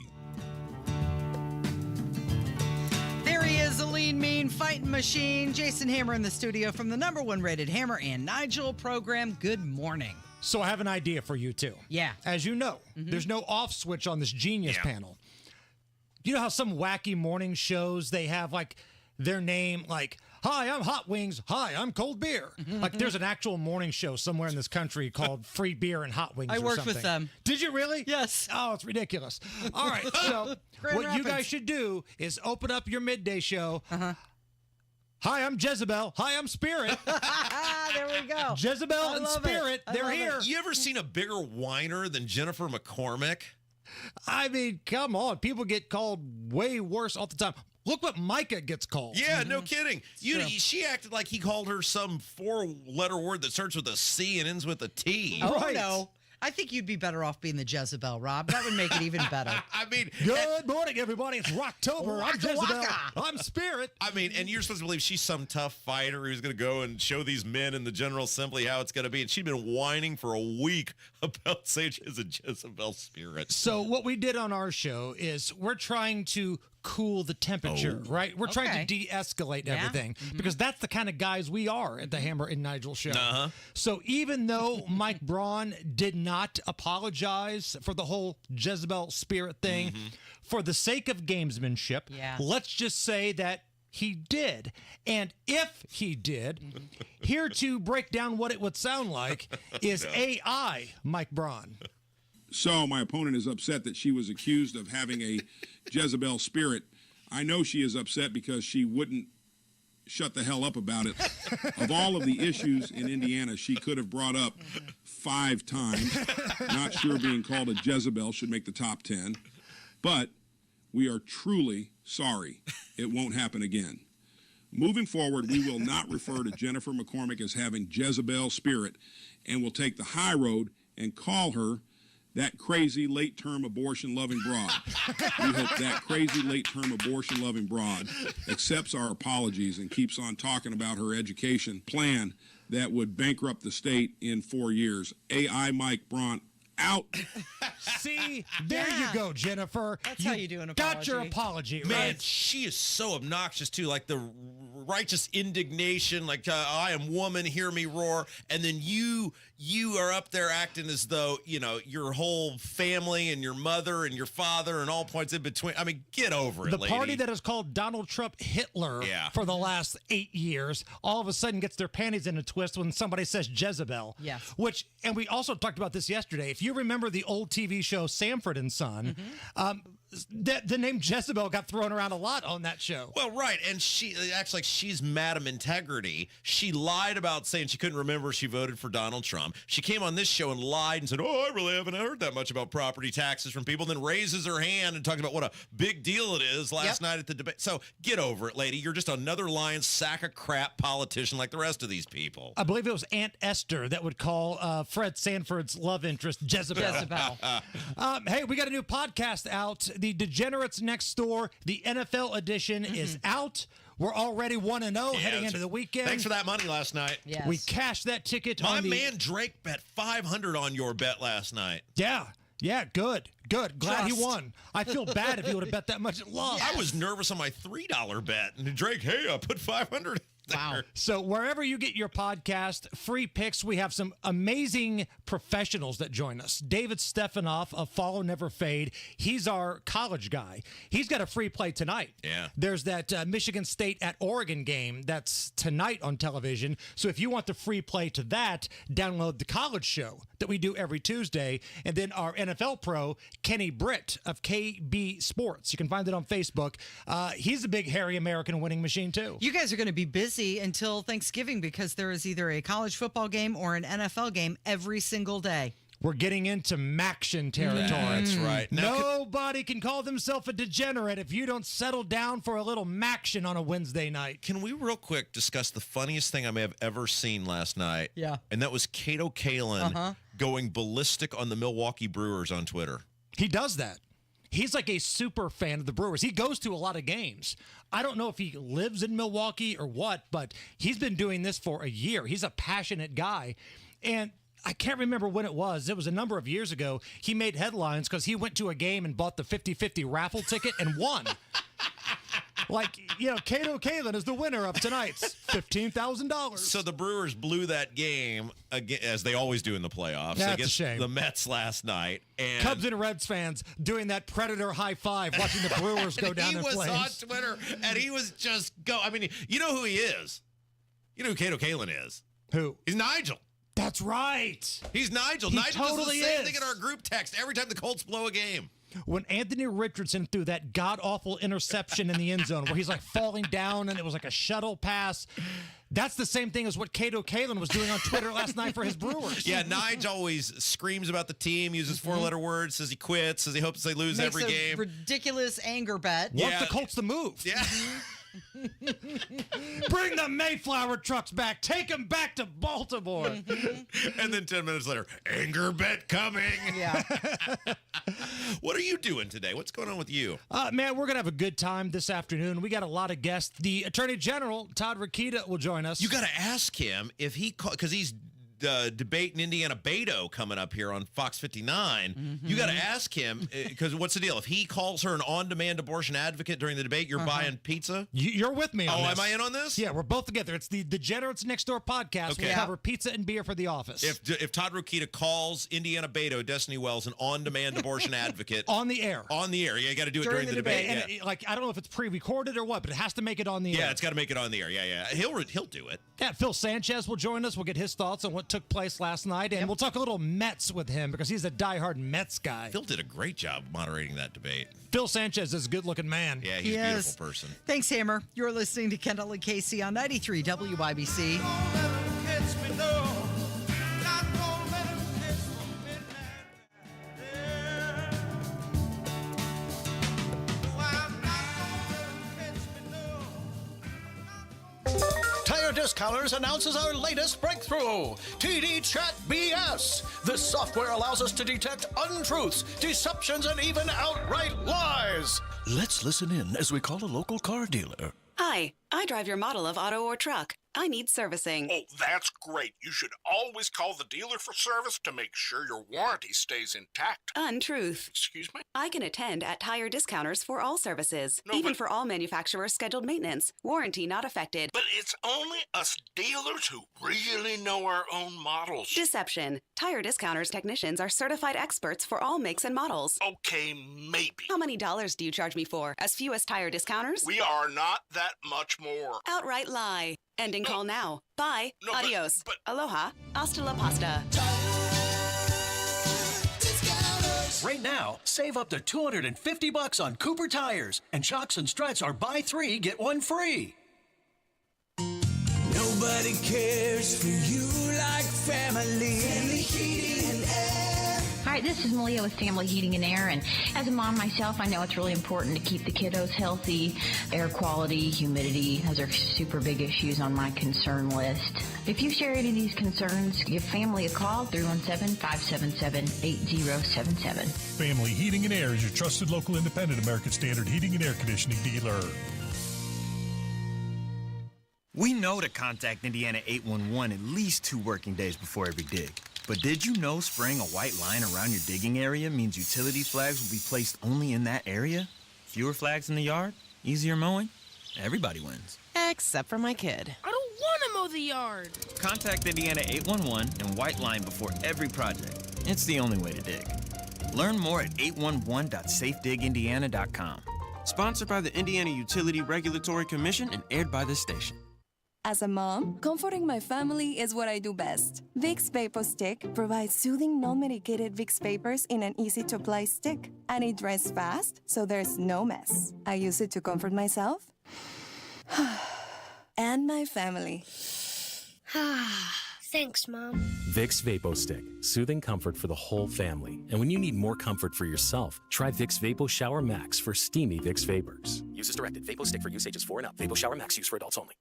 Speaker 15: There he is, a lean, mean fighting machine. Jason Hammer in the studio from the #1 rated Hammer and Nigel program. Good morning.
Speaker 6: So I have an idea for you, too.
Speaker 15: Yeah.
Speaker 6: As you know, there's no off switch on this Genius panel. You know how some wacky morning shows, they have, like, their name, like, hi, I'm Hot Wings. Hi, I'm Cold Beer. Like, there's an actual morning show somewhere in this country called Free Beer and Hot Wings
Speaker 15: I
Speaker 6: or
Speaker 15: worked
Speaker 6: something.
Speaker 15: with them.
Speaker 6: Did you really?
Speaker 15: Yes.
Speaker 6: Oh, it's ridiculous. All right, so
Speaker 15: Grand
Speaker 6: what you
Speaker 15: Rapids.
Speaker 6: guys should do is open up your midday show. Hi, I'm Jezebel. Hi, I'm Spirit.
Speaker 15: There we go.
Speaker 6: Jezebel and Spirit, they're here.
Speaker 14: You ever seen a bigger whiner than Jennifer McCormick?
Speaker 6: I mean, come on. People get called way worse all the time. Look what Micah gets called.
Speaker 14: Yeah, no kidding. She acted like he called her some 4-letter word that starts with a C and ends with a T.
Speaker 15: Oh, no. I think you'd be better off being the Jezebel, Rob. That would make it even better.
Speaker 14: I mean,
Speaker 6: good morning, everybody. It's Rocktober. I'm Jezebel. I'm Spirit.
Speaker 14: I mean, and you're supposed to believe she's some tough fighter who's going to go and show these men in the General Assembly how it's going to be. And she'd been whining for a week about saying she's a Jezebel Spirit.
Speaker 6: So what we did on our show is we're trying to cool the temperature, right? We're trying to de-escalate everything because that's the kind of guys we are at the Hammer and Nigel show. So even though Mike Braun did not apologize for the whole Jezebel Spirit thing, for the sake of gamesmanship, let's just say that he did. And if he did, here to break down what it would sound like is AI Mike Braun.
Speaker 10: So my opponent is upset that she was accused of having a Jezebel spirit. I know she is upset because she wouldn't shut the hell up about it. Of all of the issues in Indiana, she could have brought up 5 times. Not sure being called a Jezebel should make the top 10. But we are truly sorry. It won't happen again. Moving forward, we will not refer to Jennifer McCormick as having Jezebel spirit, and will take the high road and call her that crazy late-term abortion-loving broad. We hope that crazy late-term abortion-loving broad accepts our apologies and keeps on talking about her education plan that would bankrupt the state in 4 years. AI Mike Braun out.
Speaker 6: See, there you go, Jennifer.
Speaker 15: That's how you do an apology.
Speaker 6: Got your apology, right?
Speaker 14: Man, she is so obnoxious, too. Like the righteous indignation, like, I am woman, hear me roar. And then you are up there acting as though, you know, your whole family and your mother and your father and all points in between. I mean, get over it,
Speaker 6: The
Speaker 14: lady.
Speaker 6: party that has called Donald Trump Hitler for the last 8 years all of a sudden gets their panties in a twist when somebody says Jezebel.
Speaker 15: Yes.
Speaker 6: Which, and we also talked about this yesterday. If you remember the old TV show Sanford and Son, the name Jezebel got thrown around a lot on that show.
Speaker 14: Well, right, and she acts like she's Madam Integrity. She lied about saying she couldn't remember she voted for Donald Trump. She came on this show and lied and said, I really haven't heard that much about property taxes from people, then raises her hand and talks about what a big deal it is last night at the debate. So get over it, lady. You're just another lying sack of crap politician like the rest of these people.
Speaker 6: I believe it was Aunt Esther that would call Fred Sanford's love interest Jezebel. Hey, we got a new podcast out. The Degenerates Next Door, the NFL edition is out. We're already 1-0 heading into the weekend.
Speaker 14: Thanks for that money last night.
Speaker 15: Yes.
Speaker 6: We cashed that ticket.
Speaker 14: My man Drake bet $500 on your bet last night.
Speaker 6: Yeah, good. Glad he won. I feel bad if he would have bet that much at loss.
Speaker 14: I was nervous on my $3 bet. And Drake, hey, I put $500 there.
Speaker 6: Wow. So wherever you get your podcast, free picks, we have some amazing professionals that join us. David Stefanoff of Follow Never Fade. He's our college guy. He's got a free play tonight.
Speaker 14: Yeah.
Speaker 6: There's that Michigan State at Oregon game that's tonight on television. So if you want the free play to that, download the college show. that we do every Tuesday. And then our NFL pro, Kenny Britt of KB Sports. You can find it on Facebook. He's a big, hairy American winning machine, too.
Speaker 15: You guys are going to be busy until Thanksgiving because there is either a college football game or an NFL game every single day.
Speaker 6: We're getting into Maction territory.
Speaker 14: That's right. Now,
Speaker 6: Nobody can call themselves a degenerate if you don't settle down for a little Maction on a Wednesday night.
Speaker 14: Can we real quick discuss the funniest thing I may have ever seen last night?
Speaker 15: Yeah.
Speaker 14: And that was Kato Kalin going ballistic on the Milwaukee Brewers on Twitter.
Speaker 6: He does that. He's like a super fan of the Brewers. He goes to a lot of games. I don't know if he lives in Milwaukee or what, but he's been doing this for a year. He's a passionate guy. And I can't remember when it was. It was a number of years ago. He made headlines because he went to a game and bought the 50-50 raffle ticket and won. Kato Kalin is the winner of tonight's $15,000.
Speaker 14: So the Brewers blew that game, again, as they always do in the playoffs,
Speaker 6: That's
Speaker 14: against
Speaker 6: a shame.
Speaker 14: the Mets last night. And
Speaker 6: Cubs and Reds fans doing that Predator high five, watching the Brewers go down in flames.
Speaker 14: He was on Twitter, and he was just I mean, you know who he is. You know who Kato Kalin is.
Speaker 6: Who?
Speaker 14: He's Nigel.
Speaker 6: That's right.
Speaker 14: He's Nigel.
Speaker 6: He
Speaker 14: Nigel
Speaker 6: totally
Speaker 14: does the same
Speaker 6: is.
Speaker 14: thing in our group text every time the Colts blow a game.
Speaker 6: When Anthony Richardson threw that god-awful interception in the end zone where he's like falling down and it was like a shuttle pass, that's the same thing as what Kato Kalin was doing on Twitter last night for his Brewers.
Speaker 14: Yeah, Nigel always screams about the team, uses four-letter words, says he quits, says he hopes they lose
Speaker 15: Makes
Speaker 14: every
Speaker 15: a
Speaker 14: game.
Speaker 15: ridiculous anger bet.
Speaker 6: Wants the Colts to move.
Speaker 14: Yeah.
Speaker 6: Bring the Mayflower trucks back. Take them back to Baltimore.
Speaker 14: And then 10 minutes later, anger bet coming.
Speaker 15: Yeah.
Speaker 14: What are you doing today? What's going on with you?
Speaker 6: Man, we're going to have a good time this afternoon. We got a lot of guests. The Attorney General, Todd Rokita, will join us.
Speaker 14: You got to ask him if he because he's debating Indiana Beto coming up here on Fox 59. You got to ask him because what's the deal? If he calls her an on-demand abortion advocate during the debate, you're buying pizza?
Speaker 6: You're with me on this.
Speaker 14: Am I in on this?
Speaker 6: Yeah, we're both together. It's the Degenerates Next Door podcast.
Speaker 14: Okay.
Speaker 6: We'll cover pizza and beer for the office.
Speaker 14: If Todd Rokita calls Indiana Beto, Destiny Wells, an on-demand abortion advocate.
Speaker 6: On the air.
Speaker 14: On the air. Yeah, you got to do it during the debate.
Speaker 6: And I don't know if it's pre-recorded or what, but it has to make it on the air.
Speaker 14: Yeah, it's got to make it on the air. Yeah. He'll do it.
Speaker 6: Yeah, Phil Sanchez will join us. We'll get his thoughts on what took place last night, and we'll talk a little Mets with him because he's a diehard Mets guy.
Speaker 14: Phil did a great job moderating that debate.
Speaker 6: Phil Sanchez is a good-looking man.
Speaker 14: Yeah, he's a beautiful person.
Speaker 15: Thanks, Hammer. You're listening to Kendall and Casey on 93 WYBC.
Speaker 11: Tire Discounters announces our latest breakthrough, TD Chat BS. This software allows us to detect untruths, deceptions, and even outright lies. Let's listen in as we call a local car dealer.
Speaker 12: Hi, I drive your model of auto or truck. I need servicing.
Speaker 16: Oh, that's great. You should always call the dealer for service to make sure your warranty stays intact.
Speaker 12: Untruth.
Speaker 16: Excuse me?
Speaker 12: I can attend at Tire Discounters for all services,
Speaker 16: No,
Speaker 12: even
Speaker 16: but-
Speaker 12: for all manufacturers' scheduled maintenance. Warranty not affected.
Speaker 16: But it's only us dealers who really know our own models.
Speaker 12: Deception. Tire Discounters technicians are certified experts for all makes and models.
Speaker 16: Okay, maybe.
Speaker 12: How many dollars do you charge me for? As few as Tire Discounters?
Speaker 16: We are not that much more.
Speaker 12: Outright lie. Ending call now. Bye.
Speaker 16: No, but-
Speaker 12: Adios. Aloha. Hasta la pasta.
Speaker 11: Right now, save up to $250 on Cooper tires, and Shocks and Struts are buy 3, get 1 free.
Speaker 20: Nobody cares for you like family. Family Heating and Air.
Speaker 21: Hi, this is Malia with Family Heating and Air, and as a mom myself, I know it's really important to keep the kiddos healthy. Air quality, humidity, those are super big issues on my concern list. If you share any of these concerns, give family a call, 317-577-8077.
Speaker 22: Family Heating and Air is your trusted local independent American Standard heating and air conditioning dealer.
Speaker 23: We know to contact Indiana 811 at least 2 working days before every dig. But did you know spraying a white line around your digging area means utility flags will be placed only in that area? Fewer flags in the yard? Easier mowing? Everybody wins.
Speaker 24: Except for my kid.
Speaker 28: I don't want to mow the yard.
Speaker 23: Contact Indiana 811 and white line before every project. It's the only way to dig. Learn more at 811.safedigindiana.com.
Speaker 29: Sponsored by the Indiana Utility Regulatory Commission and aired by this station.
Speaker 27: As a mom, comforting my family is what I do best. Vicks VapoStick provides soothing, non-medicated Vicks vapors in an easy-to-apply stick. And it dries fast, so there's no mess. I use it to comfort myself and my family.
Speaker 1: Thanks, Mom.
Speaker 19: Vicks VapoStick, soothing comfort for the whole family. And when you need more comfort for yourself, try Vicks Vapo Shower Max for steamy Vicks vapors.
Speaker 3: Use as directed. VapoStick for use ages 4 and up. Vapo Shower Max use for adults only.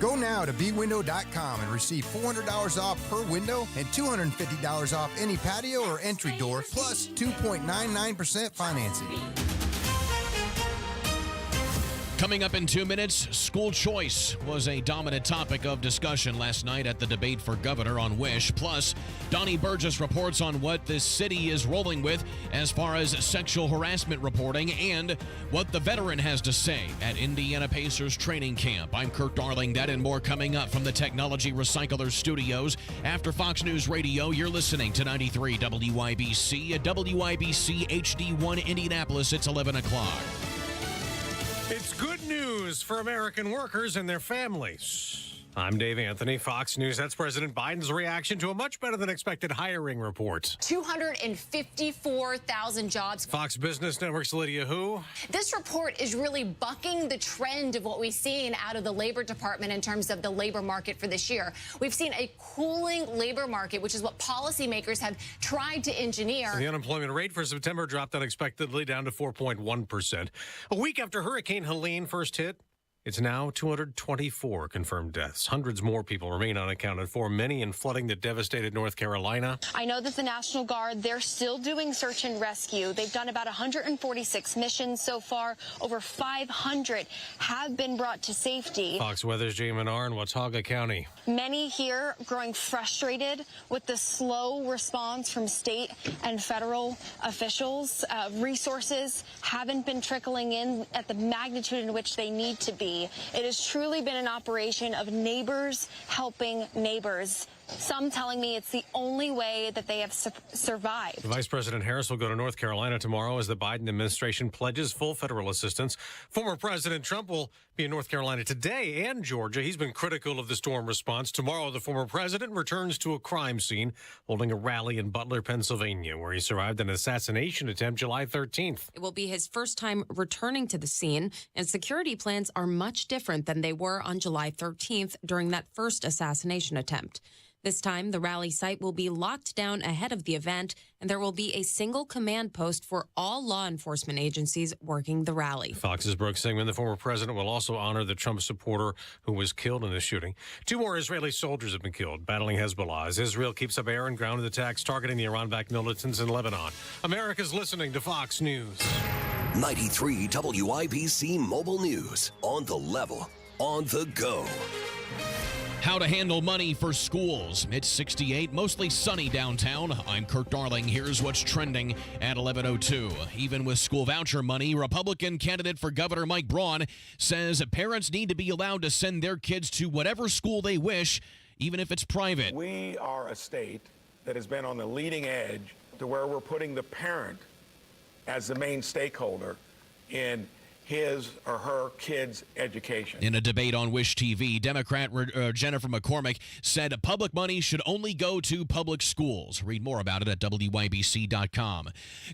Speaker 4: Go now to bwindow.com and receive $400 off per window and $250 off any patio or entry door, plus 2.99% financing.
Speaker 5: Coming up in 2 minutes, school choice was a dominant topic of discussion last night at the debate for governor on Wish. Plus, Donnie Burgess reports on what the city is rolling with as far as sexual harassment reporting and what the veteran has to say at Indiana Pacers training camp. I'm Kirk Darling. That and more coming up from the Technology Recycler Studios. After Fox News Radio, you're listening to 93 WYBC at WYBC HD1 Indianapolis. It's 11 o'clock.
Speaker 13: It's good news for American workers and their families. I'm Dave Anthony, Fox News. That's President Biden's reaction to a much better than expected hiring report.
Speaker 24: 254,000 jobs.
Speaker 13: Fox Business Network's Lydia Hu.
Speaker 24: This report is really bucking the trend of what we've seen out of the Labor Department in terms of the labor market for this year. We've seen a cooling labor market, which is what policymakers have tried to engineer.
Speaker 13: The unemployment rate for September dropped unexpectedly down to 4.1%. A week after Hurricane Helene first hit, it's now 224 confirmed deaths. Hundreds more people remain unaccounted for, many in flooding that devastated North Carolina.
Speaker 25: I know that the National Guard, they're still doing search and rescue. They've done about 146 missions so far. Over 500 have been brought to safety.
Speaker 13: Fox Weather's Jay Manar in Watauga County.
Speaker 25: Many here growing frustrated with the slow response from state and federal officials. Resources haven't been trickling in at the magnitude in which they need to be. It has truly been an operation of neighbors helping neighbors. Some telling me it's the only way that they have survived.
Speaker 13: Vice President Harris will go to North Carolina tomorrow as the Biden administration pledges full federal assistance. Former President Trump will be in North Carolina today and Georgia. He's been critical of the storm response. Tomorrow, the former president returns to a crime scene, holding a rally in Butler, Pennsylvania, where he survived an assassination attempt July 13th.
Speaker 26: It will be his first time returning to the scene, and security plans are much different than they were on July 13th during that first assassination attempt. This time, the rally site will be locked down ahead of the event, and there will be a single command post for all law enforcement agencies working the rally.
Speaker 13: Fox's Brooke Singman, the former president, will also honor the Trump supporter who was killed in the shooting. 2 more Israeli soldiers have been killed battling Hezbollah as Israel keeps up air and ground attacks targeting the Iran-backed militants in Lebanon. America's listening to Fox News.
Speaker 29: 93 WIBC Mobile News. On the level, on the go.
Speaker 5: How to handle money for schools. It's 68, mostly sunny downtown. I'm Kirk Darling. Here's what's trending at 11:02. Even with school voucher money, Republican candidate for Governor Mike Braun says parents need to be allowed to send their kids to whatever school they wish, even if it's private.
Speaker 9: We are a state that has been on the leading edge to where we're putting the parent as the main stakeholder in his or her kids' education.
Speaker 5: In a debate on Wish TV, Democrat Jennifer McCormick said public money should only go to public schools. Read more about it at WYBC.com.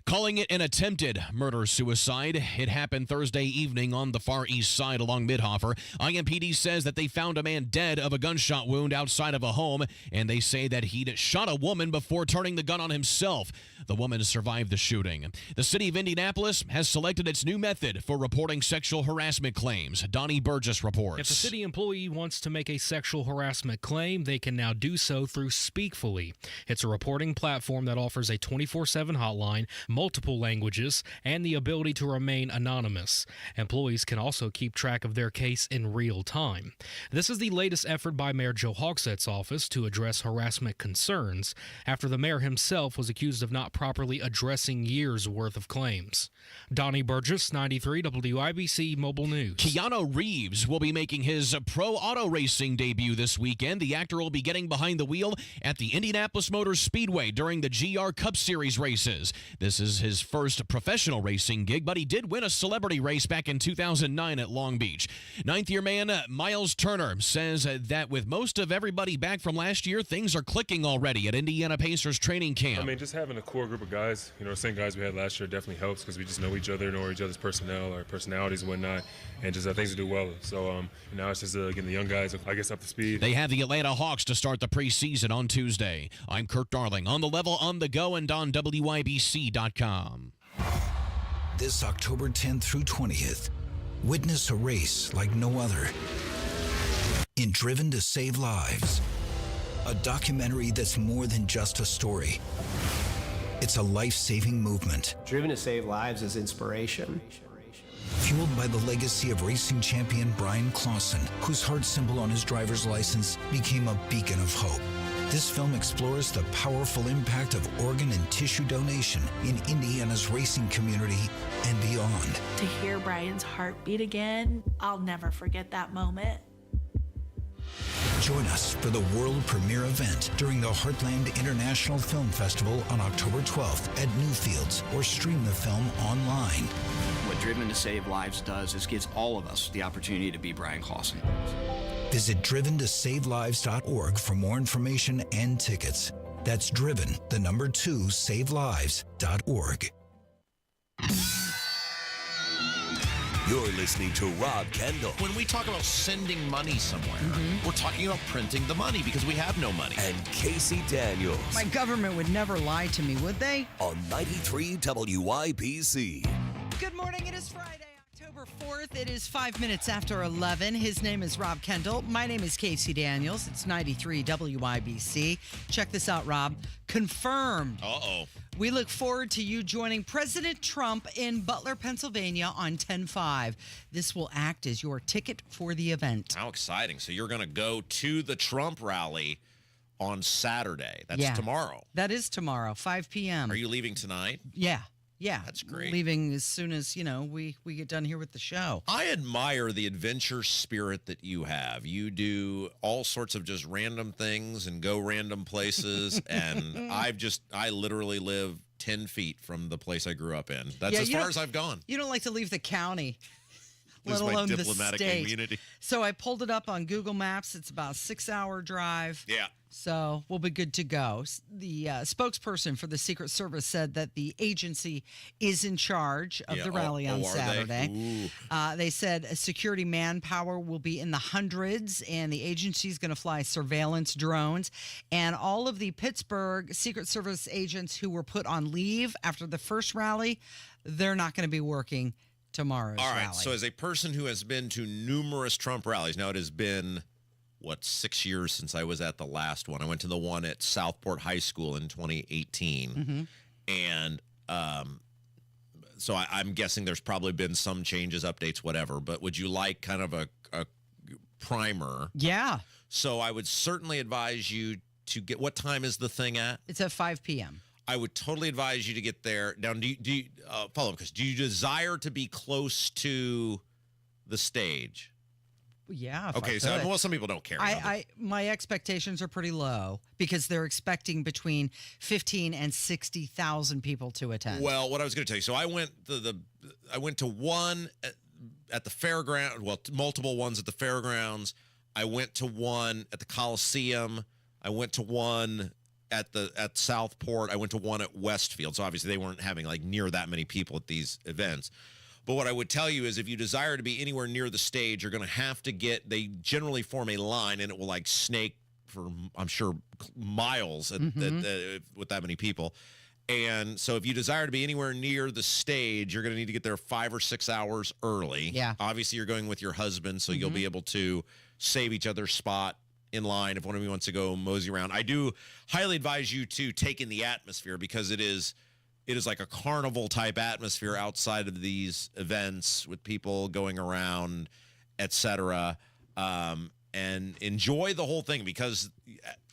Speaker 5: Calling it an attempted murder-suicide. It happened Thursday evening on the Far East Side along Midhofer. IMPD says that they found a man dead of a gunshot wound outside of a home, and they say that he'd shot a woman before turning the gun on himself. The woman survived the shooting. The city of Indianapolis has selected its new method for reporting sexual harassment claims. Donnie Burgess reports.
Speaker 30: If a city employee wants to make a sexual harassment claim, they can now do so through Speakfully. It's a reporting platform that offers a 24/7 hotline, multiple languages, and the ability to remain anonymous. Employees can also keep track of their case in real time. This is the latest effort by Mayor Joe Hogshead's office to address harassment concerns after the mayor himself was accused of not properly addressing years' worth of claims. Donnie Burgess, 93 WYBC. WIBC Mobile News.
Speaker 5: Keanu Reeves will be making his pro auto racing debut this weekend. The actor will be getting behind the wheel at the Indianapolis Motor Speedway during the GR Cup Series races. This is his first professional racing gig, but he did win a celebrity race back in 2009 at Long Beach. Ninth-year man Miles Turner says that with most of everybody back from last year, things are clicking already at Indiana Pacers training camp.
Speaker 1: I mean, just having a core group of guys, the same guys we had last year definitely helps because we just know each other, know each other's personnel, our personalities and whatnot, and just things to do well. So now it's just getting the young guys, I guess, up to speed.
Speaker 5: They have the Atlanta Hawks to start the preseason on Tuesday. I'm Kurt Darling on the level, on the go, and on WIBC.com.
Speaker 2: This October 10th through 20th, witness a race like no other in Driven to Save Lives, a documentary that's more than just a story. It's a life-saving movement.
Speaker 6: Driven to Save Lives is inspiration.
Speaker 2: Fueled by the legacy of racing champion Brian Clausen, whose heart symbol on his driver's license became a beacon of hope. This film explores the powerful impact of organ and tissue donation in Indiana's racing community and beyond.
Speaker 7: To hear Brian's heartbeat again, I'll never forget that moment.
Speaker 2: Join us for the world premiere event during the Heartland International Film Festival on October 12th at Newfields, or stream the film online.
Speaker 6: What Driven to Save Lives does is gives all of us the opportunity to be Brian Clausen.
Speaker 2: Visit driventosavelives.org for more information and tickets. That's driven, the number 2, savelives.org.
Speaker 29: You're listening to Rob Kendall.
Speaker 8: When we talk about sending money somewhere, we're talking about printing the money because we have no money.
Speaker 29: And Casey Daniels.
Speaker 10: My government would never lie to me, would they?
Speaker 29: On 93 WIBC.
Speaker 10: Good morning. It is Friday, October 4th. It is 5 minutes after 11. His name is Rob Kendall. My name is Casey Daniels. It's 93 WIBC. Check this out, Rob. Confirmed.
Speaker 8: Uh-oh.
Speaker 10: We look forward to you joining President Trump in Butler, Pennsylvania on 10/5. This will act as your ticket for the event.
Speaker 8: How exciting. So you're going to go to the Trump rally on Saturday. That's tomorrow.
Speaker 10: That is tomorrow, 5 p.m.
Speaker 8: Are you leaving tonight?
Speaker 10: Yeah.
Speaker 8: That's great.
Speaker 10: Leaving as soon as, we get done here with the show.
Speaker 8: I admire the adventure spirit that you have. You do all sorts of just random things and go random places. And I literally live 10 feet from the place I grew up in. That's as far as I've gone.
Speaker 10: You don't like to leave the county,
Speaker 8: let alone the state. Community.
Speaker 10: So I pulled it up on Google Maps. It's about a 6-hour drive.
Speaker 8: Yeah.
Speaker 10: So we'll be good to go. The spokesperson for the Secret Service said that the agency is in charge of the rally on Saturday. They said security manpower will be in the hundreds, and the agency is going to fly surveillance drones. And all of the Pittsburgh Secret Service agents who were put on leave after the first rally, they're not going to be working tomorrow's rally.
Speaker 8: All right. So as a person who has been to numerous Trump rallies, now it has been 6 years since I was at the last one. I went to the one at Southport High School in 2018. And so I'm guessing there's probably been some changes, updates, whatever. But would you like kind of a primer?
Speaker 10: Yeah.
Speaker 8: So I would certainly advise you to get, what time is the thing at?
Speaker 10: It's at 5 p.m.
Speaker 8: I would totally advise you to get there. Now, do you follow up? Because do you desire to be close to the stage?
Speaker 10: Yeah.
Speaker 8: Okay. So some people don't care.
Speaker 10: My expectations are pretty low because they're expecting between 15 and 60,000 people to attend.
Speaker 8: Well, what I was going to tell you. So I went to one at the fairground. Well, multiple ones at the fairgrounds. I went to one at the Coliseum. I went to one at Southport. I went to one at Westfield. So obviously they weren't having near that many people at these events. But what I would tell you is if you desire to be anywhere near the stage, you're going to have to they generally form a line, and it will snake for, I'm sure, miles with that many people. And so if you desire to be anywhere near the stage, you're going to need to get there 5 or 6 hours early.
Speaker 10: Yeah.
Speaker 8: Obviously, you're going with your husband, so you'll be able to save each other's spot in line if one of you wants to go mosey around. I do highly advise you to take in the atmosphere because it is like a carnival type atmosphere outside of these events with people going around, etc. And enjoy the whole thing because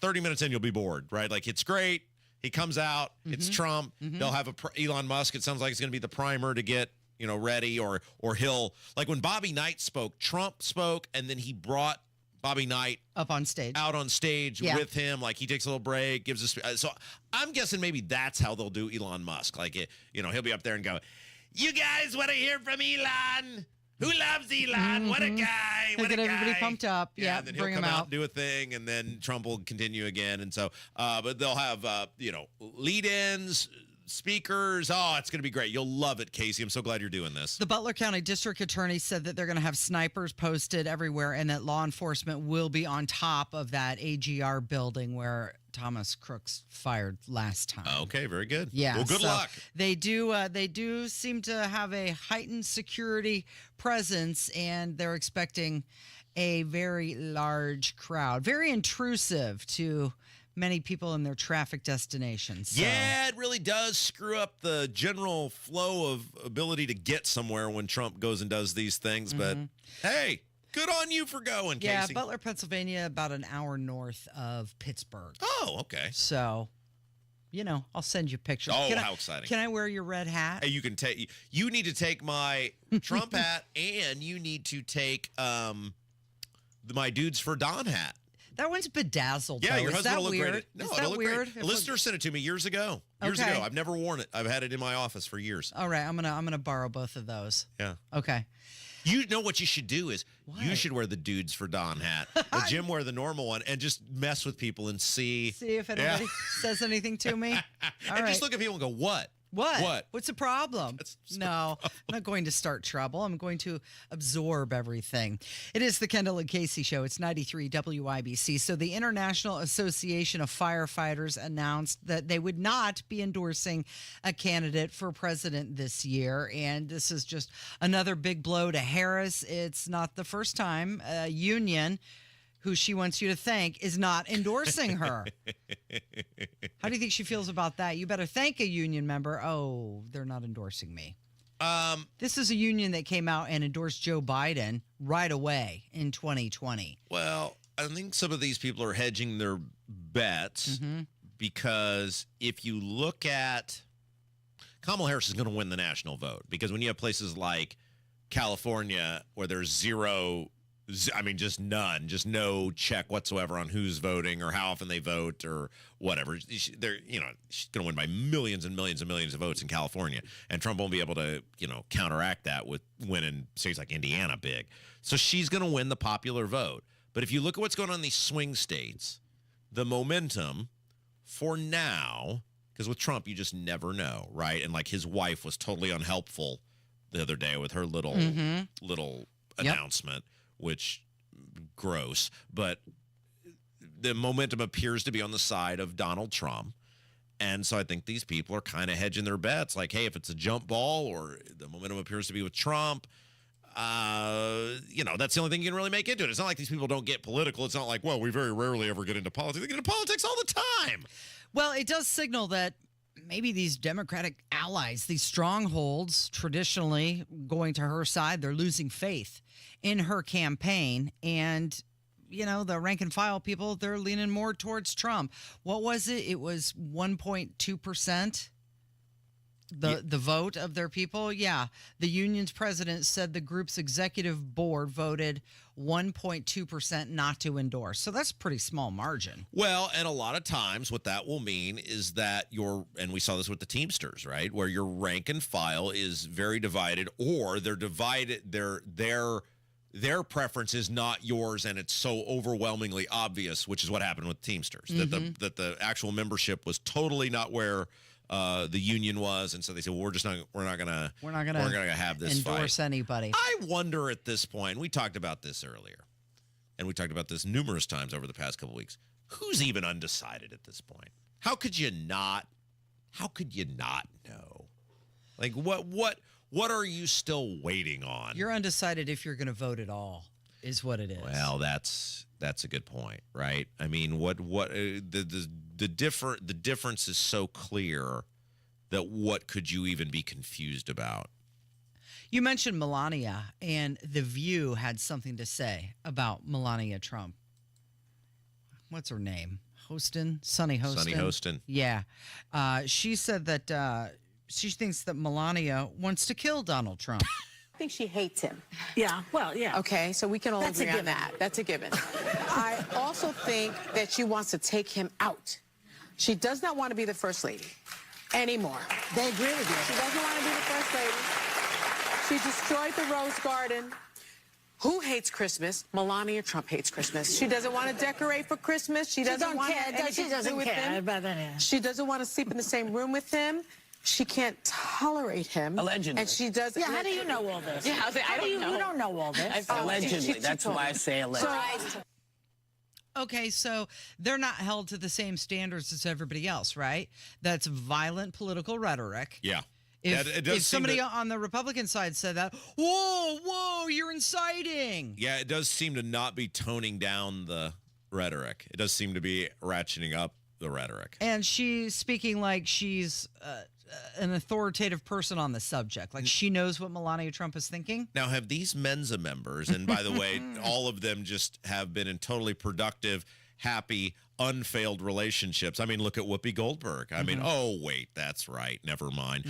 Speaker 8: 30 minutes in, you'll be bored, right? It's great. He comes out. It's Trump. They'll have Elon Musk. It sounds like it's going to be the primer to get ready, or he'll, like when Bobby Knight spoke, Trump spoke, and then he brought Bobby Knight
Speaker 10: out on stage
Speaker 8: with him. Like he takes a little break, gives us. So I'm guessing maybe that's how they'll do Elon Musk. Like, he'll be up there and go, "You guys want to hear from Elon? Who loves Elon? What a guy!
Speaker 10: He'll get everybody pumped up.
Speaker 8: Yeah, and then he'll come out and do a thing, and then Trump will continue again. And so, but they'll have lead-ins, speakers. Oh, it's going to be great. You'll love it, Casey. I'm so glad you're doing this.
Speaker 10: The Butler County District Attorney said that they're going to have snipers posted everywhere and that law enforcement will be on top of that AGR building where Thomas Crooks fired last time.
Speaker 8: Okay, very good.
Speaker 10: Yeah.
Speaker 8: Well, good luck.
Speaker 10: They do seem to have a heightened security presence, and they're expecting a very large crowd, very intrusive to many people in their traffic destinations. So.
Speaker 8: Yeah, it really does screw up the general flow of ability to get somewhere when Trump goes and does these things. But hey, good on you for going,
Speaker 10: yeah,
Speaker 8: Casey.
Speaker 10: Butler, Pennsylvania, about an hour north of Pittsburgh.
Speaker 8: Oh, okay.
Speaker 10: So, I'll send you pictures.
Speaker 8: Oh, how exciting.
Speaker 10: Can I wear your red hat?
Speaker 8: Hey, you need to take my Trump hat, and you need to take my Dudes for Don hat.
Speaker 10: That one's bedazzled.
Speaker 8: Yeah,
Speaker 10: though.
Speaker 8: your
Speaker 10: Is
Speaker 8: husband
Speaker 10: that
Speaker 8: will look
Speaker 10: weird?
Speaker 8: great. No,
Speaker 10: Is
Speaker 8: it'll
Speaker 10: that
Speaker 8: look
Speaker 10: weird?
Speaker 8: great. A listener sent it to me years ago. Years ago. I've never worn it. I've had it in my office for years.
Speaker 10: All right, I'm gonna borrow both of those.
Speaker 8: Yeah.
Speaker 10: Okay.
Speaker 8: You know what you should do is you should wear the Dudes for Don hat. Or Jim wear the normal one and just mess with people and see
Speaker 10: if anybody says anything to me.
Speaker 8: And just look at people and go, what?
Speaker 10: What? What's the problem? No, I'm not going to start trouble. I'm going to absorb everything. It is the Kendall and Casey Show. It's 93 WIBC. So the International Association of Firefighters announced that they would not be endorsing a candidate for president this year. And this is just another big blow to Harris. It's not the first time a union who she wants you to thank is not endorsing her. How do you think she feels about that? You better thank a union member. Oh, they're not endorsing me. This is a union that came out and endorsed Joe Biden right away in 2020.
Speaker 8: Well, I think some of these people are hedging their bets because if you look at Kamala Harris is going to win the national vote, because when you have places like California where there's just none, just no check whatsoever on who's voting or how often they vote or whatever. She's going to win by millions and millions and millions of votes in California, and Trump won't be able to, counteract that with winning states like Indiana big. So she's going to win the popular vote. But if you look at what's going on in these swing states, the momentum for now, because with Trump, you just never know, right? And like his wife was totally unhelpful the other day with her little announcement. Which gross, but the momentum appears to be on the side of Donald Trump. And so I think these people are kind of hedging their bets. Like, hey, if it's a jump ball or the momentum appears to be with Trump, that's the only thing you can really make into it. It's not like these people don't get political. It's not like, well, we very rarely ever get into politics. They get into politics all the time.
Speaker 10: Well, it does signal that maybe these Democratic allies, these strongholds, traditionally going to her side, they're losing faith in her campaign. And, the rank and file people, they're leaning more towards Trump. What was it? It was 1.2%. The vote of their people. Yeah. The union's president said the group's executive board voted 1.2% not to endorse. So that's a pretty small margin.
Speaker 8: Well, and a lot of times what that will mean is that and we saw this with the Teamsters, right? Where your rank and file is very divided, or they're divided, their preference is not yours, and it's so overwhelmingly obvious, which is what happened with Teamsters, that the actual membership was totally not where the union was, and so they said, well, we're not gonna have this
Speaker 10: endorse
Speaker 8: fight.
Speaker 10: Anybody.
Speaker 8: I wonder at this point, we talked about this earlier, and we talked about this numerous times over the past couple of weeks. Who's even undecided at this point? How could you not know? Like what are you still waiting on?
Speaker 10: You're undecided if you're going to vote at all, is what it is.
Speaker 8: Well, that's a good point, right? I mean, the difference is so clear that what could you even be confused about?
Speaker 10: You mentioned Melania, and The View had something to say about Melania Trump. What's her name? Sunny Hostin.
Speaker 8: Sunny Hostin.
Speaker 10: Yeah. She said that she thinks that Melania wants to kill Donald Trump.
Speaker 11: I think she hates him.
Speaker 28: Yeah, well, yeah.
Speaker 11: Okay, so we can all
Speaker 28: That's a
Speaker 11: agree on
Speaker 28: given.
Speaker 11: that. That's a given. I also think that she wants to take him out. She does not want to be the first lady anymore.
Speaker 28: They agree with you.
Speaker 11: She doesn't want to be the first lady. She destroyed the Rose Garden. Who hates Christmas? Melania Trump hates Christmas. She doesn't want to decorate for Christmas. She doesn't want
Speaker 28: care.
Speaker 11: anything
Speaker 28: She
Speaker 11: to
Speaker 28: doesn't
Speaker 11: do with
Speaker 28: care
Speaker 11: him.
Speaker 28: about that.
Speaker 11: She doesn't want to sleep in the same room with him. She can't tolerate him.
Speaker 28: Allegedly.
Speaker 11: And she does.
Speaker 28: Yeah, how do you know all this?
Speaker 11: Yeah,
Speaker 28: I don't know. You don't know all this.
Speaker 11: Allegedly.
Speaker 28: That's why I say allegedly.
Speaker 10: Okay, so they're not held to the same standards as everybody else, right? That's violent political rhetoric.
Speaker 8: Yeah.
Speaker 10: If somebody on the Republican side said that, whoa, you're inciting.
Speaker 8: Yeah, it does seem to not be toning down the rhetoric. It does seem to be ratcheting up the rhetoric.
Speaker 10: And she's speaking like she's an authoritative person on the subject. Like she knows what Melania Trump is thinking.
Speaker 8: Now, have these Mensa members, and by the way, all of them just have been in totally productive, happy, unfailed relationships. I mean, look at Whoopi Goldberg. I mean, oh, wait, that's right. Never mind.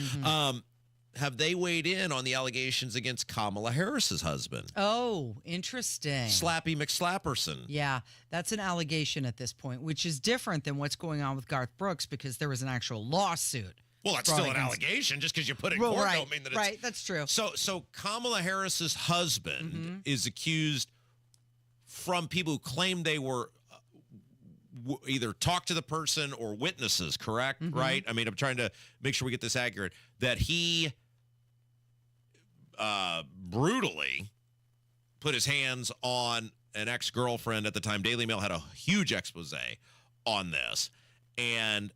Speaker 8: Have they weighed in on the allegations against Kamala Harris's husband?
Speaker 10: Oh, interesting.
Speaker 8: Slappy McSlapperson.
Speaker 10: Yeah, that's an allegation at this point, which is different than what's going on with Garth Brooks because there was an actual lawsuit.
Speaker 8: Well, that's still an allegation. Just because you put it in court don't mean that it's...
Speaker 10: Right, that's true.
Speaker 8: So Kamala Harris's husband is accused from people who claim they were either talk to the person or witnesses, correct? Right? I mean, I'm trying to make sure we get this accurate, that he brutally put his hands on an ex-girlfriend at the time. Daily Mail had a huge expose on this and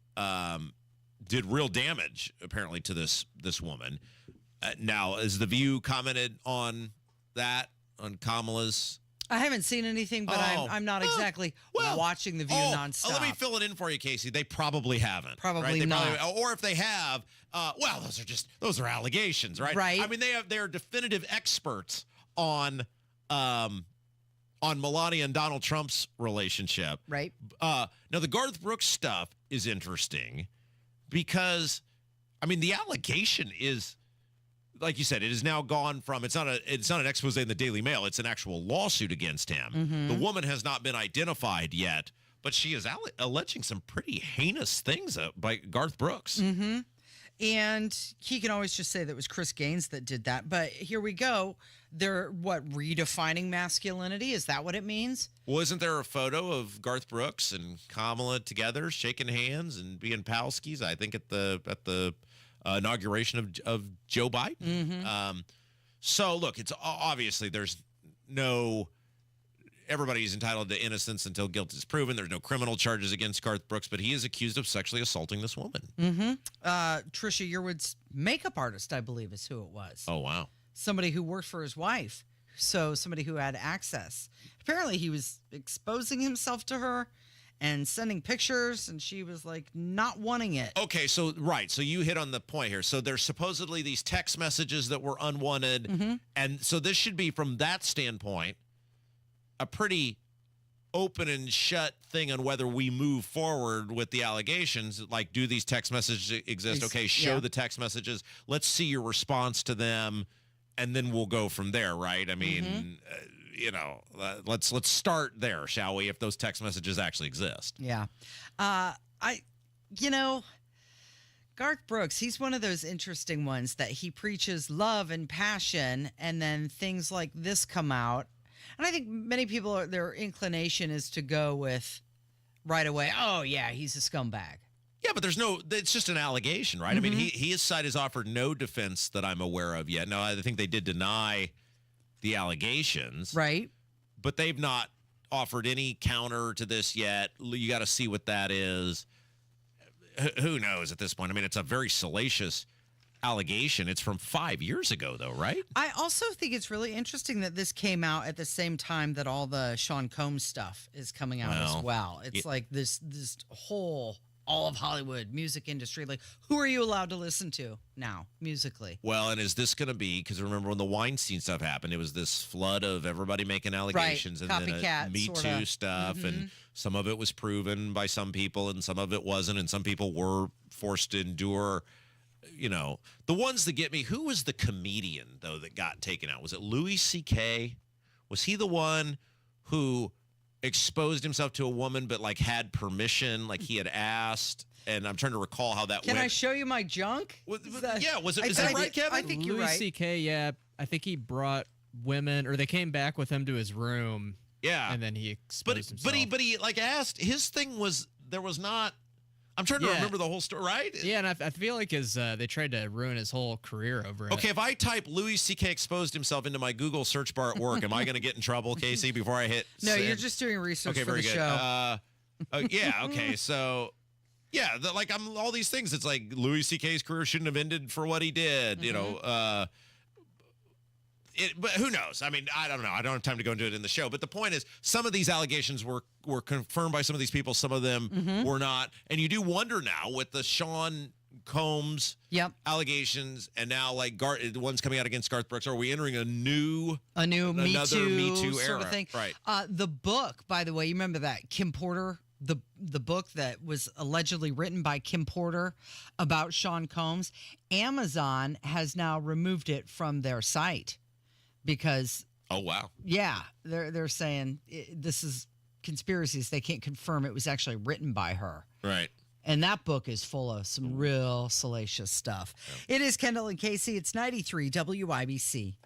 Speaker 8: did real damage, apparently, to this woman. Now, has The View commented on that, on Kamala's...
Speaker 10: I haven't seen anything, but I'm not exactly watching The View nonstop.
Speaker 8: Let me fill it in for you, Casey. They probably haven't.
Speaker 10: Probably not.
Speaker 8: Or if they have, those are allegations, right?
Speaker 10: Right.
Speaker 8: I mean, they are definitive experts on Melania and Donald Trump's relationship.
Speaker 10: Right.
Speaker 8: Now, the Garth Brooks stuff is interesting because, I mean, the allegation is, like you said, it has now gone from it's not an expose in the Daily Mail. It's an actual lawsuit against him. The woman has not been identified yet, but she is alleging some pretty heinous things by Garth Brooks.
Speaker 10: And he can always just say that it was Chris Gaines that did that. But here we go. They're redefining masculinity? Is that what it means?
Speaker 8: Well, isn't there a photo of Garth Brooks and Kamala together, shaking hands and being palskies? I think at the inauguration of Joe Biden. So look, it's obviously there's no, everybody's entitled to innocence until guilt is proven. There's no criminal charges against Garth Brooks, but he is accused of sexually assaulting this woman.
Speaker 10: Trisha Yearwood's makeup artist, I believe, is who it was.
Speaker 8: Oh, wow.
Speaker 10: Somebody who worked for his wife. So somebody who had access. Apparently he was exposing himself to her and sending pictures, and she was like not wanting it.
Speaker 8: Okay, so you hit on the point here. So there's supposedly these text messages that were unwanted, and so this should be, from that standpoint, a pretty open and shut thing on whether we move forward with the allegations. Like, do these text messages exist? Okay, show the text messages. Let's see your response to them, and then we'll go from there, right? I mean, let's start there, shall we? If those text messages actually exist.
Speaker 10: Yeah. Garth Brooks, he's one of those interesting ones that he preaches love and passion, and then things like this come out. And I think many people, their inclination is to go with right away, oh, yeah, he's a scumbag.
Speaker 8: Yeah, but it's just an allegation, right? I mean, his side has offered no defense that I'm aware of yet. Now, I think they did deny the allegations.
Speaker 10: Right.
Speaker 8: But they've not offered any counter to this yet. You got to see what that is. Who knows at this point? I mean, it's a very salacious allegation. It's from 5 years ago, though, right?
Speaker 10: I also think it's really interesting that this came out at the same time that all the Sean Combs stuff is coming out as well. It's like this whole all of Hollywood music industry. Like, who are you allowed to listen to now musically?
Speaker 8: Well, and is this going to be, because remember when the Weinstein stuff happened, it was this flood of everybody making allegations,
Speaker 10: right.
Speaker 8: And
Speaker 10: Copycat,
Speaker 8: then Me Too stuff, and some of it was proven by some people and some of it wasn't, and some people were forced to endure the ones that get me. Who was the comedian though that got taken out? Was it Louis C.K.? Was he the one who exposed himself to a woman but like had permission, like he had asked? And I'm trying to recall how that went.
Speaker 10: Can I show you my junk?
Speaker 8: Is that right, Kevin?
Speaker 10: I think you're
Speaker 12: Louis
Speaker 10: right.
Speaker 12: C.K., yeah. I think he brought women, or they came back with him to his room.
Speaker 8: Yeah.
Speaker 12: And then he exposed himself.
Speaker 8: But he like asked, his thing was, there was not, I'm trying to remember the whole story, right?
Speaker 12: Yeah, and I feel like they tried to ruin his whole career over it.
Speaker 8: Okay, if I type Louis C.K. exposed himself into my Google search bar at work, am I going to get in trouble, Casey, before I hit
Speaker 10: No, you're just doing research for the show.
Speaker 8: Yeah, okay, so... Yeah, I'm all these things. It's like Louis C.K.'s career shouldn't have ended for what he did, but who knows? I mean, I don't know. I don't have time to go into it in the show. But the point is, some of these allegations were confirmed by some of these people. Some of them were not. And you do wonder now with the Sean Combs allegations, and now like the ones coming out against Garth Brooks. Are we entering another Me Too era?
Speaker 10: Sort of thing?
Speaker 8: Right.
Speaker 10: The book, by the way, you remember that Kim Porter. The book that was allegedly written by Kim Porter about Sean Combs, Amazon has now removed it from their site because they're saying this is conspiracies. They can't confirm it was actually written by her.
Speaker 8: Right.
Speaker 10: And that book is full of some real salacious stuff. Yeah. It is Kendall and Casey. It's 93 WIBC.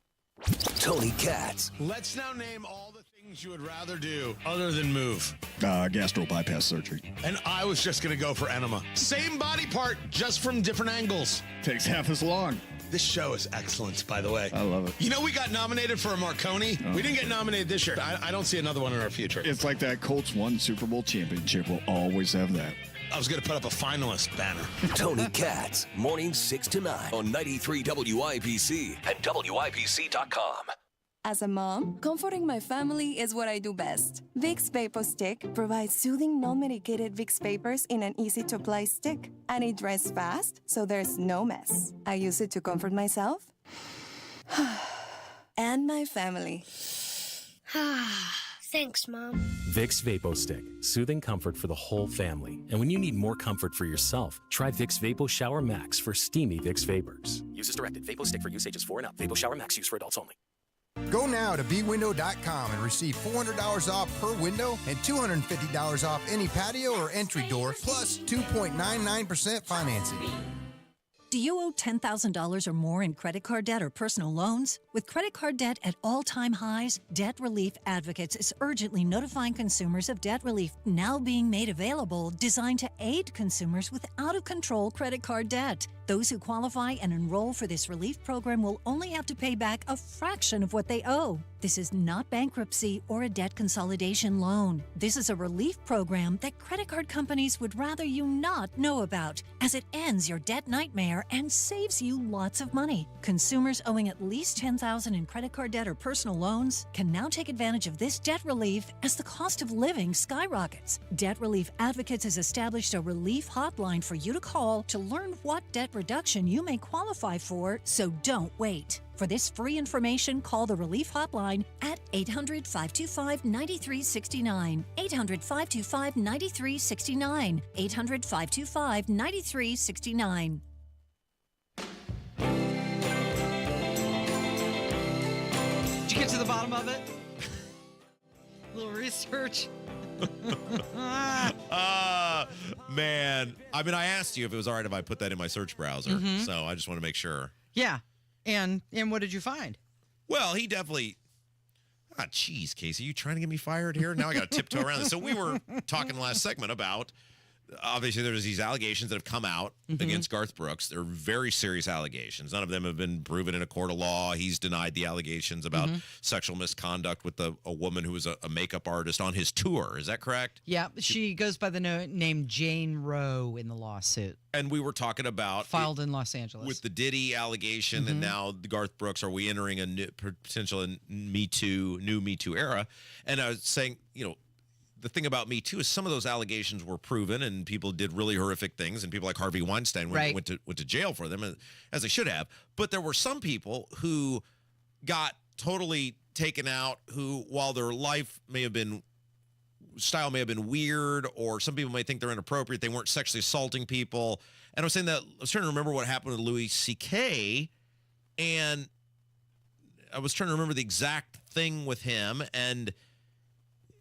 Speaker 29: Tony Katz.
Speaker 14: Let's now name all the things you would rather do other than move.
Speaker 15: Gastro bypass surgery.
Speaker 14: And I was just going to go for enema. Same body part, just from different angles.
Speaker 15: Takes half as long.
Speaker 14: This show is excellent, by the way.
Speaker 15: I love it.
Speaker 14: You know, we got nominated for a Marconi. We didn't get nominated this year. I don't see another one in our future.
Speaker 15: It's like that Colts won Super Bowl championship. We'll always have that.
Speaker 14: I was going to put up a finalist banner.
Speaker 29: Tony Katz, mornings 6 to 9 on 93 WIBC and WIBC.com.
Speaker 27: As a mom, comforting my family is what I do best. Vicks Vapor Stick provides soothing, non-medicated Vicks vapors in an easy-to-apply stick. And it dries fast, so there's no mess. I use it to comfort myself and my family.
Speaker 16: Thanks, Mom.
Speaker 19: Vicks Vapo Stick, soothing comfort for the whole family. And when you need more comfort for yourself, try Vicks Vapo Shower Max for steamy Vicks vapors.
Speaker 3: Use as directed. Vapo Stick for use ages 4 and up. Vapo Shower Max use for adults only.
Speaker 4: Go now to bwindow.com and receive $400 off per window and $250 off any patio or entry door, plus 2.99% financing.
Speaker 17: Do you owe $10,000 or more in credit card debt or personal loans? With credit card debt at all-time highs, Debt Relief Advocates is urgently notifying consumers of debt relief now being made available, designed to aid consumers with out-of-control credit card debt. Those who qualify and enroll for this relief program will only have to pay back a fraction of what they owe. This is not bankruptcy or a debt consolidation loan. This is a relief program that credit card companies would rather you not know about, as it ends your debt nightmare and saves you lots of money. Consumers owing at least $10,000 in credit card debt or personal loans can now take advantage of this debt relief as the cost of living skyrockets. Debt Relief Advocates has established a relief hotline for you to call to learn what debt reduction you may qualify for, so don't wait. For this free information, call the Relief Hotline at 800-525-9369. 800-525-9369. 800-525-9369.
Speaker 10: Did you get to the bottom of it? A little research.
Speaker 8: Man. I mean, I asked you if it was all right if I put that in my search browser, so I just want to make sure.
Speaker 10: Yeah. And what did you find?
Speaker 8: Well, he definitely... geez, Casey, you trying to get me fired here? Now I got to tiptoe around this. So we were talking last segment about, obviously, there's these allegations that have come out against Garth Brooks. They're very serious allegations. None of them have been proven in a court of law. He's denied the allegations about sexual misconduct with a woman who was a makeup artist on his tour. Is that correct?
Speaker 10: Yeah, she goes by the name Jane Roe in the lawsuit.
Speaker 8: And we were talking about...
Speaker 10: Filed in Los Angeles.
Speaker 8: With the Diddy allegation and now the Garth Brooks, are we entering a potential new Me Too era? And I was saying, the thing about Me Too is some of those allegations were proven and people did really horrific things, and people like Harvey Weinstein went to jail for them, as they should have. But there were some people who got totally taken out who, while their life may have been style may have been weird, or some people may think they're inappropriate. They weren't sexually assaulting people. And I was saying that I was trying to remember what happened to Louis C.K., and I was trying to remember the exact thing with him, and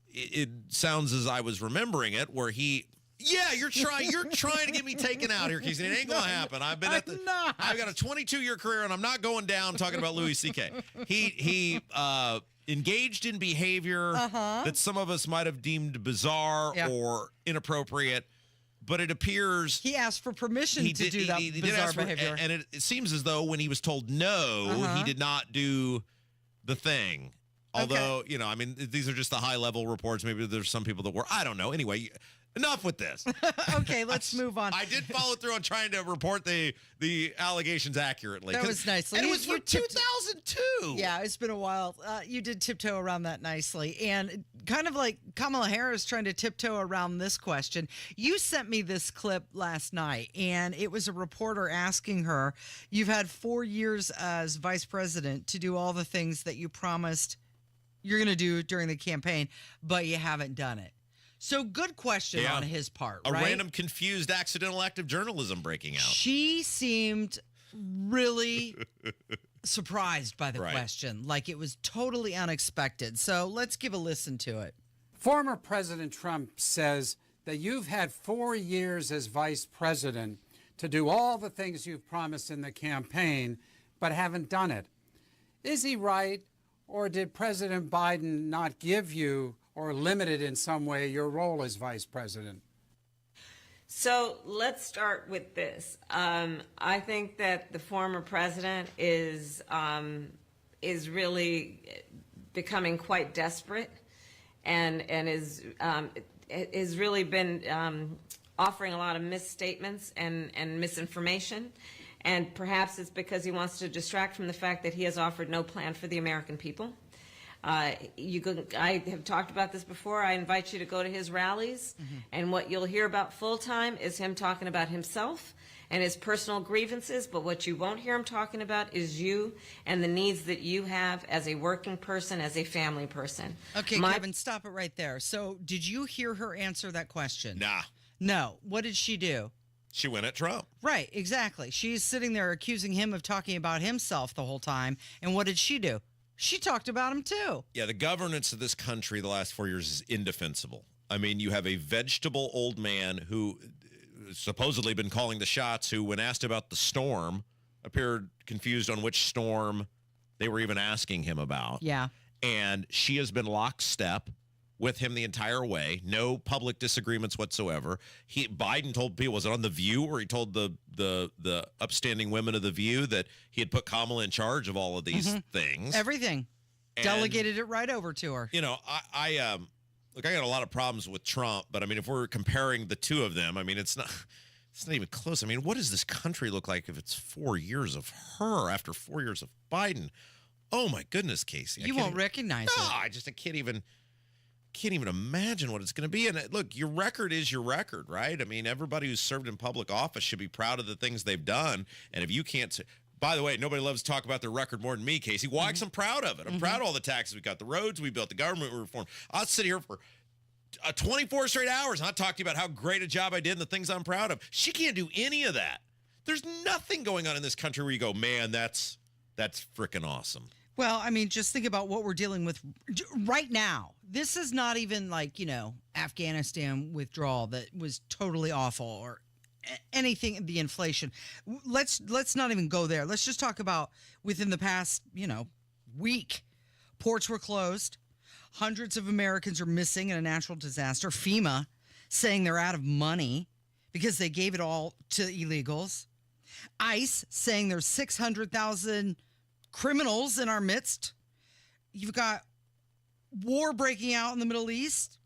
Speaker 8: it sounds as I was remembering it, where he, you're trying to get me taken out here, Casey. It ain't gonna happen. I've got a 22-year career, and I'm not going down talking about Louis C.K. He engaged in behavior that some of us might have deemed bizarre or inappropriate. But it appears
Speaker 10: he asked for permission to do that bizarre behavior.
Speaker 8: And it seems as though when he was told no, he did not do the thing. Although, I mean, these are just the high-level reports. Maybe there's some people that were, I don't know. Anyway, enough with this.
Speaker 10: Okay, let's move on.
Speaker 8: I did follow through on trying to report the allegations accurately.
Speaker 10: That was nice.
Speaker 8: And it was for 2002.
Speaker 10: Yeah, it's been a while. You did tiptoe around that nicely. And kind of like Kamala Harris trying to tiptoe around this question, you sent me this clip last night, and it was a reporter asking her, you've had 4 years as vice president to do all the things that you promised you're going to do during the campaign, but you haven't done it. So good question on his part,
Speaker 8: right? A
Speaker 10: right?
Speaker 8: random, confused, accidental act of journalism breaking out.
Speaker 10: She seemed really surprised by the question, like it was totally unexpected. So let's give a listen to it.
Speaker 13: Former President Trump says that you've had 4 years as vice president to do all the things you've promised in the campaign, but haven't done it. Is he right, or did President Biden not give you or limited in some way your role as vice president?
Speaker 16: So let's start with this. I think that the former president is really becoming quite desperate, and is really been offering a lot of misstatements and misinformation. And perhaps it's because he wants to distract from the fact that he has offered no plan for the American people. I have talked about this before. I invite you to go to his rallies, and what you'll hear about full time is him talking about himself and his personal grievances, but what you won't hear him talking about is you and the needs that you have as a working person, as a family person.
Speaker 10: Okay, Kevin, stop it right there. So did you hear her answer that question?
Speaker 8: Nah.
Speaker 10: No. What did she do?
Speaker 8: She went at Trump.
Speaker 10: Right, exactly. She's sitting there accusing him of talking about himself the whole time. And what did she do? She talked about him too.
Speaker 8: Yeah, the governance of this country the last 4 years is indefensible. I mean, you have a vegetable old man who supposedly been calling the shots, who, when asked about the storm, appeared confused on which storm they were even asking him about.
Speaker 10: Yeah.
Speaker 8: And she has been lockstep with him the entire way. No public disagreements whatsoever. Biden told people, was it on The View, where he told the upstanding women of The View that he had put Kamala in charge of all of these things?
Speaker 10: Everything. And delegated it right over to her.
Speaker 8: You know, look, I got a lot of problems with Trump, but I mean, if we're comparing the two of them, I mean, it's not even close. I mean, what does this country look like if it's 4 years of her after 4 years of Biden? Oh my goodness, Casey.
Speaker 10: You won't recognize it.
Speaker 8: I can't even imagine what it's going to be. And look, your record is your record, right? I mean, everybody who's served in public office should be proud of the things they've done. And if you can't, by the way, nobody loves to talk about their record more than me, Casey. Why? Because I'm proud of it. I'm proud of all the taxes we got, the roads we built, the government we reformed. I'll sit here for 24 straight hours and I'll talk to you about how great a job I did and the things I'm proud of. She can't do any of that. There's nothing going on in this country where you go, man, that's freaking awesome.
Speaker 10: Well, I mean, just think about what we're dealing with right now. This is not even like, Afghanistan withdrawal that was totally awful, or anything, the inflation. Let's not even go there. Let's just talk about within the past, week. Ports were closed. Hundreds of Americans are missing in a natural disaster. FEMA saying they're out of money because they gave it all to illegals. ICE saying there's 600,000 criminals in our midst. You've got war breaking out in the Middle East.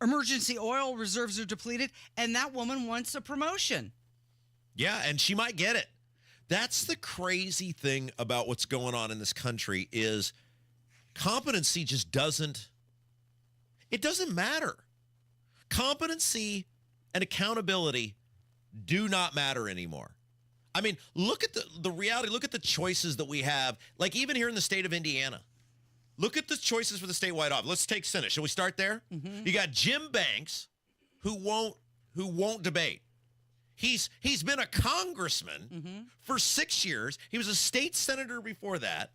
Speaker 10: Emergency oil reserves are depleted, and that woman wants a promotion.
Speaker 8: Yeah, and she might get it. That's the crazy thing about what's going on in this country is competency just doesn't matter. Competency and accountability do not matter anymore. I mean, look at the reality. Look at the choices that we have. Like even here in the state of Indiana, look at the choices for the statewide office. Let's take Senate. Shall we start there? You got Jim Banks, who won't debate. He's been a congressman for 6 years. He was a state senator before that.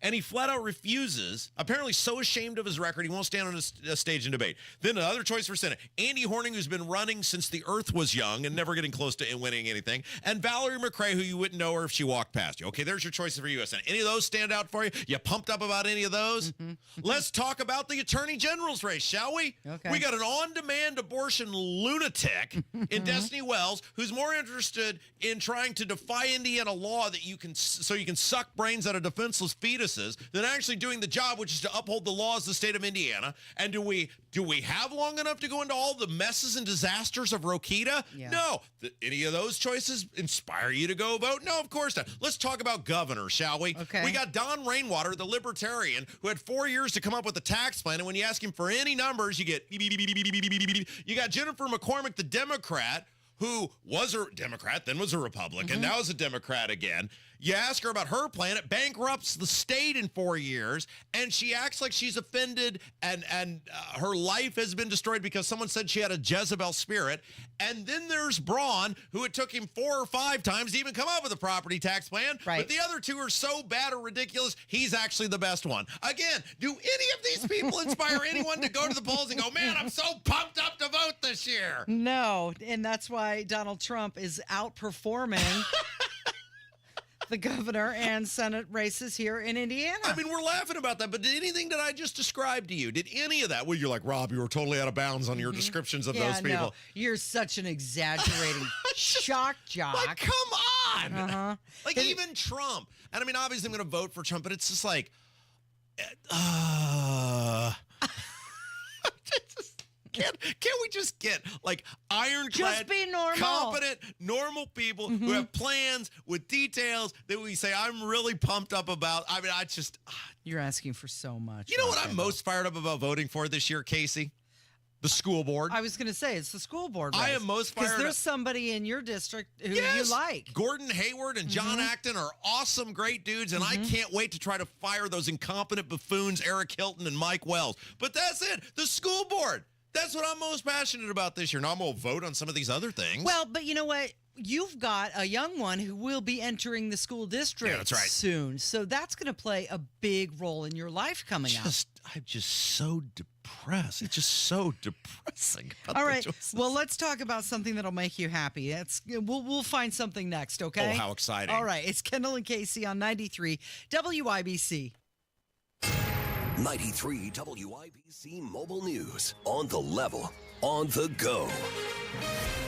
Speaker 8: And he flat out refuses, apparently so ashamed of his record, he won't stand on a stage and debate. Then another choice for Senate, Andy Horning, who's been running since the earth was young and never getting close to winning anything. And Valerie McRae, who you wouldn't know her if she walked past you. Okay, there's your choices for U.S. Senate. Any of those stand out for you? You pumped up about any of those? Let's talk about the Attorney General's race, shall we?
Speaker 10: Okay.
Speaker 8: We got an on-demand abortion lunatic in Destiny Wells who's more interested in trying to defy Indiana law that you can suck brains out of defenseless fetuses than actually doing the job, which is to uphold the laws of the state of Indiana. And do we have long enough to go into all the messes and disasters of Rokita?
Speaker 10: Yeah.
Speaker 8: No. Any of those choices inspire you to go vote? No, of course not. Let's talk about governor, shall we?
Speaker 10: Okay.
Speaker 8: We got Don Rainwater, the libertarian, who had 4 years to come up with a tax plan, and when you ask him for any numbers, you get beep, beep, beep, beep, beep, beep, beep, beep. You got Jennifer McCormick, the Democrat, who was a Democrat, then was a Republican, now is a Democrat again. You ask her about her plan, it bankrupts the state in 4 years, and she acts like she's offended and her life has been destroyed because someone said she had a Jezebel spirit. And then there's Braun, who it took him 4 or 5 times to even come up with a property tax plan.
Speaker 10: Right.
Speaker 8: But the other two are so bad or ridiculous, he's actually the best one. Again, do any of these people inspire anyone to go to the polls and go, man, I'm so pumped up to vote this year?
Speaker 10: No, and that's why Donald Trump is outperforming the governor and Senate races here in Indiana.
Speaker 8: I mean, we're laughing about that, but did anything that I just described to you, did any of that? Well, you're like, Rob, you were totally out of bounds on your descriptions of those people.
Speaker 10: No, you're such an exaggerating shock jock.
Speaker 8: Like, come on. Like, even Trump. And I mean, obviously, I'm going to vote for Trump, but it's just like, Can't we just get like ironclad,
Speaker 10: just be normal,
Speaker 8: competent, normal people who have plans with details that we say I'm really pumped up about? I mean,
Speaker 10: you're asking for so much.
Speaker 8: You know what I'm most fired up about voting for this year, Casey? The school board.
Speaker 10: I was going to say it's the school board race.
Speaker 8: I am most fired up.
Speaker 10: Because there's somebody in your district who you like.
Speaker 8: Gordon Hayward and John Acton are awesome, great dudes, and I can't wait to try to fire those incompetent buffoons, Eric Hilton and Mike Wells. But that's it. The school board. That's what I'm most passionate about this year. Now I'm going to vote on some of these other things.
Speaker 10: Well, but you know what? You've got a young one who will be entering the school district soon. So that's going to play a big role in your life coming up.
Speaker 8: I'm just so depressed. It's just so depressing.
Speaker 10: All right. Well, let's talk about something that'll make you happy. We'll find something next, okay?
Speaker 8: Oh, how exciting.
Speaker 10: All right. It's Kendall and Casey on 93 WIBC.
Speaker 29: 93 WIBC Mobile News. On the level, on the go.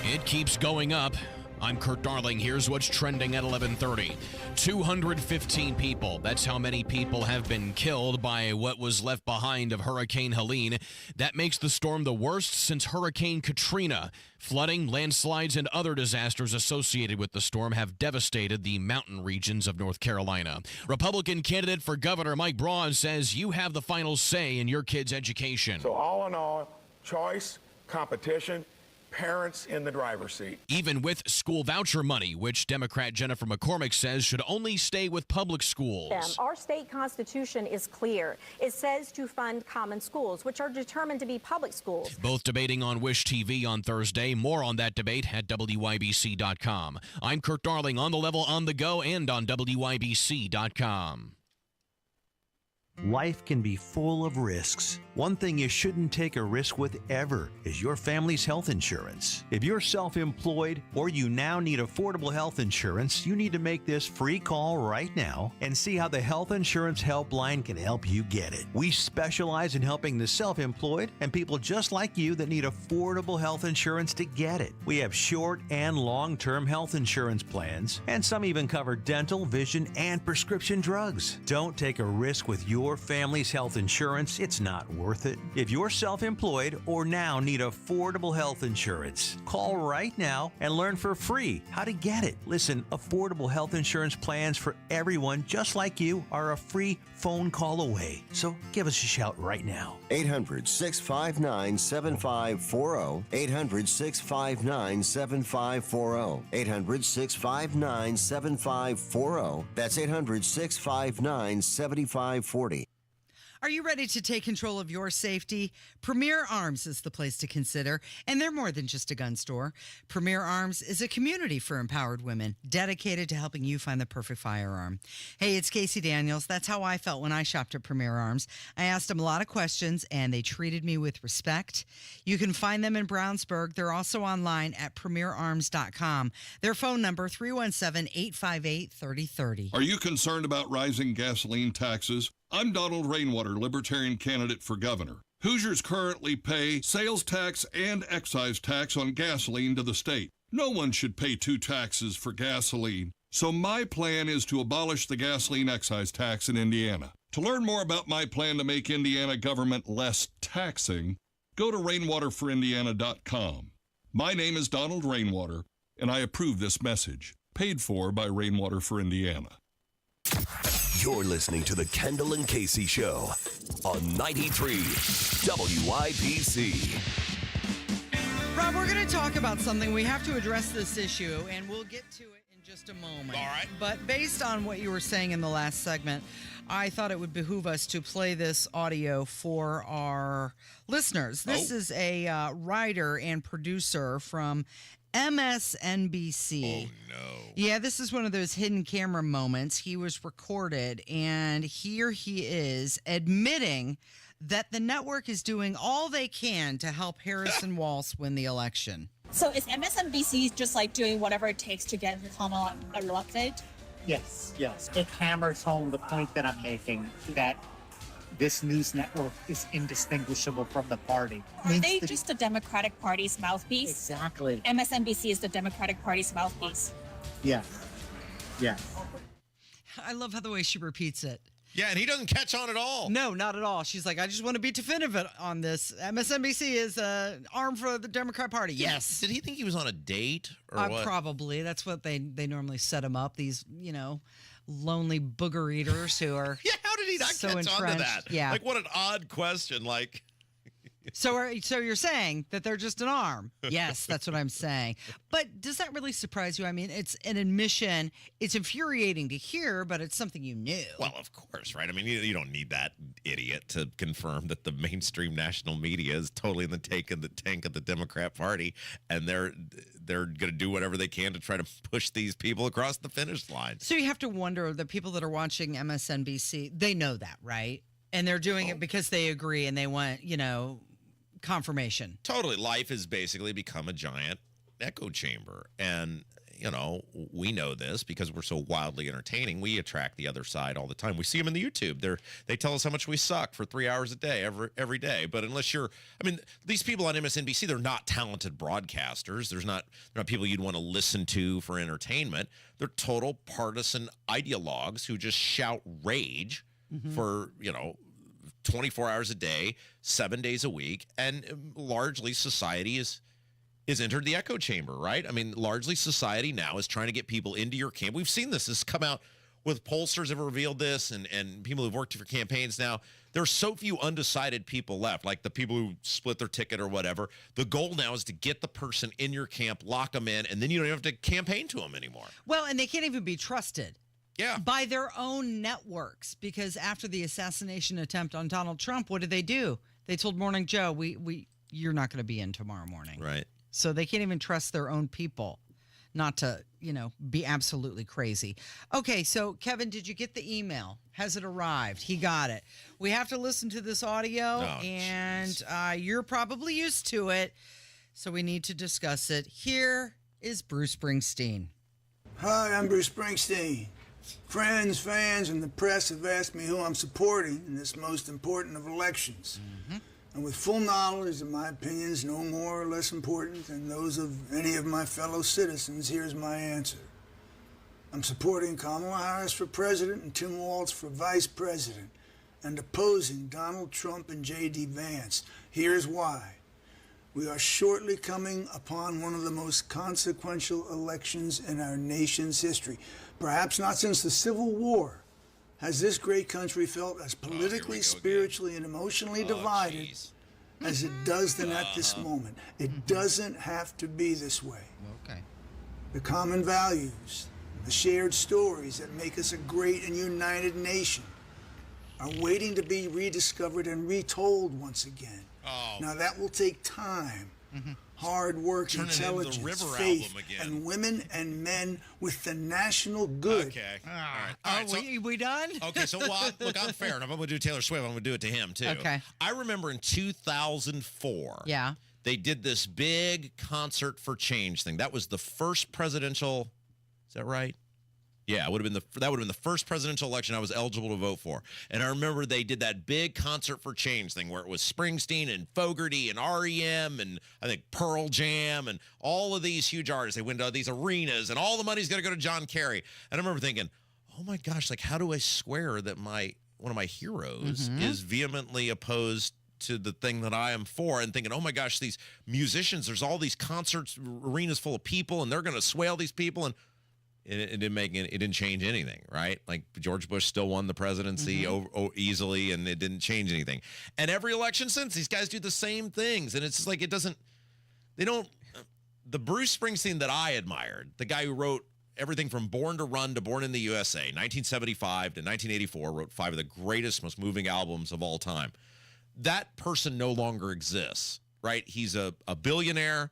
Speaker 5: It keeps going up. I'm Kurt Darling. Here's what's trending at 11:30. 215 people. That's how many people have been killed by what was left behind of Hurricane Helene. That makes the storm the worst since Hurricane Katrina. Flooding, landslides, and other disasters associated with the storm have devastated the mountain regions of North Carolina. Republican candidate for governor Mike Braun says you have the final say in your kids' education.
Speaker 9: So all in all, choice, competition, parents in the driver's seat.
Speaker 5: Even with school voucher money, which Democrat Jennifer McCormick says should only stay with public schools.
Speaker 18: Our state constitution is clear. It says to fund common schools, which are determined to be public schools.
Speaker 5: Both debating on Wish TV on Thursday. More on that debate at WYBC.com. I'm Kurt Darling, on the level, on the go, and on WYBC.com.
Speaker 20: Life can be full of risks. One thing you shouldn't take a risk with ever is your family's health insurance. If you're self-employed or you now need affordable health insurance, you need to make this free call right now and see how the Health Insurance Helpline can help you get it. We specialize in helping the self-employed and people just like you that need affordable health insurance to get it. We have short and long-term health insurance plans, and some even cover dental, vision, and prescription drugs. Don't take a risk with your family's health insurance. It's not worth it. If you're self-employed or now need affordable health insurance, call right now and learn for free how to get it. Listen, affordable health insurance plans for everyone just like you are a free phone call away. So give us a shout right now.
Speaker 21: 800-659-7540. 800-659-7540. 800-659-7540. That's 800-659-7540.
Speaker 10: Are you ready to take control of your safety? Premier Arms is the place to consider, and they're more than just a gun store. Premier Arms is a community for empowered women dedicated to helping you find the perfect firearm. Hey, it's Casey Daniels. That's how I felt when I shopped at Premier Arms. I asked them a lot of questions, and they treated me with respect. You can find them in Brownsburg. They're also online at premierarms.com. Their phone number, 317-858-3030.
Speaker 1: Are you concerned about rising gasoline taxes? I'm Donald Rainwater, Libertarian candidate for governor. Hoosiers currently pay sales tax and excise tax on gasoline to the state. No one should pay two taxes for gasoline. So my plan is to abolish the gasoline excise tax in Indiana. To learn more about my plan to make Indiana government less taxing, go to rainwaterforindiana.com. My name is Donald Rainwater, and I approve this message. Paid for by Rainwater for Indiana.
Speaker 29: You're listening to the Kendall and Casey Show on 93 WIPC.
Speaker 10: Rob, we're going to talk about something. We have to address this issue, and we'll get to it in just a moment.
Speaker 8: All right.
Speaker 10: But based on what you were saying in the last segment, I thought it would behoove us to play this audio for our listeners. This is a writer and producer from MSNBC.
Speaker 8: Oh, no.
Speaker 10: Yeah, this is one of those hidden camera moments. He was recorded, and here he is admitting that the network is doing all they can to help Harrison Walz win the election.
Speaker 2: So is MSNBC just like doing whatever it takes to get Kamala elected?
Speaker 28: Yes. It hammers home the point that I'm making, that this news network is indistinguishable from the party.
Speaker 2: Are they just the Democratic Party's mouthpiece?
Speaker 28: Exactly.
Speaker 2: MSNBC is the Democratic Party's mouthpiece.
Speaker 28: Yeah.
Speaker 10: I love how the way she repeats it.
Speaker 8: Yeah, and he doesn't catch on at all.
Speaker 10: No, not at all. She's like, I just want to be definitive on this. MSNBC is armed for the Democrat Party. Yes.
Speaker 8: Did he think he was on a date or what?
Speaker 10: Probably. That's what they normally set him up. These, lonely booger eaters who are
Speaker 8: how did he not
Speaker 10: so
Speaker 8: catch on to that?
Speaker 10: Yeah.
Speaker 8: Like, what an odd question. Like,
Speaker 10: So you're saying that they're just an arm? Yes, that's what I'm saying. But does that really surprise you? I mean, it's an admission. It's infuriating to hear, but it's something you knew.
Speaker 8: Well, of course, right? I mean, you don't need that idiot to confirm that the mainstream national media is totally in the tank of the Democrat Party, and they're going to do whatever they can to try to push these people across the finish line.
Speaker 10: So you have to wonder, the people that are watching MSNBC, they know that, right? And they're doing it because they agree and they want, confirmation.
Speaker 8: Totally. Life has basically become a giant echo chamber. And, we know this because we're so wildly entertaining. We attract the other side all the time. We see them in the YouTube. They tell us how much we suck for 3 hours a day, every day. But unless these people on MSNBC, they're not talented broadcasters. they're not people you'd want to listen to for entertainment. They're total partisan ideologues who just shout rage for, 24 hours a day, 7 days a week, and largely society is entered the echo chamber, right? I mean, largely society now is trying to get people into your camp. We've seen this. This has come out with pollsters have revealed this, and people who've worked for campaigns now. There are so few undecided people left, like the people who split their ticket or whatever. The goal now is to get the person in your camp, lock them in, and then you don't have to campaign to them anymore.
Speaker 10: Well, and they can't even be trusted.
Speaker 8: Yeah.
Speaker 10: By their own networks, because after the assassination attempt on Donald Trump, what did they do? They told Morning Joe, you're not going to be in tomorrow morning.
Speaker 8: Right.
Speaker 10: So they can't even trust their own people not to, be absolutely crazy. Okay, so Kevin, did you get the email? Has it arrived? He got it. We have to listen to this audio, and you're probably used to it, so we need to discuss it. Here is Bruce Springsteen.
Speaker 6: Hi, I'm Bruce Springsteen. Friends, fans, and the press have asked me who I'm supporting in this most important of elections. And with full knowledge that my opinions no more or less important than those of any of my fellow citizens, here's my answer. I'm supporting Kamala Harris for president and Tim Walz for vice president, and opposing Donald Trump and J.D. Vance. Here's why. We are shortly coming upon one of the most consequential elections in our nation's history. Perhaps not since the Civil War has this great country felt as politically, spiritually, and emotionally divided as it does then at this moment. It doesn't have to be this way.
Speaker 10: Okay.
Speaker 6: The common values, the shared stories that make us a great and united nation are waiting to be rediscovered and retold once again.
Speaker 8: Oh.
Speaker 6: Now, that will take time. Hard work,
Speaker 8: Turn it into the
Speaker 6: intelligence,
Speaker 8: River
Speaker 6: faith,
Speaker 8: album again.
Speaker 6: and women and men with the national good.
Speaker 8: Okay. All right. So,
Speaker 10: we done?
Speaker 8: okay, so look, I'm fair enough. I'm going to do Taylor Swift. I'm going to do it to him, too.
Speaker 10: Okay.
Speaker 8: I remember in 2004,
Speaker 10: Yeah.
Speaker 8: they did this big concert for change thing. That was the first presidential, is that right? Yeah, that would have been the first presidential election I was eligible to vote for. And I remember they did that big concert for change thing where it was Springsteen and Fogerty and REM and I think Pearl Jam and all of these huge artists. They went to these arenas and all the money's going to go to John Kerry. And I remember thinking, oh my gosh, like how do I square that one of my heroes is vehemently opposed to the thing that I am for, and thinking, oh my gosh, these musicians, there's all these concerts, arenas full of people, and they're going to sway all these people, and it didn't change anything, right? Like George Bush still won the presidency easily, and it didn't change anything. And every election since, these guys do the same things, and it's just like the Bruce Springsteen that I admired, the guy who wrote everything from Born to Run to Born in the USA, 1975 to 1984, wrote 5 of the greatest, most moving albums of all time. That person no longer exists, right? He's a billionaire.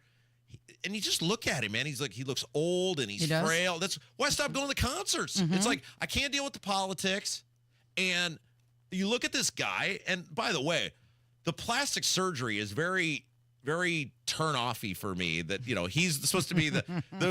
Speaker 8: And you just look at him, man. He looks old and he's frail. That's why I stopped going to the concerts. It's like, I can't deal with the politics. And you look at this guy, and by the way, the plastic surgery is very, very turn-offy for me that, he's supposed to be the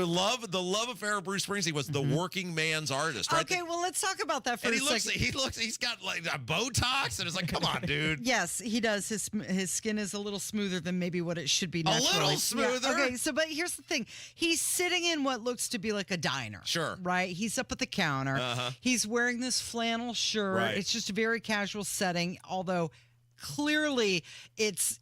Speaker 8: love affair of Bruce Springsteen was the working man's artist, right?
Speaker 10: Okay, well, let's talk about that for a second.
Speaker 8: He's got like a Botox, and it's like, come on, dude.
Speaker 10: Yes, he does. His skin is a little smoother than maybe what it should be naturally.
Speaker 8: A little smoother?
Speaker 10: Yeah. Okay, but here's the thing. He's sitting in what looks to be like a diner.
Speaker 8: Sure.
Speaker 10: Right? He's up at the counter. He's wearing this flannel shirt.
Speaker 8: Right.
Speaker 10: It's just a very casual setting, although clearly it's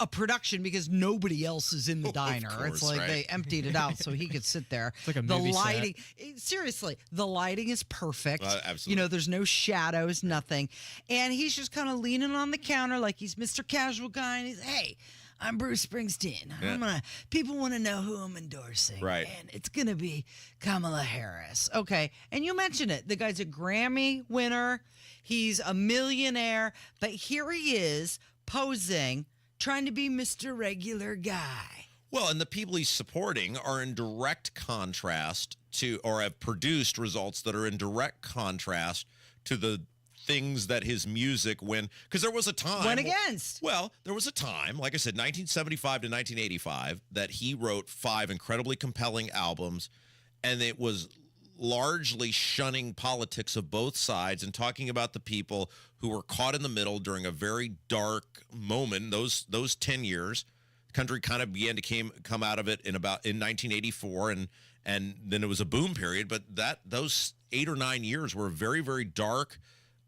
Speaker 10: a production because nobody else is in the diner.
Speaker 8: Course,
Speaker 10: it's like they emptied it out so he could sit there.
Speaker 5: It's like a
Speaker 10: the
Speaker 5: movie set.
Speaker 10: lighting, seriously, the lighting is perfect.
Speaker 8: Absolutely.
Speaker 10: There's no shadows, nothing. And he's just kind of leaning on the counter like he's Mr. Casual Guy. And he's, hey, I'm Bruce Springsteen. People want to know who I'm endorsing.
Speaker 8: Right.
Speaker 10: And it's going to be Kamala Harris. Okay. And you mentioned it. The guy's a Grammy winner. He's a millionaire. But here he is posing, trying to be Mr. Regular Guy.
Speaker 8: Well, and the people he's supporting are in direct contrast to, or have produced results that are in direct contrast to the things that his music because there was a time
Speaker 10: went against.
Speaker 8: Well, there was a time, like I said, 1975 to 1985, that he wrote 5 incredibly compelling albums, and it was largely shunning politics of both sides and talking about the people who were caught in the middle during a very dark moment. Those 10 years, the country kind of began to come out of it in 1984, and then it was a boom period. But those 8 or 9 years were a very, very dark,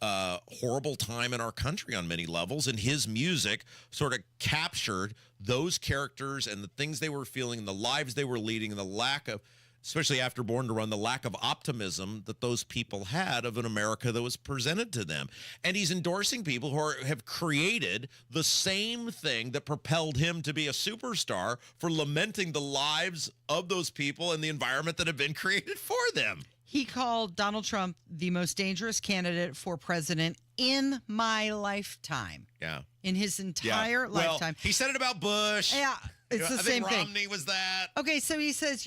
Speaker 8: horrible time in our country on many levels, and his music sort of captured those characters and the things they were feeling and the lives they were leading and the lack of, especially after Born to Run, the lack of optimism that those people had of an America that was presented to them. And he's endorsing people who have created the same thing that propelled him to be a superstar, for lamenting the lives of those people and the environment that have been created for them.
Speaker 10: He called Donald Trump the most dangerous candidate for president in my lifetime.
Speaker 8: Yeah.
Speaker 10: In his entire lifetime.
Speaker 8: Well, he said it about Bush.
Speaker 10: Yeah, it's the same thing.
Speaker 8: Romney was that.
Speaker 10: Okay, so he says,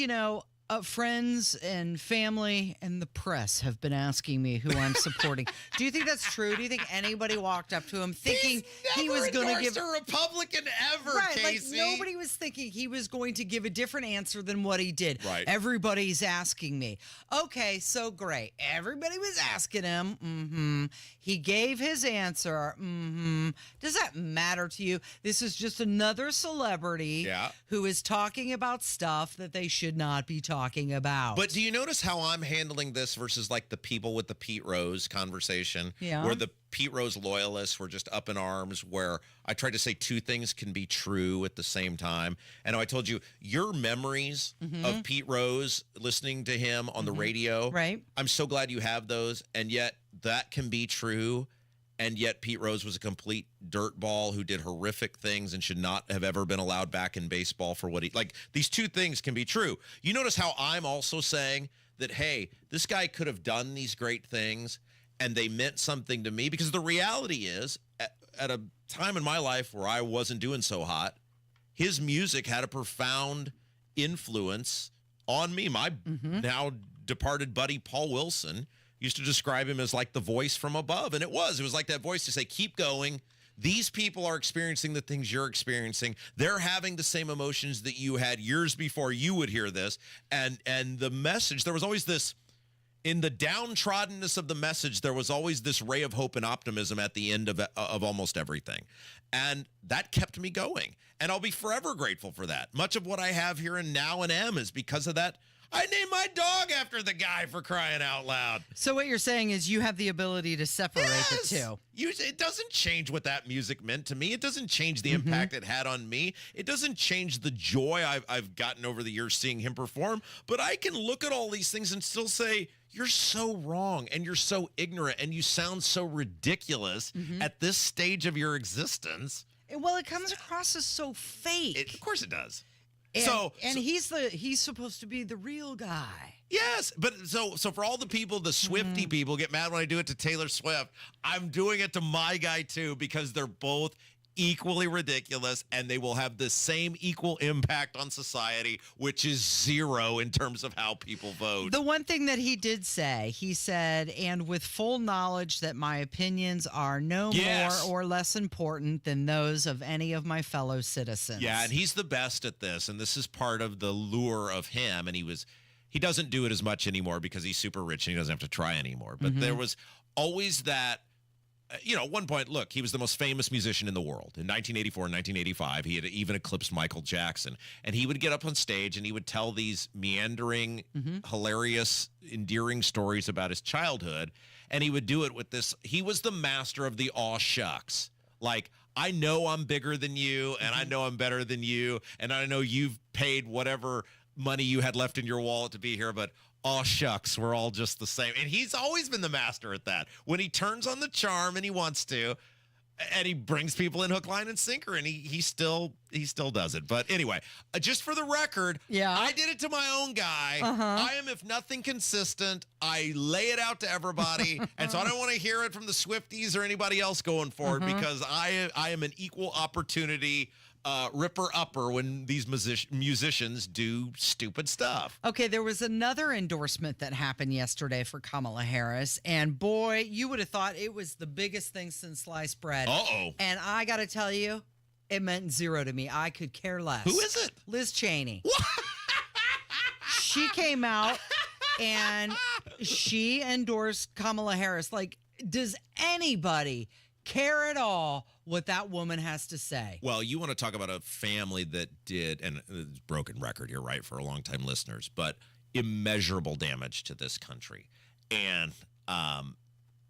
Speaker 10: friends and family and the press have been asking me who I'm supporting. Do you think that's true? Do you think anybody walked up to him thinking he was going to give
Speaker 8: a Republican ever,
Speaker 10: right?
Speaker 8: Casey.
Speaker 10: Like nobody was thinking he was going to give a different answer than what he did.
Speaker 8: Right.
Speaker 10: Everybody's asking me. Okay, so great. Everybody was asking him. Mm-hmm. He gave his answer. Mm-hmm. Does that matter to you? This is just another celebrity who is talking about stuff that they should not be talking about.
Speaker 8: But do you notice how I'm handling this versus like the people with the Pete Rose conversation?
Speaker 10: Yeah.
Speaker 8: Where the Pete Rose loyalists were just up in arms, where I tried to say 2 things can be true at the same time. And I told you, your memories of Pete Rose, listening to him on the radio,
Speaker 10: right?
Speaker 8: I'm so glad you have those. And yet that can be true. And yet Pete Rose was a complete dirtball who did horrific things and should not have ever been allowed back in baseball for what he, like, these 2 things can be true. You notice how I'm also saying that, hey, this guy could have done these great things, and they meant something to me, because the reality is, at a time in my life where I wasn't doing so hot, his music had a profound influence on me. My now departed buddy Paul Wilson used to describe him as like the voice from above, and it was like that voice to say, keep going. These people are experiencing the things you're experiencing. They're having the same emotions that you had years before you would hear this. And the message, there was always this, in the downtroddenness of the message, there was always this ray of hope and optimism at the end of almost everything. And that kept me going. And I'll be forever grateful for that. Much of what I have here and now and am is because of that. I named my dog after the guy, for crying out loud.
Speaker 10: So what you're saying is you have the ability to separate the two.
Speaker 8: It doesn't change what that music meant to me. It doesn't change the impact it had on me. It doesn't change the joy I've gotten over the years seeing him perform. But I can look at all these things and still say, you're so wrong and you're so ignorant and you sound so ridiculous at this stage of your existence.
Speaker 10: Well, it comes across as so fake.
Speaker 8: Of course it does.
Speaker 10: And he's supposed to be the real guy.
Speaker 8: Yes, but so for all the people, the Swiftie people get mad when I do it to Taylor Swift, I'm doing it to my guy too, because they're both equally ridiculous and they will have the same equal impact on society, which is zero in terms of how people vote.
Speaker 10: The one thing that he did say, he said, and with full knowledge that my opinions are no more or less important than those of any of my fellow citizens.
Speaker 8: Yeah, and he's the best at this, and this is part of the lure of him, and he doesn't do it as much anymore because he's super rich and he doesn't have to try anymore. But there was always that, at one point, look, he was the most famous musician in the world. In 1984 and 1985, he had even eclipsed Michael Jackson. And he would get up on stage and he would tell these meandering, hilarious, endearing stories about his childhood. And he would do it with this. He was the master of the aw shucks. Like, I know I'm bigger than you, and I know I'm better than you, and I know you've paid whatever money you had left in your wallet to be here, but aw shucks, we're all just the same. And he's always been the master at that. When he turns on the charm and he wants to, and he brings people in hook, line, and sinker, and he still does it. But anyway, just for the record, I did it to my own guy. I am, if nothing, consistent. I lay it out to everybody, and so I don't want to hear it from the Swifties or anybody else going forward, because I am an equal opportunity ripper-upper when these musicians do stupid stuff.
Speaker 10: Okay, there was another endorsement that happened yesterday for Kamala Harris, and boy, you would have thought it was the biggest thing since sliced bread.
Speaker 8: Uh-oh.
Speaker 10: And I got to tell you, it meant zero to me. I could care less.
Speaker 8: Who is it?
Speaker 10: Liz Cheney. What? She came out and she endorsed Kamala Harris. Like, does anybody care at all what that woman has to say?
Speaker 8: Well, you want to talk about a family that did, and it's broken record here, right, for long-time listeners, but immeasurable damage to this country. And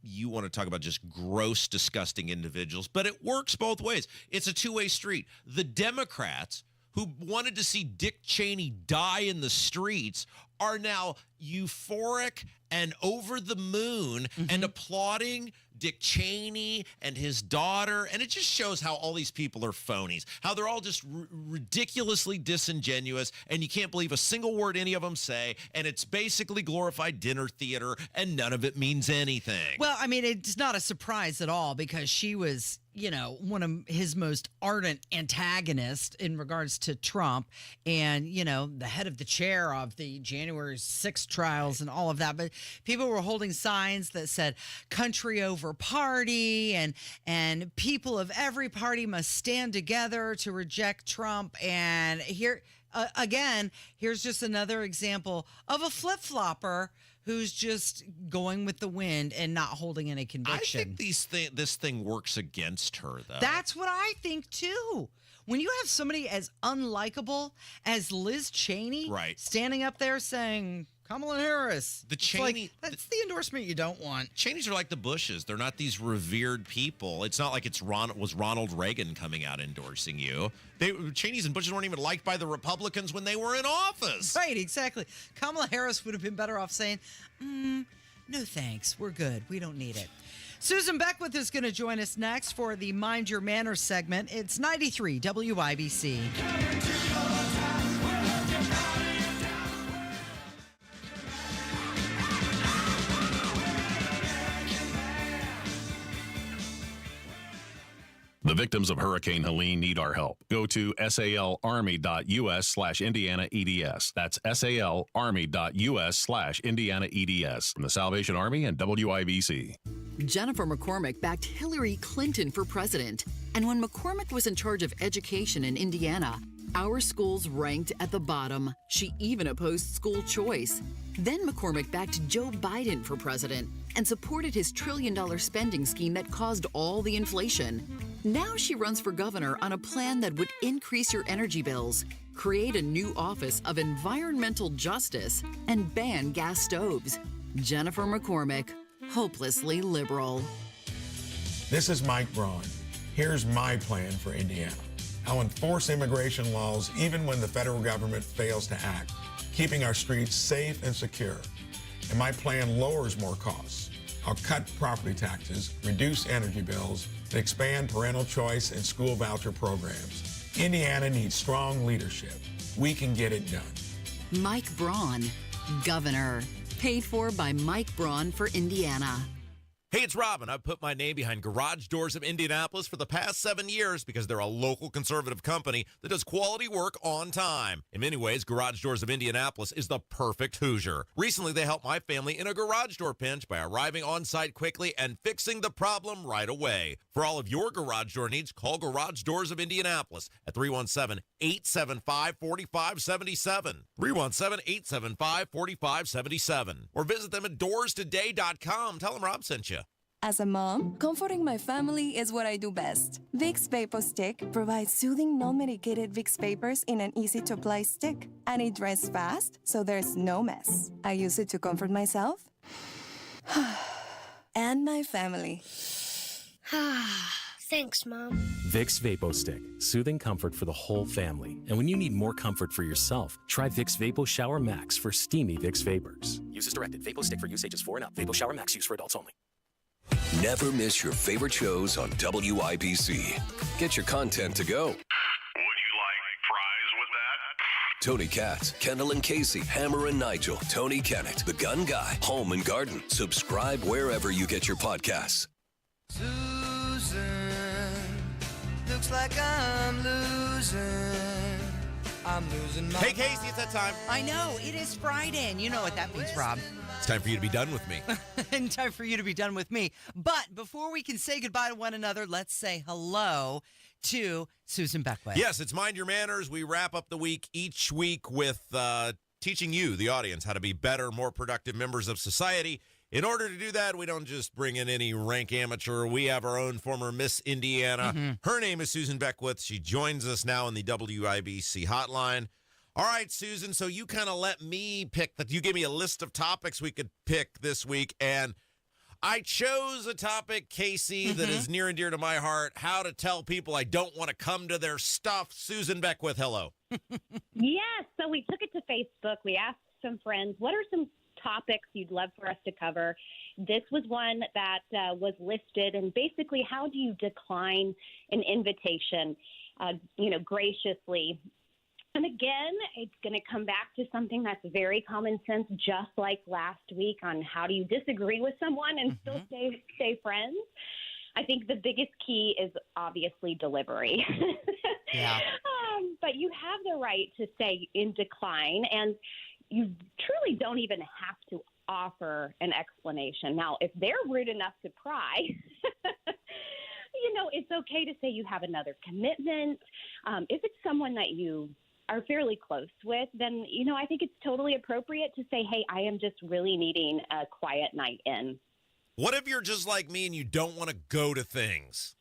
Speaker 8: you want to talk about just gross, disgusting individuals, but it works both ways. It's a two-way street. The Democrats who wanted to see Dick Cheney die in the streets are now euphoric and over the moon and applauding Dick Cheney and his daughter. And it just shows how all these people are phonies, how they're all just ridiculously disingenuous, and you can't believe a single word any of them say. And it's basically glorified dinner theater, and none of it means anything.
Speaker 10: Well, I mean, it's not a surprise at all, because she was, one of his most ardent antagonists in regards to Trump, and, the head of the chair of the January 6th trials and all of that. But people were holding signs that said country over party, and people of every party must stand together to reject Trump. And here, again, here's just another example of a flip-flopper who's just going with the wind and not holding any conviction.
Speaker 8: I think this thing works against her, though.
Speaker 10: That's what I think, too. When you have somebody as unlikable as Liz Cheney standing up there saying, Kamala Harris. That's the endorsement you don't want.
Speaker 8: Cheneys are like the Bushes. They're not these revered people. It's not like was Ronald Reagan coming out endorsing you. Cheneys and Bushes weren't even liked by the Republicans when they were in office.
Speaker 10: Right, exactly. Kamala Harris would have been better off saying, no thanks, we're good. We don't need it. Susan Beckwith is going to join us next for the Mind Your Manners segment. It's 93 WIBC.
Speaker 7: The victims of Hurricane Helene need our help. Go to salarmy.us/Indiana EDS. That's salarmy.us/Indiana EDS. From the Salvation Army and WIBC.
Speaker 11: Jennifer McCormick backed Hillary Clinton for president. And when McCormick was in charge of education in Indiana, our schools ranked at the bottom. She even opposed school choice. Then McCormick backed Joe Biden for president and supported his $1 trillion spending scheme that caused all the inflation. Now she runs for governor on a plan that would increase your energy bills, create a new Office of Environmental Justice, and ban gas stoves. Jennifer McCormick, hopelessly liberal.
Speaker 9: This is Mike Braun. Here's my plan for Indiana. I'll enforce immigration laws even when the federal government fails to act, keeping our streets safe and secure. And my plan lowers more costs. I'll cut property taxes, reduce energy bills, and expand parental choice and school voucher programs. Indiana needs strong leadership. We can get it done.
Speaker 11: Mike Braun, governor. Paid for by Mike Braun for Indiana.
Speaker 8: Hey, it's Robin. I've put my name behind Garage Doors of Indianapolis for the past 7 years because they're a local conservative company that does quality work on time. In many ways, Garage Doors of Indianapolis is the perfect Hoosier. Recently, they helped my family in a garage door pinch by arriving on site quickly and fixing the problem right away. For all of your garage door needs, call Garage Doors of Indianapolis at 317-875-4577. 317-875-4577. Or visit them at doorstoday.com. Tell them Rob sent you.
Speaker 27: As a mom, comforting my family is what I do best. Vicks Vapor Stick provides soothing, non-medicated Vicks vapors in an easy-to-apply stick. And it dries fast, so there's no mess. I use it to comfort myself and my family.
Speaker 12: Thanks, Mom.
Speaker 19: Vicks Vapo Stick. Soothing comfort for the whole family. And when you need more comfort for yourself, try Vicks Vapo Shower Max for steamy Vicks vapors.
Speaker 3: Use as directed. Vapo Stick for use ages 4 and up. Vapo Shower Max use for adults only.
Speaker 29: Never miss your favorite shows on WIBC. Get your content to go. Would you like fries with that? Tony Katz, Kendall and Casey, Hammer and Nigel, Tony Kennett, The Gun Guy, Home and Garden. Subscribe wherever you get your podcasts.
Speaker 15: Susan, looks like I'm losing. I'm losing my
Speaker 8: Hey, Casey, it's that time.
Speaker 10: I know. It is Friday, and you know what that means, Rob.
Speaker 8: It's time for you to be done with me.
Speaker 10: And time for you to be done with me. But before we can say goodbye to one another, let's say hello to Susan Beckwith.
Speaker 8: Yes, it's Mind Your Manners. We wrap up the week each week with teaching you, the audience, how to be better, more productive members of society. In order to do that, we don't just bring in any rank amateur. We have our own former Miss Indiana.
Speaker 10: Mm-hmm.
Speaker 8: Her name is Susan Beckwith. She joins us now in the WIBC hotline. All right, Susan, so you kind of let me pick. You gave me a list of topics we could pick this week, and I chose a topic, Casey, that is near and dear to my heart, how to tell people I don't want to come to their stuff. Susan Beckwith, hello.
Speaker 22: Yes, so we took it to Facebook. We asked some friends, what are some topics you'd love for us to cover? This was one that was listed, and basically, how do you decline an invitation, graciously? And again, it's going to come back to something that's very common sense, just like last week on how do you disagree with someone and still stay friends. I think the biggest key is obviously delivery.
Speaker 10: Yeah.
Speaker 22: But you have the right to say in decline, and you truly don't even have to offer an explanation. Now, if they're rude enough to pry, it's okay to say you have another commitment. If it's someone that you are fairly close with, then, I think it's totally appropriate to say, hey, I am just really needing a quiet night in.
Speaker 8: What if you're just like me and you don't want to go to things?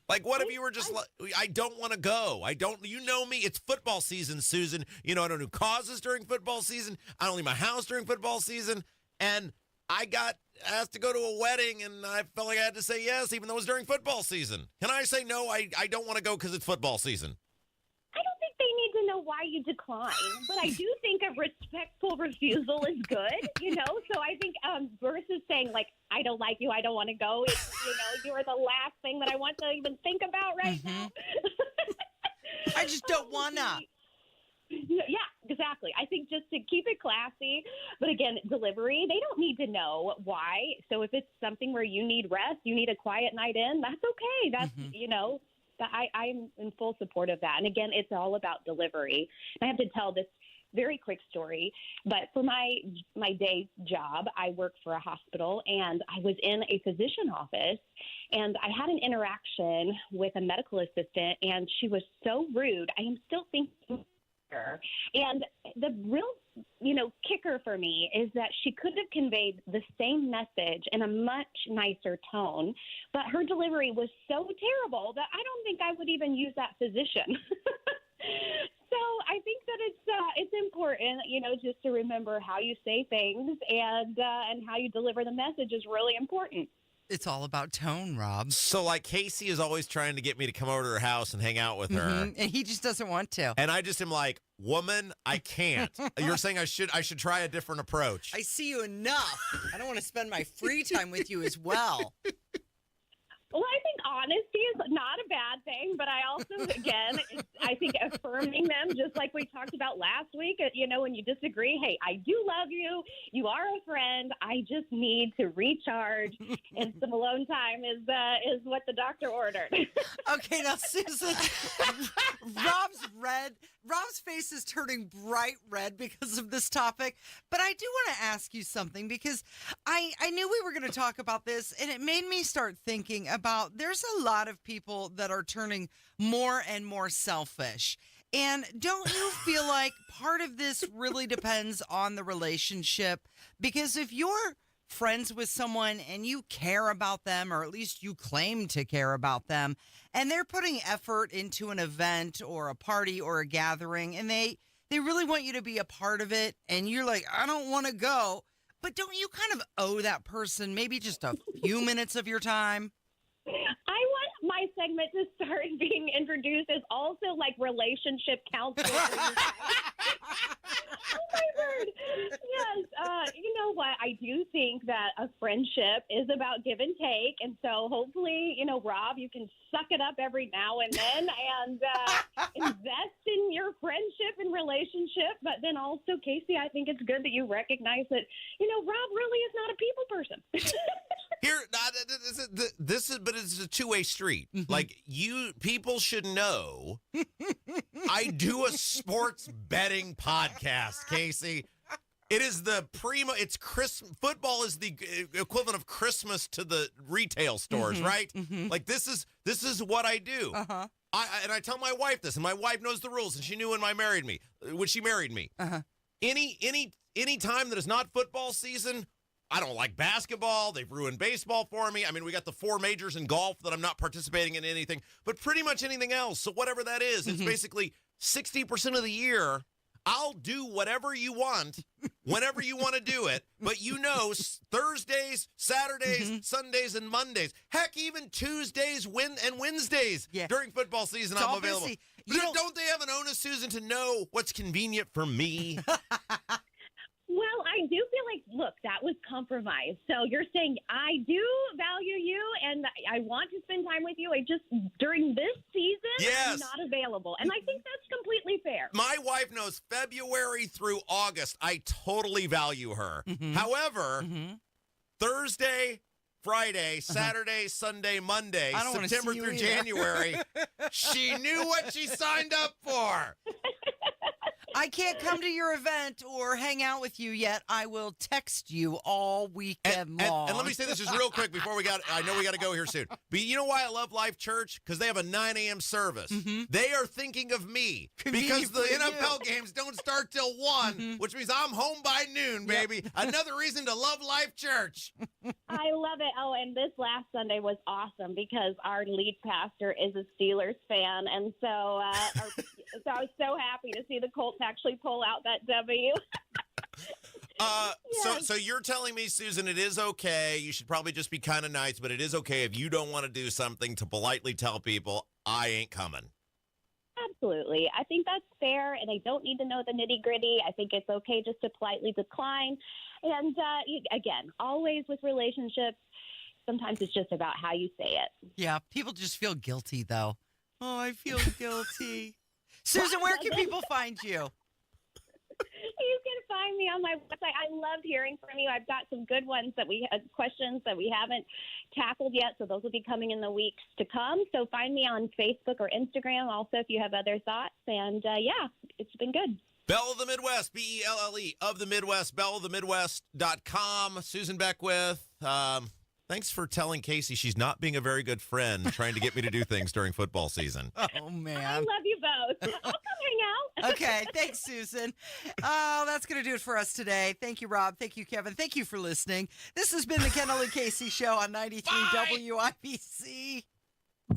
Speaker 8: Like, what if you were just like, I don't want to go. You know me. It's football season, Susan. I don't do causes during football season. I don't leave my house during football season. And I got asked to go to a wedding, and I felt like I had to say yes, even though it was during football season. Can I say no? I don't want to go because it's football season.
Speaker 22: I don't think they need to know why you decline, but I do think a respectful refusal is good, So I think versus saying, like, I don't like you, I don't want to go, it's, you are the last thing that I want to even think about right now.
Speaker 10: I just don't want to.
Speaker 22: Yeah, exactly. I think just to keep it classy, but again, delivery, they don't need to know why. So if it's something where you need rest, you need a quiet night in, that's okay. That's, I'm in full support of that. And again, it's all about delivery. And I have to tell this very quick story, but for my day job, I work for a hospital, and I was in a physician office, and I had an interaction with a medical assistant, and she was so rude. I am still thinking her. And the real, kicker for me is that she could have conveyed the same message in a much nicer tone, but her delivery was so terrible that I don't think I would even use that physician. So I think that it's important, just to remember how you say things and how you deliver the message is really important.
Speaker 10: It's all about tone, Rob.
Speaker 8: So, like, Casey is always trying to get me to come over to her house and hang out with her.
Speaker 10: And he just doesn't want to.
Speaker 8: And I just am like, woman, I can't. You're saying I should try a different approach.
Speaker 10: I see you enough. I don't want to spend my free time with you as well.
Speaker 22: Well, I think honesty is not a bad thing, but I also, again, I think affirming them, just like we talked about last week, when you disagree, hey, I do love you. You are a friend. I just need to recharge, and some alone time is what the doctor ordered.
Speaker 10: Okay, now, Susan, Rob's face is turning bright red because of this topic, but I do want to ask you something because I knew we were going to talk about this, and it made me start thinking about there's a lot of people that are turning more and more selfish. And don't you feel like part of this really depends on the relationship? Because if you're friends with someone and you care about them, or at least you claim to care about them, and they're putting effort into an event or a party or a gathering, and they really want you to be a part of it, and you're like, I don't want to go, but don't you kind of owe that person maybe just a few minutes of your time?
Speaker 22: I want my segment to start being introduced as also like relationship counseling. Oh my word. Yes. You know what? I do think that a friendship is about give and take. And so hopefully, Rob, you can suck it up every now and then and invest in your friendship and relationship. But then also, Casey, I think it's good that you recognize that, Rob really is not a people person.
Speaker 8: But it's a two-way street.
Speaker 10: Mm-hmm.
Speaker 8: Like, people should know I do a sports betting podcast, Casey. It is it's Christmas. Football is the equivalent of Christmas to the retail stores, right?
Speaker 10: Mm-hmm.
Speaker 8: Like, this is what I do.
Speaker 10: Uh-huh.
Speaker 8: I tell my wife this, and my wife knows the rules, and she knew when she married me.
Speaker 10: Uh-huh.
Speaker 8: Any time that is not football season, I don't like basketball. They've ruined baseball for me. I mean, we got the 4 majors in golf that I'm not participating in anything, but pretty much anything else. So whatever that is, it's basically 60% of the year. I'll do whatever you want, whenever you want to do it. But Thursdays, Saturdays, Sundays, and Mondays. Heck, even Tuesdays and Wednesdays during football season, I'm available. Don't they have an onus, Susan, to know what's convenient for me?
Speaker 22: Well, I do feel like, look, that was compromise. So you're saying I do value you and I want to spend time with you. I just, during this season, I'm not available. And I think that's completely fair.
Speaker 8: My wife knows February through August, I totally value her.
Speaker 10: Mm-hmm.
Speaker 8: However, Thursday, Friday, Saturday, Sunday, Monday, September through January, she knew what she signed up for.
Speaker 10: I can't come to your event or hang out with you yet. I will text you all weekend long.
Speaker 8: And let me say this just real quick before I know we got to go here soon. But you know why I love Life Church? Because they have a 9 a.m. service. They are thinking of me because the NFL games don't start till 1, which means I'm home by noon, baby. Another reason to love Life Church.
Speaker 22: I love it. Oh, and this last Sunday was awesome because our lead pastor is a Steelers fan. And so, so I was so happy to see the Colts actually pull out that W.
Speaker 8: So you're telling me, Susan, it is okay. You should probably just be kind of nice, but it is okay if you don't want to do something to politely tell people, I ain't coming.
Speaker 22: Absolutely. I think that's fair, and I don't need to know the nitty-gritty. I think it's okay just to politely decline. And, again, always with relationships, sometimes it's just about how you say it.
Speaker 10: Yeah, people just feel guilty, though. Oh, I feel guilty. Susan, where can people find you?
Speaker 22: You can find me on my website. I loved hearing from you. I've got some good ones questions that we haven't tackled yet, so those will be coming in the weeks to come. So find me on Facebook or Instagram also if you have other thoughts. And it's been good.
Speaker 8: Belle of the Midwest, Belle of the Midwest, belleofthemidwest.com. Susan Beckwith, thanks for telling Casey she's not being a very good friend trying to get me to do things during football season.
Speaker 10: Oh, man.
Speaker 22: I love you both. I'll come hang out.
Speaker 10: Okay, thanks, Susan. Oh, that's going to do it for us today. Thank you, Rob. Thank you, Kevin. Thank you for listening. This has been the Kendall and Casey Show on 93 WIBC.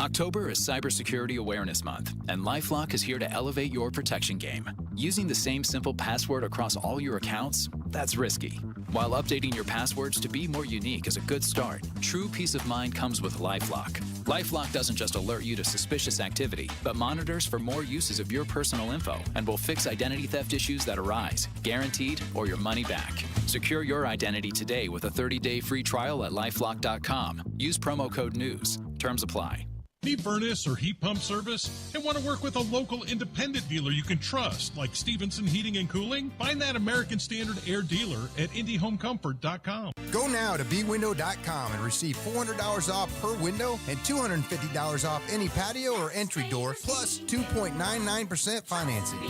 Speaker 4: October is Cybersecurity Awareness Month, and LifeLock is here to elevate your protection game. Using the same simple password across all your accounts, that's risky. While updating your passwords to be more unique is a good start, true peace of mind comes with LifeLock. LifeLock doesn't just alert you to suspicious activity, but monitors for more uses of your personal info and will fix identity theft issues that arise, guaranteed or your money back. Secure your identity today with a 30-day free trial at LifeLock.com. Use promo code NEWS. Terms apply.
Speaker 12: Need furnace or heat pump service and want to work with a local independent dealer you can trust, like Stevenson Heating and Cooling? Find that American Standard Air dealer at IndyHomeComfort.com.
Speaker 13: Go now to bwindow.com and receive $400 off per window and $250 off any patio or entry door, plus 2.99% financing.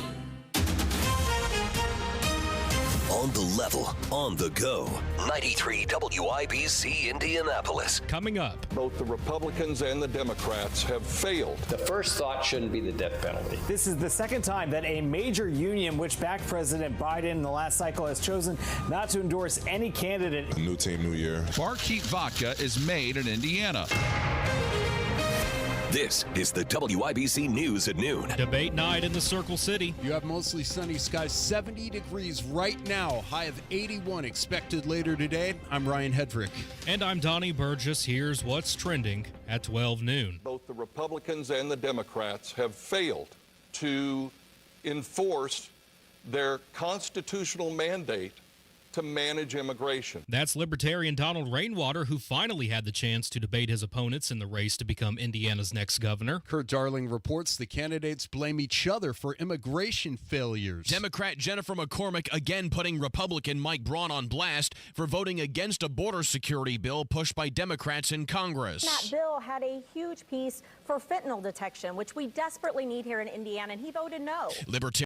Speaker 29: On the level, on the go. 93 WIBC Indianapolis.
Speaker 14: Coming up.
Speaker 1: Both the Republicans and the Democrats have failed.
Speaker 17: The first thought shouldn't be the death penalty.
Speaker 23: This is the second time that a major union which backed President Biden in the last cycle has chosen not to endorse any candidate.
Speaker 24: New team, new year.
Speaker 25: Barkeep Vodka is made in Indiana.
Speaker 29: This is the WIBC News at noon.
Speaker 14: Debate night in the Circle City.
Speaker 26: You have mostly sunny skies, 70 degrees right now, high of 81 expected later today. I'm Ryan Hedrick.
Speaker 14: And I'm Donnie Burgess. Here's what's trending at 12 noon.
Speaker 1: Both the Republicans and the Democrats have failed to enforce their constitutional mandate to manage immigration.
Speaker 14: That's Libertarian Donald Rainwater, who finally had the chance to debate his opponents in the race to become Indiana's next governor.
Speaker 26: Kurt Darling reports the candidates blame each other for immigration failures.
Speaker 5: Democrat Jennifer McCormick again putting Republican Mike Braun on blast for voting against a border security bill pushed by Democrats in Congress.
Speaker 18: That bill had a huge piece for fentanyl detection, which we desperately need here in Indiana, and he voted no.
Speaker 5: Libertarian